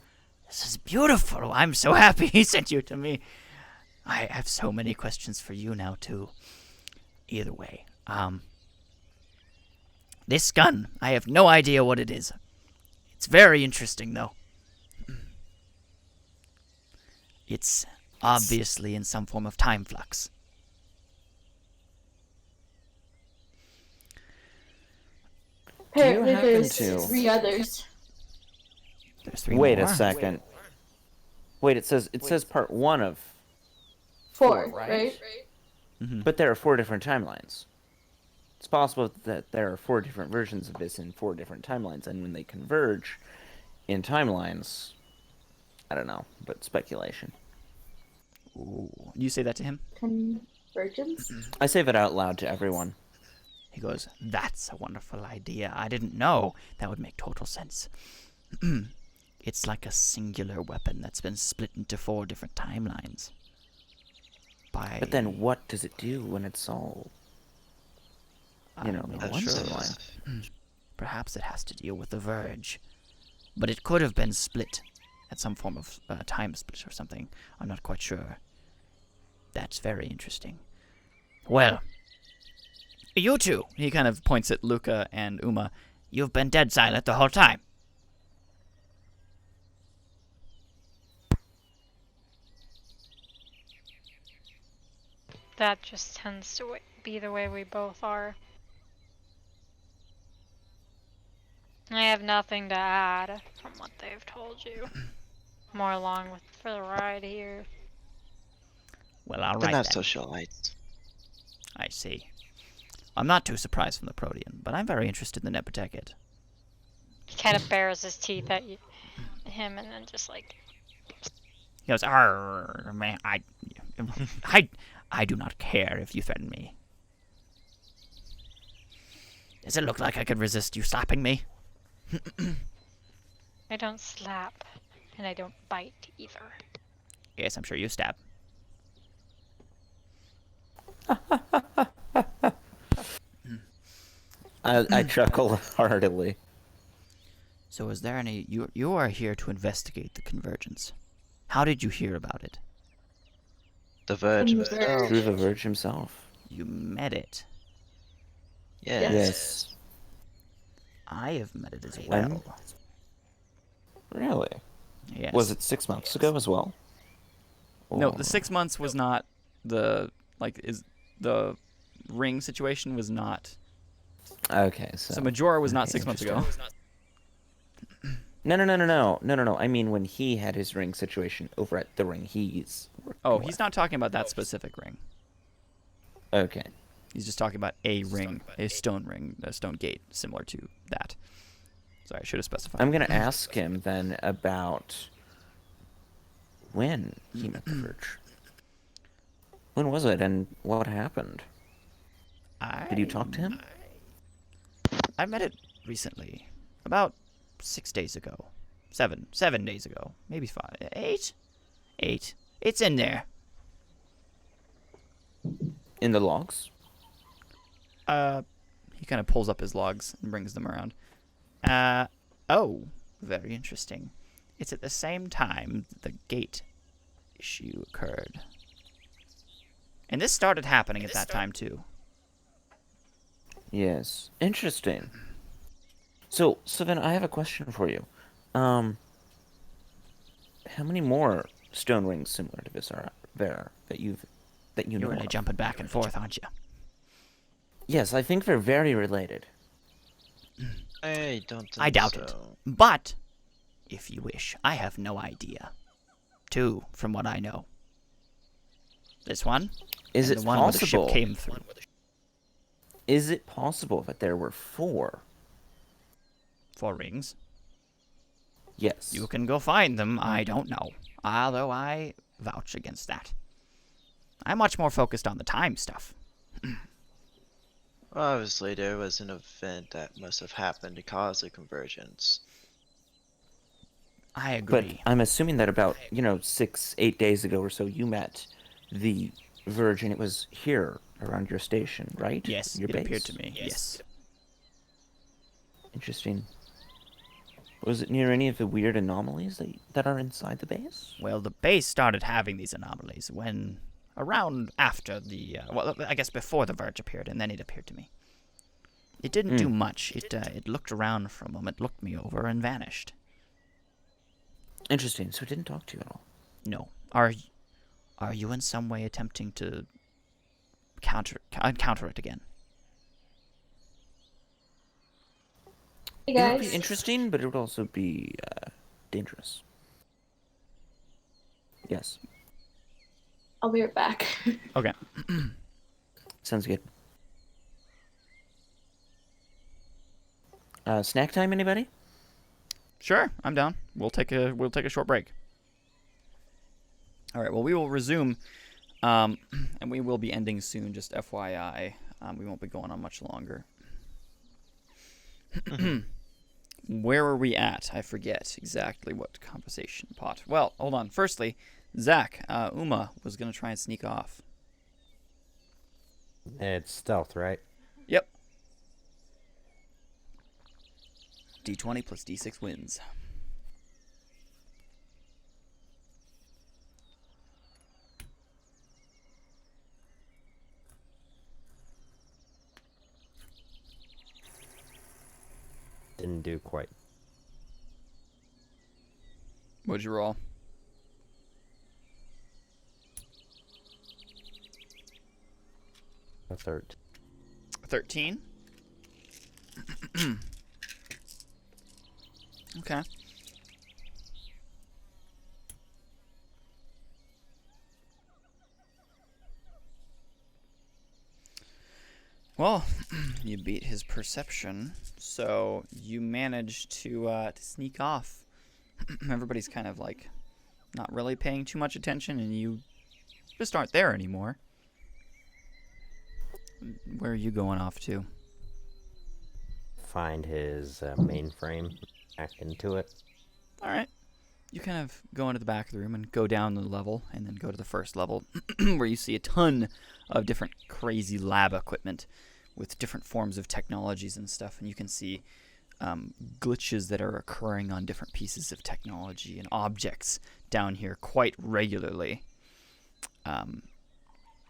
this is beautiful. I'm so happy he sent you to me. I have so many questions for you now, too. Either way, this gun, I have no idea what it is. It's very interesting, though. It's obviously in some form of time flux. Apparently happen there's to- 3 others. There's 3 Wait more. a second. Wait, it says part 1 of 4, right? right? But there are 4 different timelines. It's possible that there are 4 different versions of this in 4 different timelines, and when they converge in timelines, I don't know, but speculation. Ooh. You say that to him? Convergence? I say that out loud to everyone. He goes, that's a wonderful idea. I didn't know. That would make total sense. It's like a singular weapon that's been split into 4 different timelines. But then what does it do when it's all, you know, I'm one not sure. storyline? Perhaps it has to deal with the Verge. But it could have been split at some form of time split or something. I'm not quite sure. That's very interesting. Well, you two, he kind of points at Luca and Uma, you've been dead silent the whole time. That just tends to be the way we both are. I have nothing to add from what they've told you. More along with for the ride here. Well, all They're right not then. socialites. I see. I'm not too surprised from the Protean, but I'm very interested in the Nepotekid. He kind of bares his teeth at him and then just like... He goes, "Arr, man, I do not care if you threaten me. Does it look like I could resist you slapping me?" I don't slap, and I don't bite either. Yes, I'm sure you stab. I chuckle heartily. So is there any... You are here to investigate the convergence. How did you hear about it? The Verge From the himself. Verge. Through the Verge himself. You met it. Yes. Yes. I have met it as When? well. Really? Yes. Was it 6 months ago as well? No, Or- the 6 months was not the... Is the ring situation was not... Okay, so... So Majora was not okay, 6 months ago. interesting. No. I mean when he had his ring situation over at the ring he's working Oh, with. he's not talking about that specific ring. Okay. He's just talking about a ring, a stone ring, a stone gate, similar to that. Sorry, I should have specified. I'm gonna ask him then about when he met the Verge. When was it, and what happened? Did you talk to him? I met it recently, about 6 days ago, 7 days ago, maybe 5, 8. It's in there. In the logs? He kind of pulls up his logs and brings them around. Oh, very interesting. It's at the same time the gate issue occurred. And this started happening at that time, too. Yes. Interesting. So then I have a question for you. How many more stone rings similar to this are there that you You're know really of? jumping back and forth, aren't you? Yes, I think they're very related. I don't think I doubt it. so. But, if you wish, I have no idea. 2, from what I know. This one, Is and it the one where the ship possible? came through. Is it possible that there were 4? 4 rings. Yes. You can go find them, I don't know. Although I vouch against that. I'm much more focused on the time stuff. Obviously, there was an event that must have happened to cause the convergence. I But agree. I'm assuming that about, 6, 8 days ago or so, you met the Verge, and it was here around your station, right? Yes, Your it base? appeared to me. Yes. Interesting. Was it near any of the weird anomalies that are inside the base? Well, the base started having these anomalies when around after the well, I guess before the Verge appeared, and then it appeared to me. It didn't do much. It looked around for a moment, looked me over, and vanished. Interesting. So it didn't talk to you at all. No. Are you in some way attempting to counter it again? Hey It would be guys. interesting, but it would also be dangerous. Yes. I'll be right back. Okay. Sounds good. Snack time, anybody? Sure, I'm down. We'll take a short break. All right. Well, we will resume, and we will be ending soon. Just FYI, we won't be going on much longer. Where are we at? I forget exactly what conversation pot. Well, hold on. Firstly, Zach, Uma was gonna try and sneak off. It's stealth, right? Yep. D20 plus D6 wins. Didn't do quite. What'd you roll? A third. 13. Okay. Well, you beat his perception, so you managed to sneak off. Everybody's kind of like not really paying too much attention, and you just aren't there anymore. Where are you going off to? Find his mainframe, hack into it. All right. You kind of go into the back of the room and go down the level, and then go to the first level, where you see a ton of different crazy lab equipment with different forms of technologies and stuff, and you can see glitches that are occurring on different pieces of technology and objects down here quite regularly.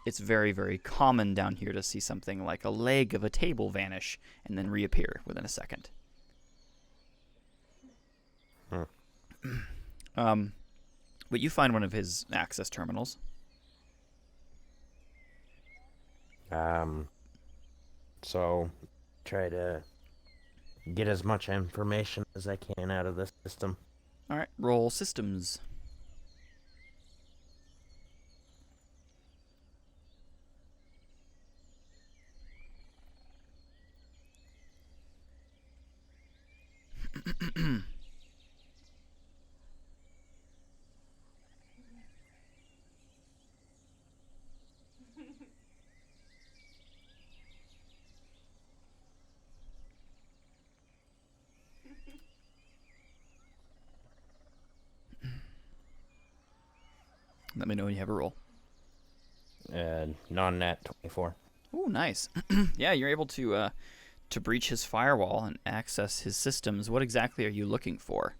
It's very, very common down here to see something like a leg of a table vanish and then reappear within a second. But you find one of his access terminals. So try to get as much information as I can out of this system. All right, roll systems. Let me know when you have a roll. Non-nat 24. Ooh, nice. Yeah, you're able to breach his firewall and access his systems. What exactly are you looking for?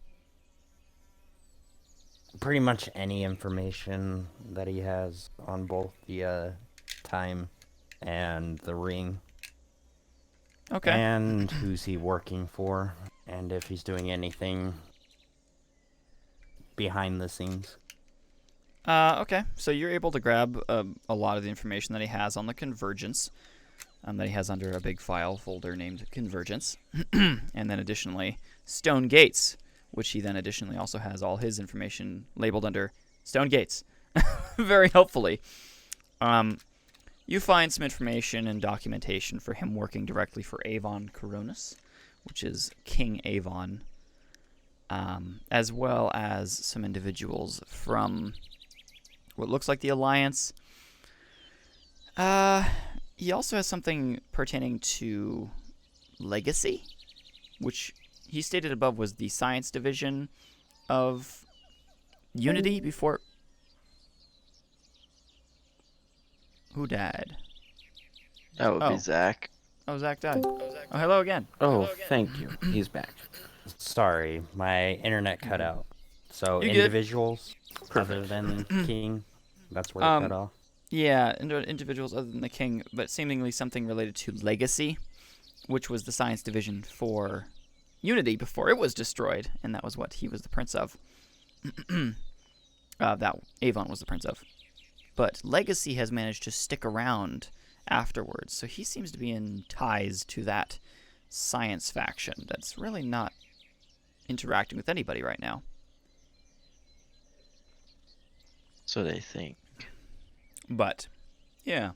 Pretty much any information that he has on both the time and the ring. Okay. And who's he working for, and if he's doing anything behind the scenes. Okay, so you're able to grab a lot of the information that he has on the Convergence, that he has under a big file folder named Convergence, and then additionally Stone Gates, which he then additionally also has all his information labeled under Stone Gates, very helpfully. You find some information and documentation for him working directly for Avon Coronis, which is King Avon, as well as some individuals from what looks like the Alliance. He also has something pertaining to Legacy, which he stated above was the science division of Unity before... Who died? That would be Zach. Oh, Zach died. Oh, hello again. Oh, thank you. He's back. Sorry, my internet cut out. So You good. individuals other than King, that's where it cut off. Yeah, individuals other than the King, but seemingly something related to Legacy, which was the science division for Unity before it was destroyed, and that was what he was the prince of. That Avon was the prince of. But Legacy has managed to stick around afterwards, so he seems to be in ties to that science faction that's really not interacting with anybody right now. So they think. But, yeah.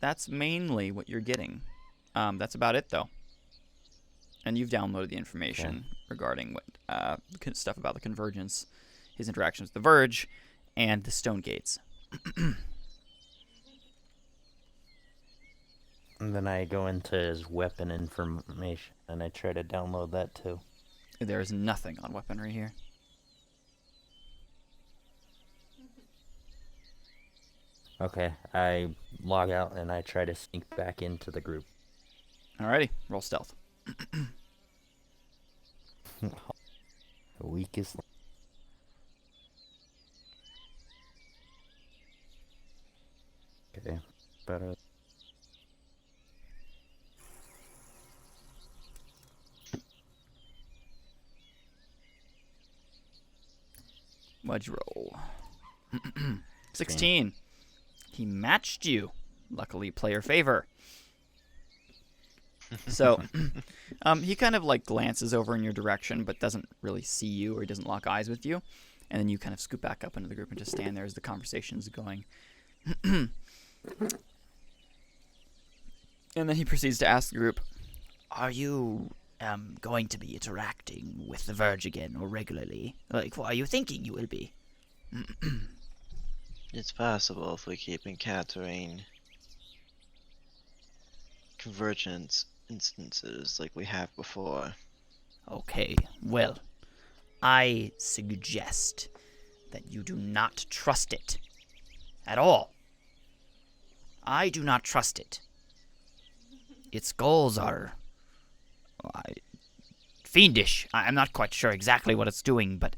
That's mainly what you're getting. That's about it, though. And you've downloaded the information regarding what stuff about the Convergence, his interactions with the Verge, and the Stone Gates. And then I go into his weapon information, and I try to download that too. There is nothing on weaponry here. Okay, I log out and I try to sneak back into the group. Alrighty, roll stealth. The weakest. Okay, better. What'd you roll? 16. He matched you. Luckily, player favor. So, he kind of like glances over in your direction, but doesn't really see you, or he doesn't lock eyes with you. And then you kind of scoot back up into the group and just stand there as the conversation's going. And then he proceeds to ask the group, "Are you going to be interacting with the Verge again, or regularly? Like, what are you thinking you will be?" It's possible if we keep encountering convergence instances like we have before. Okay, well, I suggest that you do not trust it at all. I do not trust it. Its goals are fiendish. I'm not quite sure exactly what it's doing, but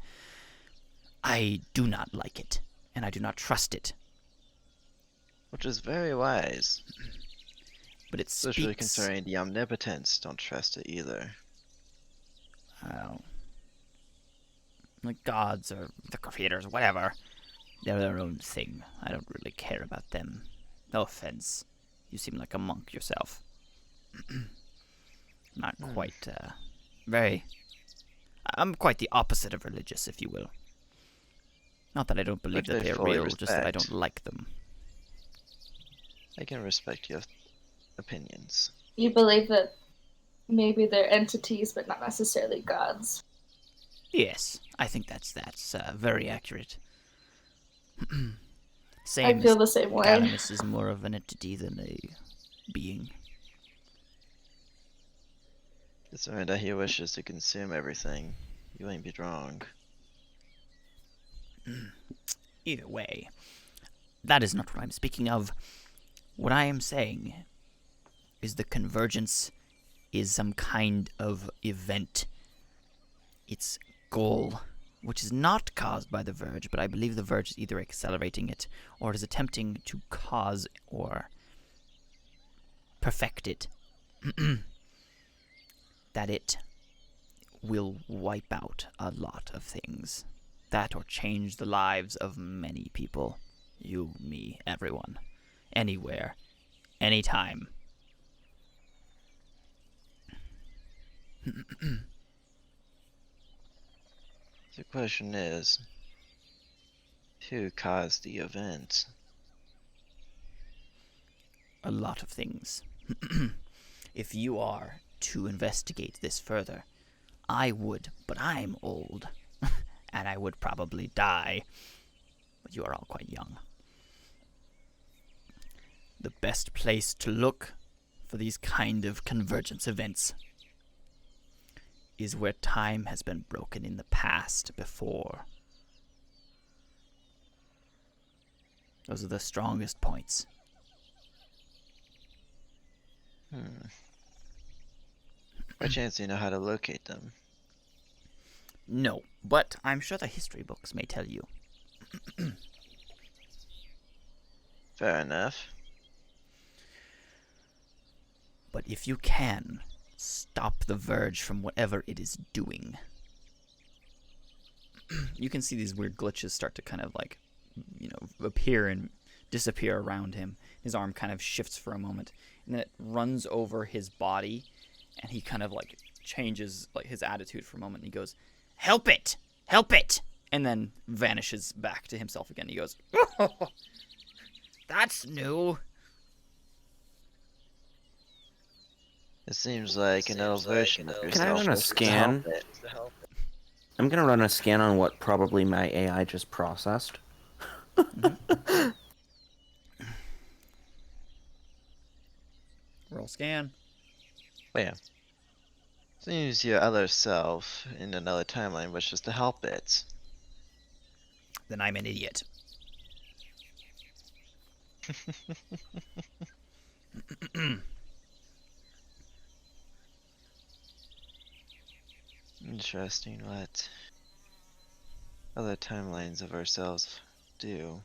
I do not like it, and I do not trust it. Which is very wise. But it Especially speaks... concerning the omnipotence, don't trust it either. Well, the gods or the creators, whatever, they're their own thing. I don't really care about them. No offense. You seem like a monk yourself. Not quite, very... I'm quite the opposite of religious, if you will. Not that I don't believe Which I that they're fully real, just that I respect. don't like them. I can respect your opinions. You believe that maybe they're entities, but not necessarily gods. Yes, I think that's very accurate. I Same feel as the same way. Calamus is more of an entity than a being. Considering that he wishes to consume everything, you ain't be wrong. Either way, that is not what I'm speaking of. What I am saying is the convergence is some kind of event. Its goal, which is not caused by the Verge, but I believe the Verge is either accelerating it or is attempting to cause or perfect it. That it will wipe out a lot of things. That or change the lives of many people. You, me, everyone. Anywhere. Anytime. The question is, who caused the event? A lot of things. If you are to investigate this further, I would, but I'm old. And I would probably die. But you are all quite young. The best place to look for these kind of convergence events is where time has been broken in the past before. Those are the strongest points. By chance you know how to locate them? No, but I'm sure the history books may tell you. Fair enough. But if you can, stop the Verge from whatever it is doing. You can see these weird glitches start to kind of like, appear and disappear around him. His arm kind of shifts for a moment, and then it runs over his body, and he kind of like changes like his attitude for a moment, and he goes, "Help it! Help it!" And then vanishes back to himself again. He goes, "Oh, that's new." It seems like an old version of yourself. Can I run a wishes to scan? help it. I'm gonna run a scan on what probably my AI just processed. Roll scan. Oh yeah. Seems your other self in another timeline wishes to help it. Then I'm an idiot. Interesting what other timelines of ourselves do.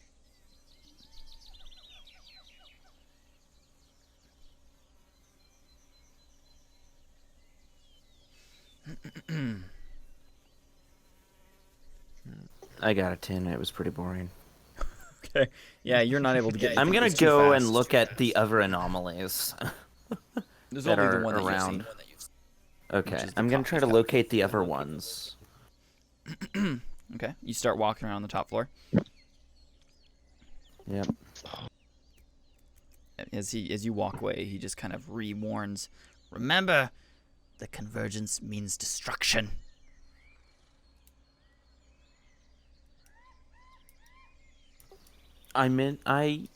I got a 10. It was pretty boring. Okay. Yeah, you're not able to get. I'm gonna it's too go fast. and look at the other anomalies There's that only are the one around. that you've seen. Okay, is the I'm gonna top try to floor. locate the other ones. Okay, you start walking around the top floor. Yep. As you walk away, he just kind of re-warns. Remember, the convergence means destruction. I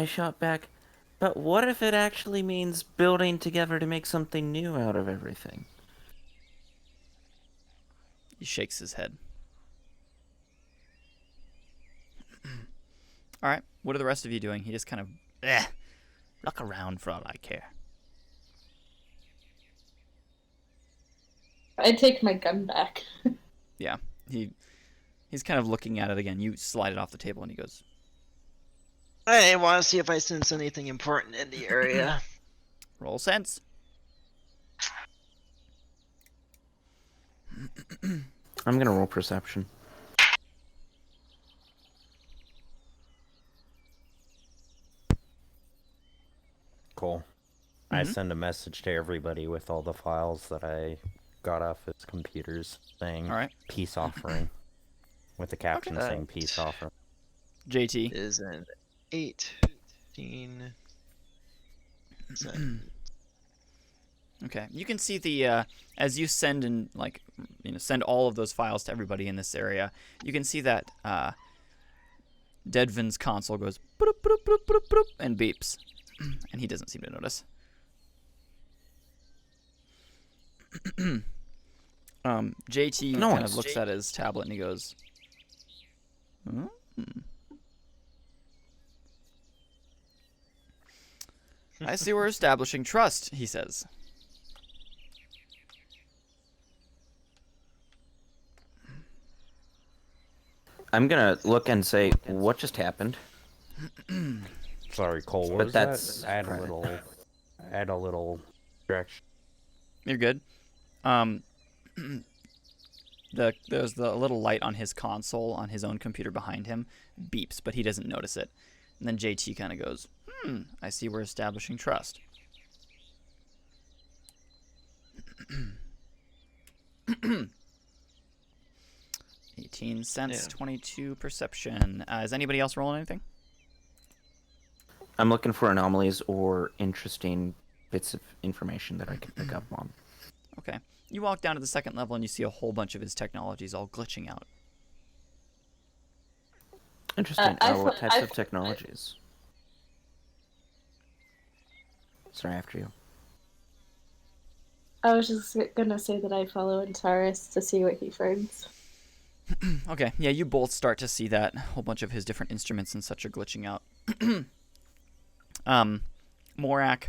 shot back, but what if it actually means building together to make something new out of everything? He shakes his head. All right, what are the rest of you doing? He just kind of look around for all I care. I take my gun back. Yeah, he's kind of looking at it again. You slide it off the table, and he goes, I want to see if I sense anything important in the area. "Roll sense." I'm gonna roll perception. Cool. Hmm. I send a message to everybody with all the files that I got off his computers saying All right. peace offering, with the caption Okay. saying peace offering. JT. Is an 18. Okay, you can see the as you send and send all of those files to everybody in this area. You can see that Dedven's console goes boop, boop, boop, boop, boop, and beeps, and he doesn't seem to notice. JT kind of looks at his tablet and he goes, I see we're establishing trust, he says. I'm gonna look and say, what just happened? Sorry, Cole. What But was that's that? Add private. a little direction. You're good. There's the little light on his console on his own computer behind him beeps, but he doesn't notice it. And then JT kind of goes, I see we're establishing trust. 18 sense, 22 perception. Is anybody else rolling anything? I'm looking for anomalies or interesting bits of information that I can pick up on. Okay. You walk down to the second level and you see a whole bunch of his technologies all glitching out. Interesting. What types of technologies? Sorry, after you. I was just gonna say that I follow Antares to see what he finds. Okay, yeah, you both start to see that a whole bunch of his different instruments and such are glitching out. Morak,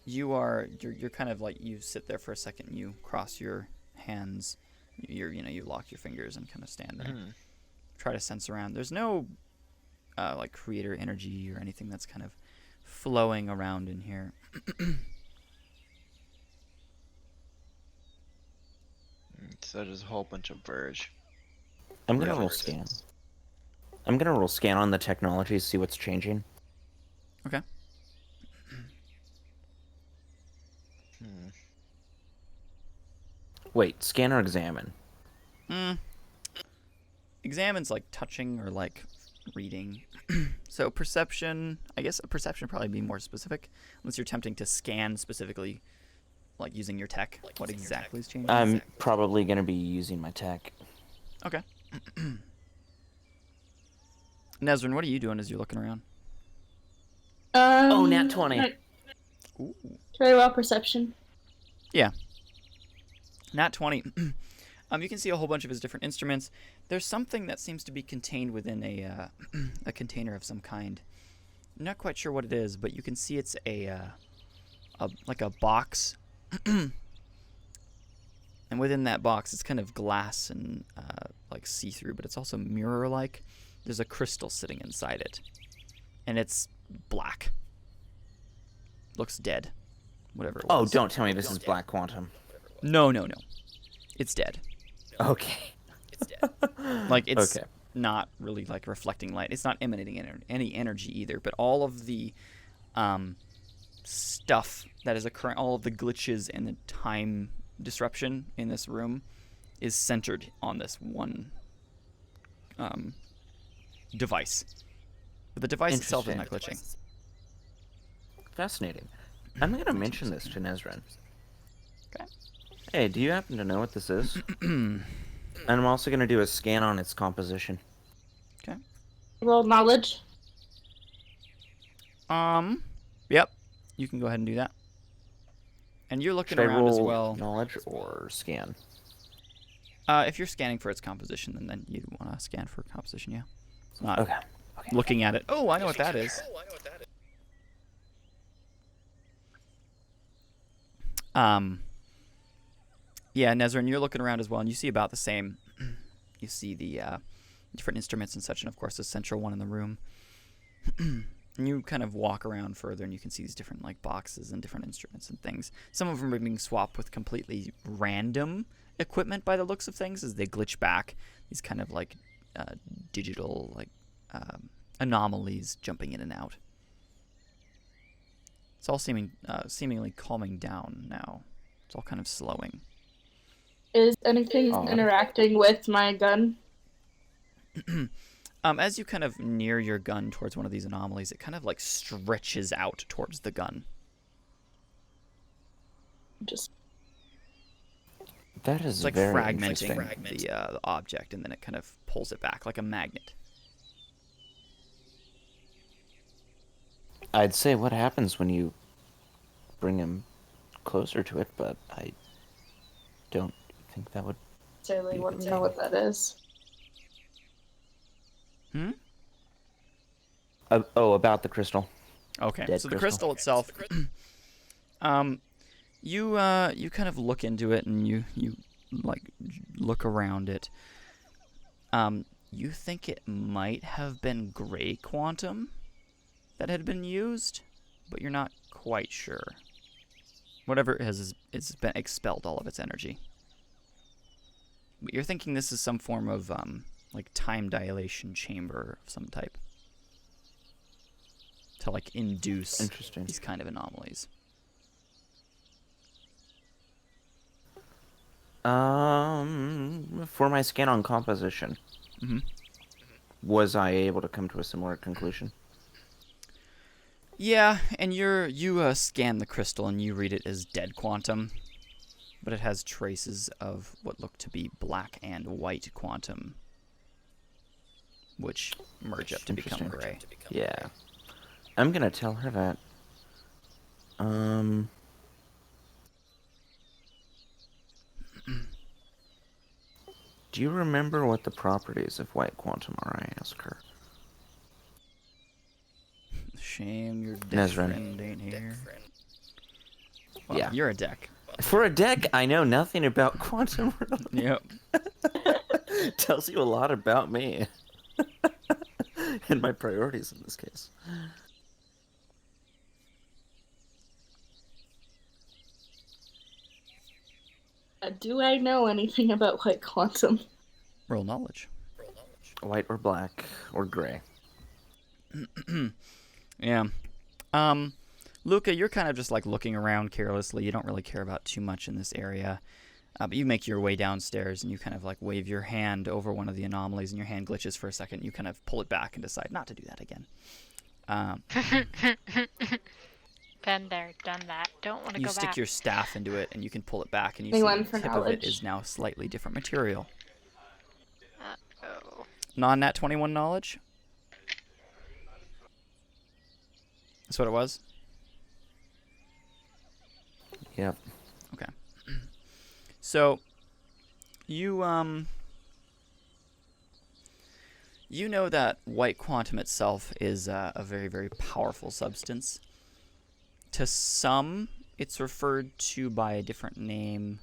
you're kind of like, you sit there for a second, you cross your hands, you lock your fingers and kind of stand there. Try to sense around. There's no like creator energy or anything that's kind of flowing around in here. So there's a whole bunch of verge. I'm gonna roll scan. I'm gonna roll scan on the technologies, see what's changing. Okay. Wait, scan or examine? Examine's like touching or like reading. So perception, I guess perception would probably be more specific, unless you're attempting to scan specifically, like using your tech. What exactly is changing? I'm probably gonna be using my tech. Okay. Nezrin, what are you doing as you're looking around? Oh, nat 20. Ooh. Very well perception. Yeah. Nat 20. You can see a whole bunch of his different instruments. There's something that seems to be contained within a container of some kind. I'm not quite sure what it is, but you can see it's like a box. And within that box, it's kind of glass and like see-through, but it's also mirror-like. There's a crystal sitting inside it, and it's black. Looks dead. Whatever it was. Oh, don't tell me this is black quantum. No. It's dead. Okay. It's dead. Like, it's not really like reflecting light. It's not emanating any energy either, but all of the stuff that is occurring, all of the glitches and the time disruption in this room is centered on this one device. But the device itself is not glitching. Fascinating. I'm going to mention this to Nezrin. Okay. Hey, do you happen to know what this is? And I'm also going to do a scan on its composition. Okay. Roll knowledge. Yep. You can go ahead and do that. And you're looking Should I around as roll well. knowledge or scan? If you're scanning for its composition, then you'd want to scan for composition, yeah. It's not looking at it. Oh, I know what that is. Yeah, Nezrin, you're looking around as well, and you see about the same. You see the different instruments and such, and of course the central one in the room. And you kind of walk around further, and you can see these different like boxes and different instruments and things. Some of them are being swapped with completely random equipment by the looks of things, as they glitch back. These kind of like digital like anomalies jumping in and out. It's all seemingly calming down now. It's all kind of slowing. Is anything interacting with my gun? As you kind of near your gun towards one of these anomalies, it kind of like stretches out towards the gun. That is It's like very fragmenting interesting. the object, and then it kind of pulls it back like a magnet. I'd say what happens when you bring him closer to it, but I don't think that would. Certainly wouldn't know what that is. About the crystal. Okay, Dead so the crystal. crystal itself, you kind of look into it and you like look around it. You think it might have been gray quantum that had been used, but you're not quite sure. Whatever it has, it's been expelled all of its energy. But you're thinking this is some form of like time dilation chamber of some type to like induce these kind of anomalies. For my scan on composition, was I able to come to a similar conclusion? Yeah, and you scan the crystal and you read it as dead quantum, but it has traces of what look to be black and white quantum, which merge up to become gray. Yeah. I'm gonna tell her that. Do you remember what the properties of white quantum are? I ask her. Shame your deck Nezrin. friend ain't here. Well, Yeah. You're a deck. For a deck, I know nothing about quantum realm. Yep. Tells you a lot about me. And my priorities in this case. Do I know anything about white quantum? Roll knowledge. White or black or gray. Yeah. Luca, you're kind of just like looking around carelessly. You don't really care about too much in this area. But you make your way downstairs and you kind of like wave your hand over one of the anomalies and your hand glitches for a second. You kind of pull it back and decide not to do that again. Been there, done that. Don't want to You go stick back. your staff into it and you can pull it back and you Anyone see for the tip of it knowledge? is now slightly different material. Uh-oh. Non-nat 21 knowledge? That's what it was? Yep. Okay. So, you know that white quantum itself is a very, very powerful substance. To some, it's referred to by a different name,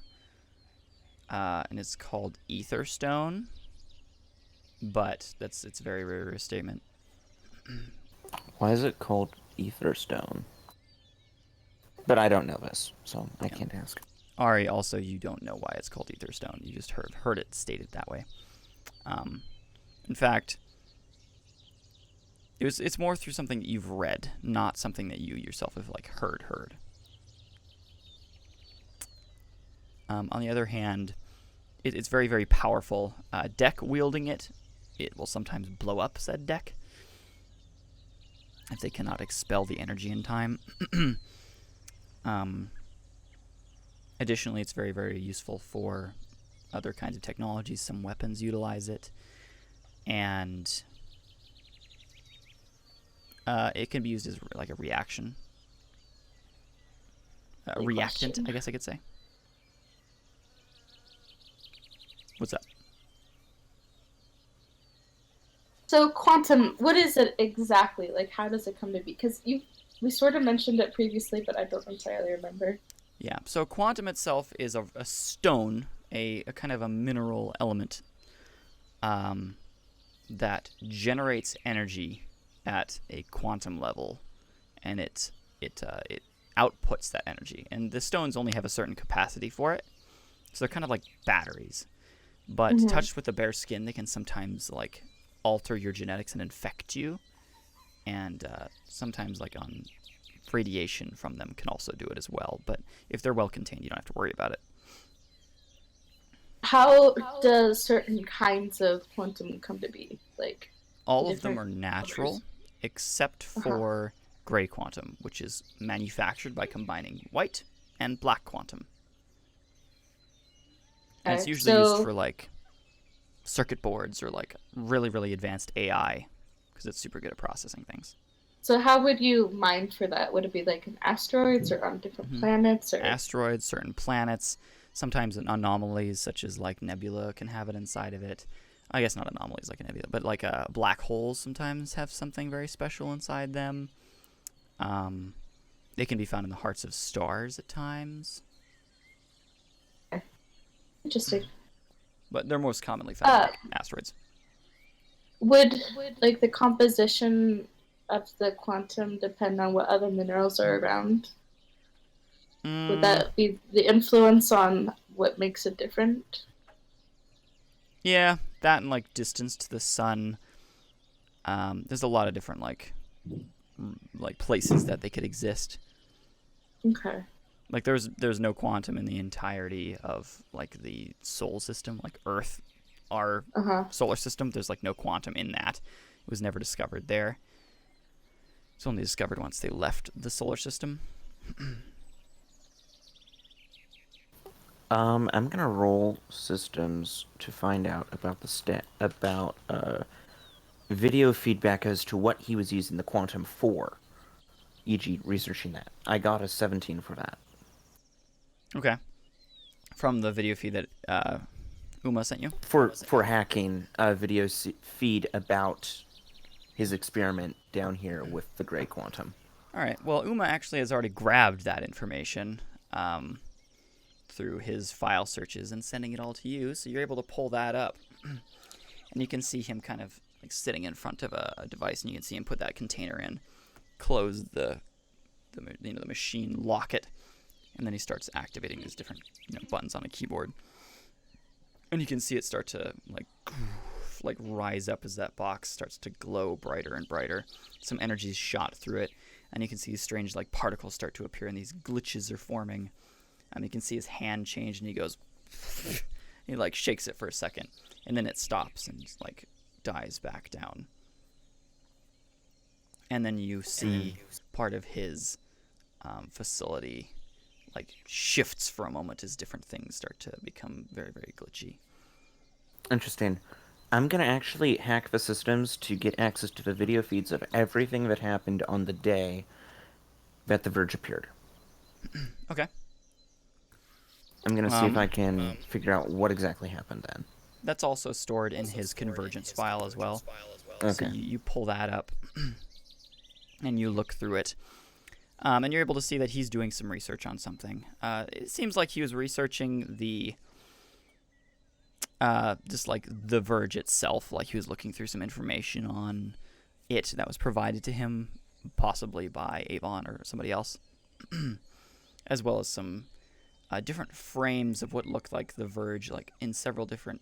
and it's called ether stone. But it's a very rare statement. Why is it called ether stone? But I don't know this, so I can't ask. Ari, also, you don't know why it's called ether stone. You just heard it stated that way. In fact, it's more through something that you've read, not something that you yourself have like heard. On the other hand, it's very, very powerful. Deck wielding it will sometimes blow up said deck if they cannot expel the energy in time. Additionally, it's very, very useful for other kinds of technologies. Some weapons utilize it, and it can be used as like a reaction. A reactant, question. I guess I could say. What's up? So quantum, what is it exactly? Like, how does it come to be? Because we sort of mentioned it previously, but I don't entirely remember. Yeah, so quantum itself is a stone, a kind of a mineral element that generates energy at a quantum level, and it outputs that energy. And the stones only have a certain capacity for it, so they're kind of like batteries. But touched with the bare skin, they can sometimes like alter your genetics and infect you, and sometimes like on radiation from them can also do it as well. But if they're well contained, you don't have to worry about it. How does certain kinds of quantum come to be? Like, all of them are different natural, colors? except for gray quantum, which is manufactured by combining white and black quantum. And it's Okay, usually used so- for like circuit boards or like really, really advanced AI, because it's super good at processing things. So how would you mine for that? Would it be like in asteroids or on different planets? Or Asteroids, certain planets, sometimes anomalies such as like nebula can have it inside of it. I guess not anomalies like a nebula, but like black holes sometimes have something very special inside them. They can be found in the hearts of stars at times. Interesting. But they're most commonly found in asteroids. Would like the composition of the quantum depend on what other minerals are around? Would that be the influence on what makes it different? Yeah, that and like distance to the sun. There's a lot of different like places that they could exist. Okay. Like there's no quantum in the entirety of like the solar system, like Earth, our solar system. There's like no quantum in that. It was never discovered there. It's only discovered once they left the solar system. I'm gonna roll systems to find out about the video feedback as to what he was using the quantum for, e.g. researching that. I got a 17 for that. Okay. From the video feed that Uma sent you? For hacking a video feed about his experiment down here with the gray quantum. All right. Well, Uma actually has already grabbed that information through his file searches and sending it all to you, so you're able to pull that up. And you can see him kind of like sitting in front of a device, and you can see him put that container in, close the machine, lock it, and then he starts activating these different buttons on a keyboard. And you can see it start to like rise up as that box starts to glow brighter and brighter. Some energy is shot through it, and you can see strange like particles start to appear, and these glitches are forming. And you can see his hand change, and he goes, he like shakes it for a second, and then it stops and like dies back down. And then you see part of his facility like shifts for a moment as different things start to become very, very glitchy. Interesting. I'm going to actually hack the systems to get access to the video feeds of everything that happened on the day that the Verge appeared. Okay. I'm going to see if I can figure out what exactly happened then. That's also stored in his convergence file as well. Okay. So you pull that up and you look through it. And you're able to see that he's doing some research on something. It seems like he was researching the just like the Verge itself, like he was looking through some information on it that was provided to him, possibly by Avon or somebody else, as well as some different frames of what looked like the Verge, like in several different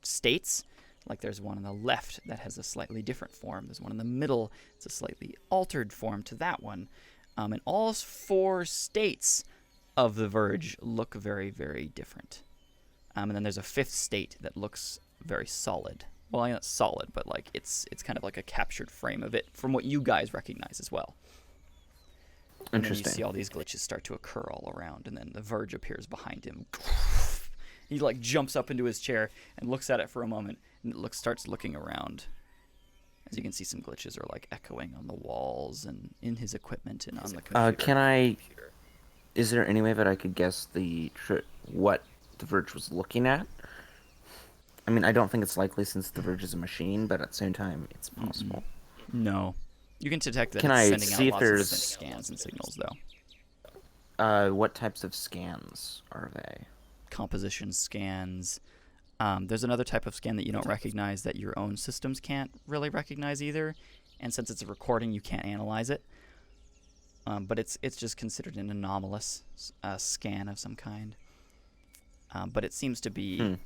states. Like there's one on the left that has a slightly different form. There's one in the middle. It's a slightly altered form to that one. And all 4 states of the Verge look very, very different. And then there's a 5th state that looks very solid. Well, not solid, but like it's kind of like a captured frame of it from what you guys recognize as well. And then you see all these glitches start to occur all around, and then the Verge appears behind him. He like jumps up into his chair and looks at it for a moment, and it starts looking around. As you can see, some glitches are like echoing on the walls and in his equipment and on the computer. Is there any way that I could guess what the Verge was looking at? I mean, I don't think it's likely since the Verge is a machine, but at the same time, it's possible. No. You can detect that Can it's I sending see out if lots of there's different scans and signals, though. What types of scans are they? Composition scans. There's another type of scan that you don't recognize that your own systems can't really recognize either. And since it's a recording, you can't analyze it. But it's just considered an anomalous scan of some kind. But it seems to be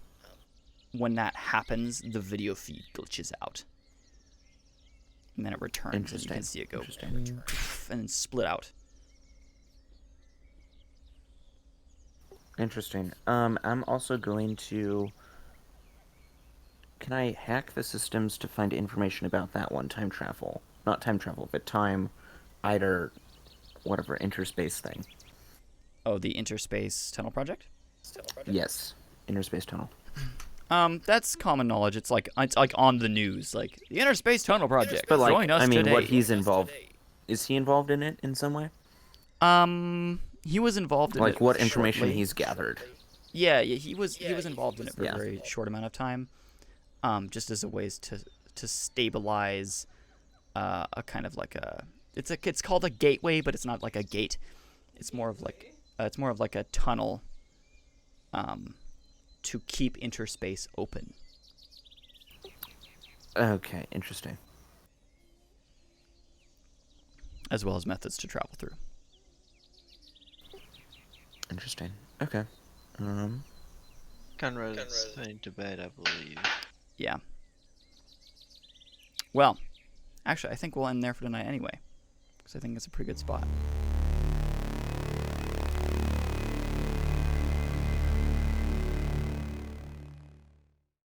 when that happens, the video feed glitches out. And then it returns, and you can see it go and then split out Interesting. I'm also going to... Can I hack the systems to find information about that one time travel? Not time travel, but time... either... whatever, interspace thing. Oh, the Interspace Tunnel Project? Yes. Interspace tunnel. That's common knowledge. It's like on the news, like the Interspace Tunnel Project. But like, Join us I mean, today. what he's involved... Is he involved in it in some way? He was involved in it. Like, what information shortly. he's gathered? Yeah, he was involved in it for Yeah. a very short amount of time, just as a ways to stabilize a kind of like a it's called a gateway, but it's not like a gate. It's more of like a tunnel to keep interspace open. Okay, interesting. As well as methods to travel through. Interesting. Okay. Conrad's heading to bed, I believe. Yeah. Well, actually, I think we'll end there for tonight anyway, because I think it's a pretty good spot.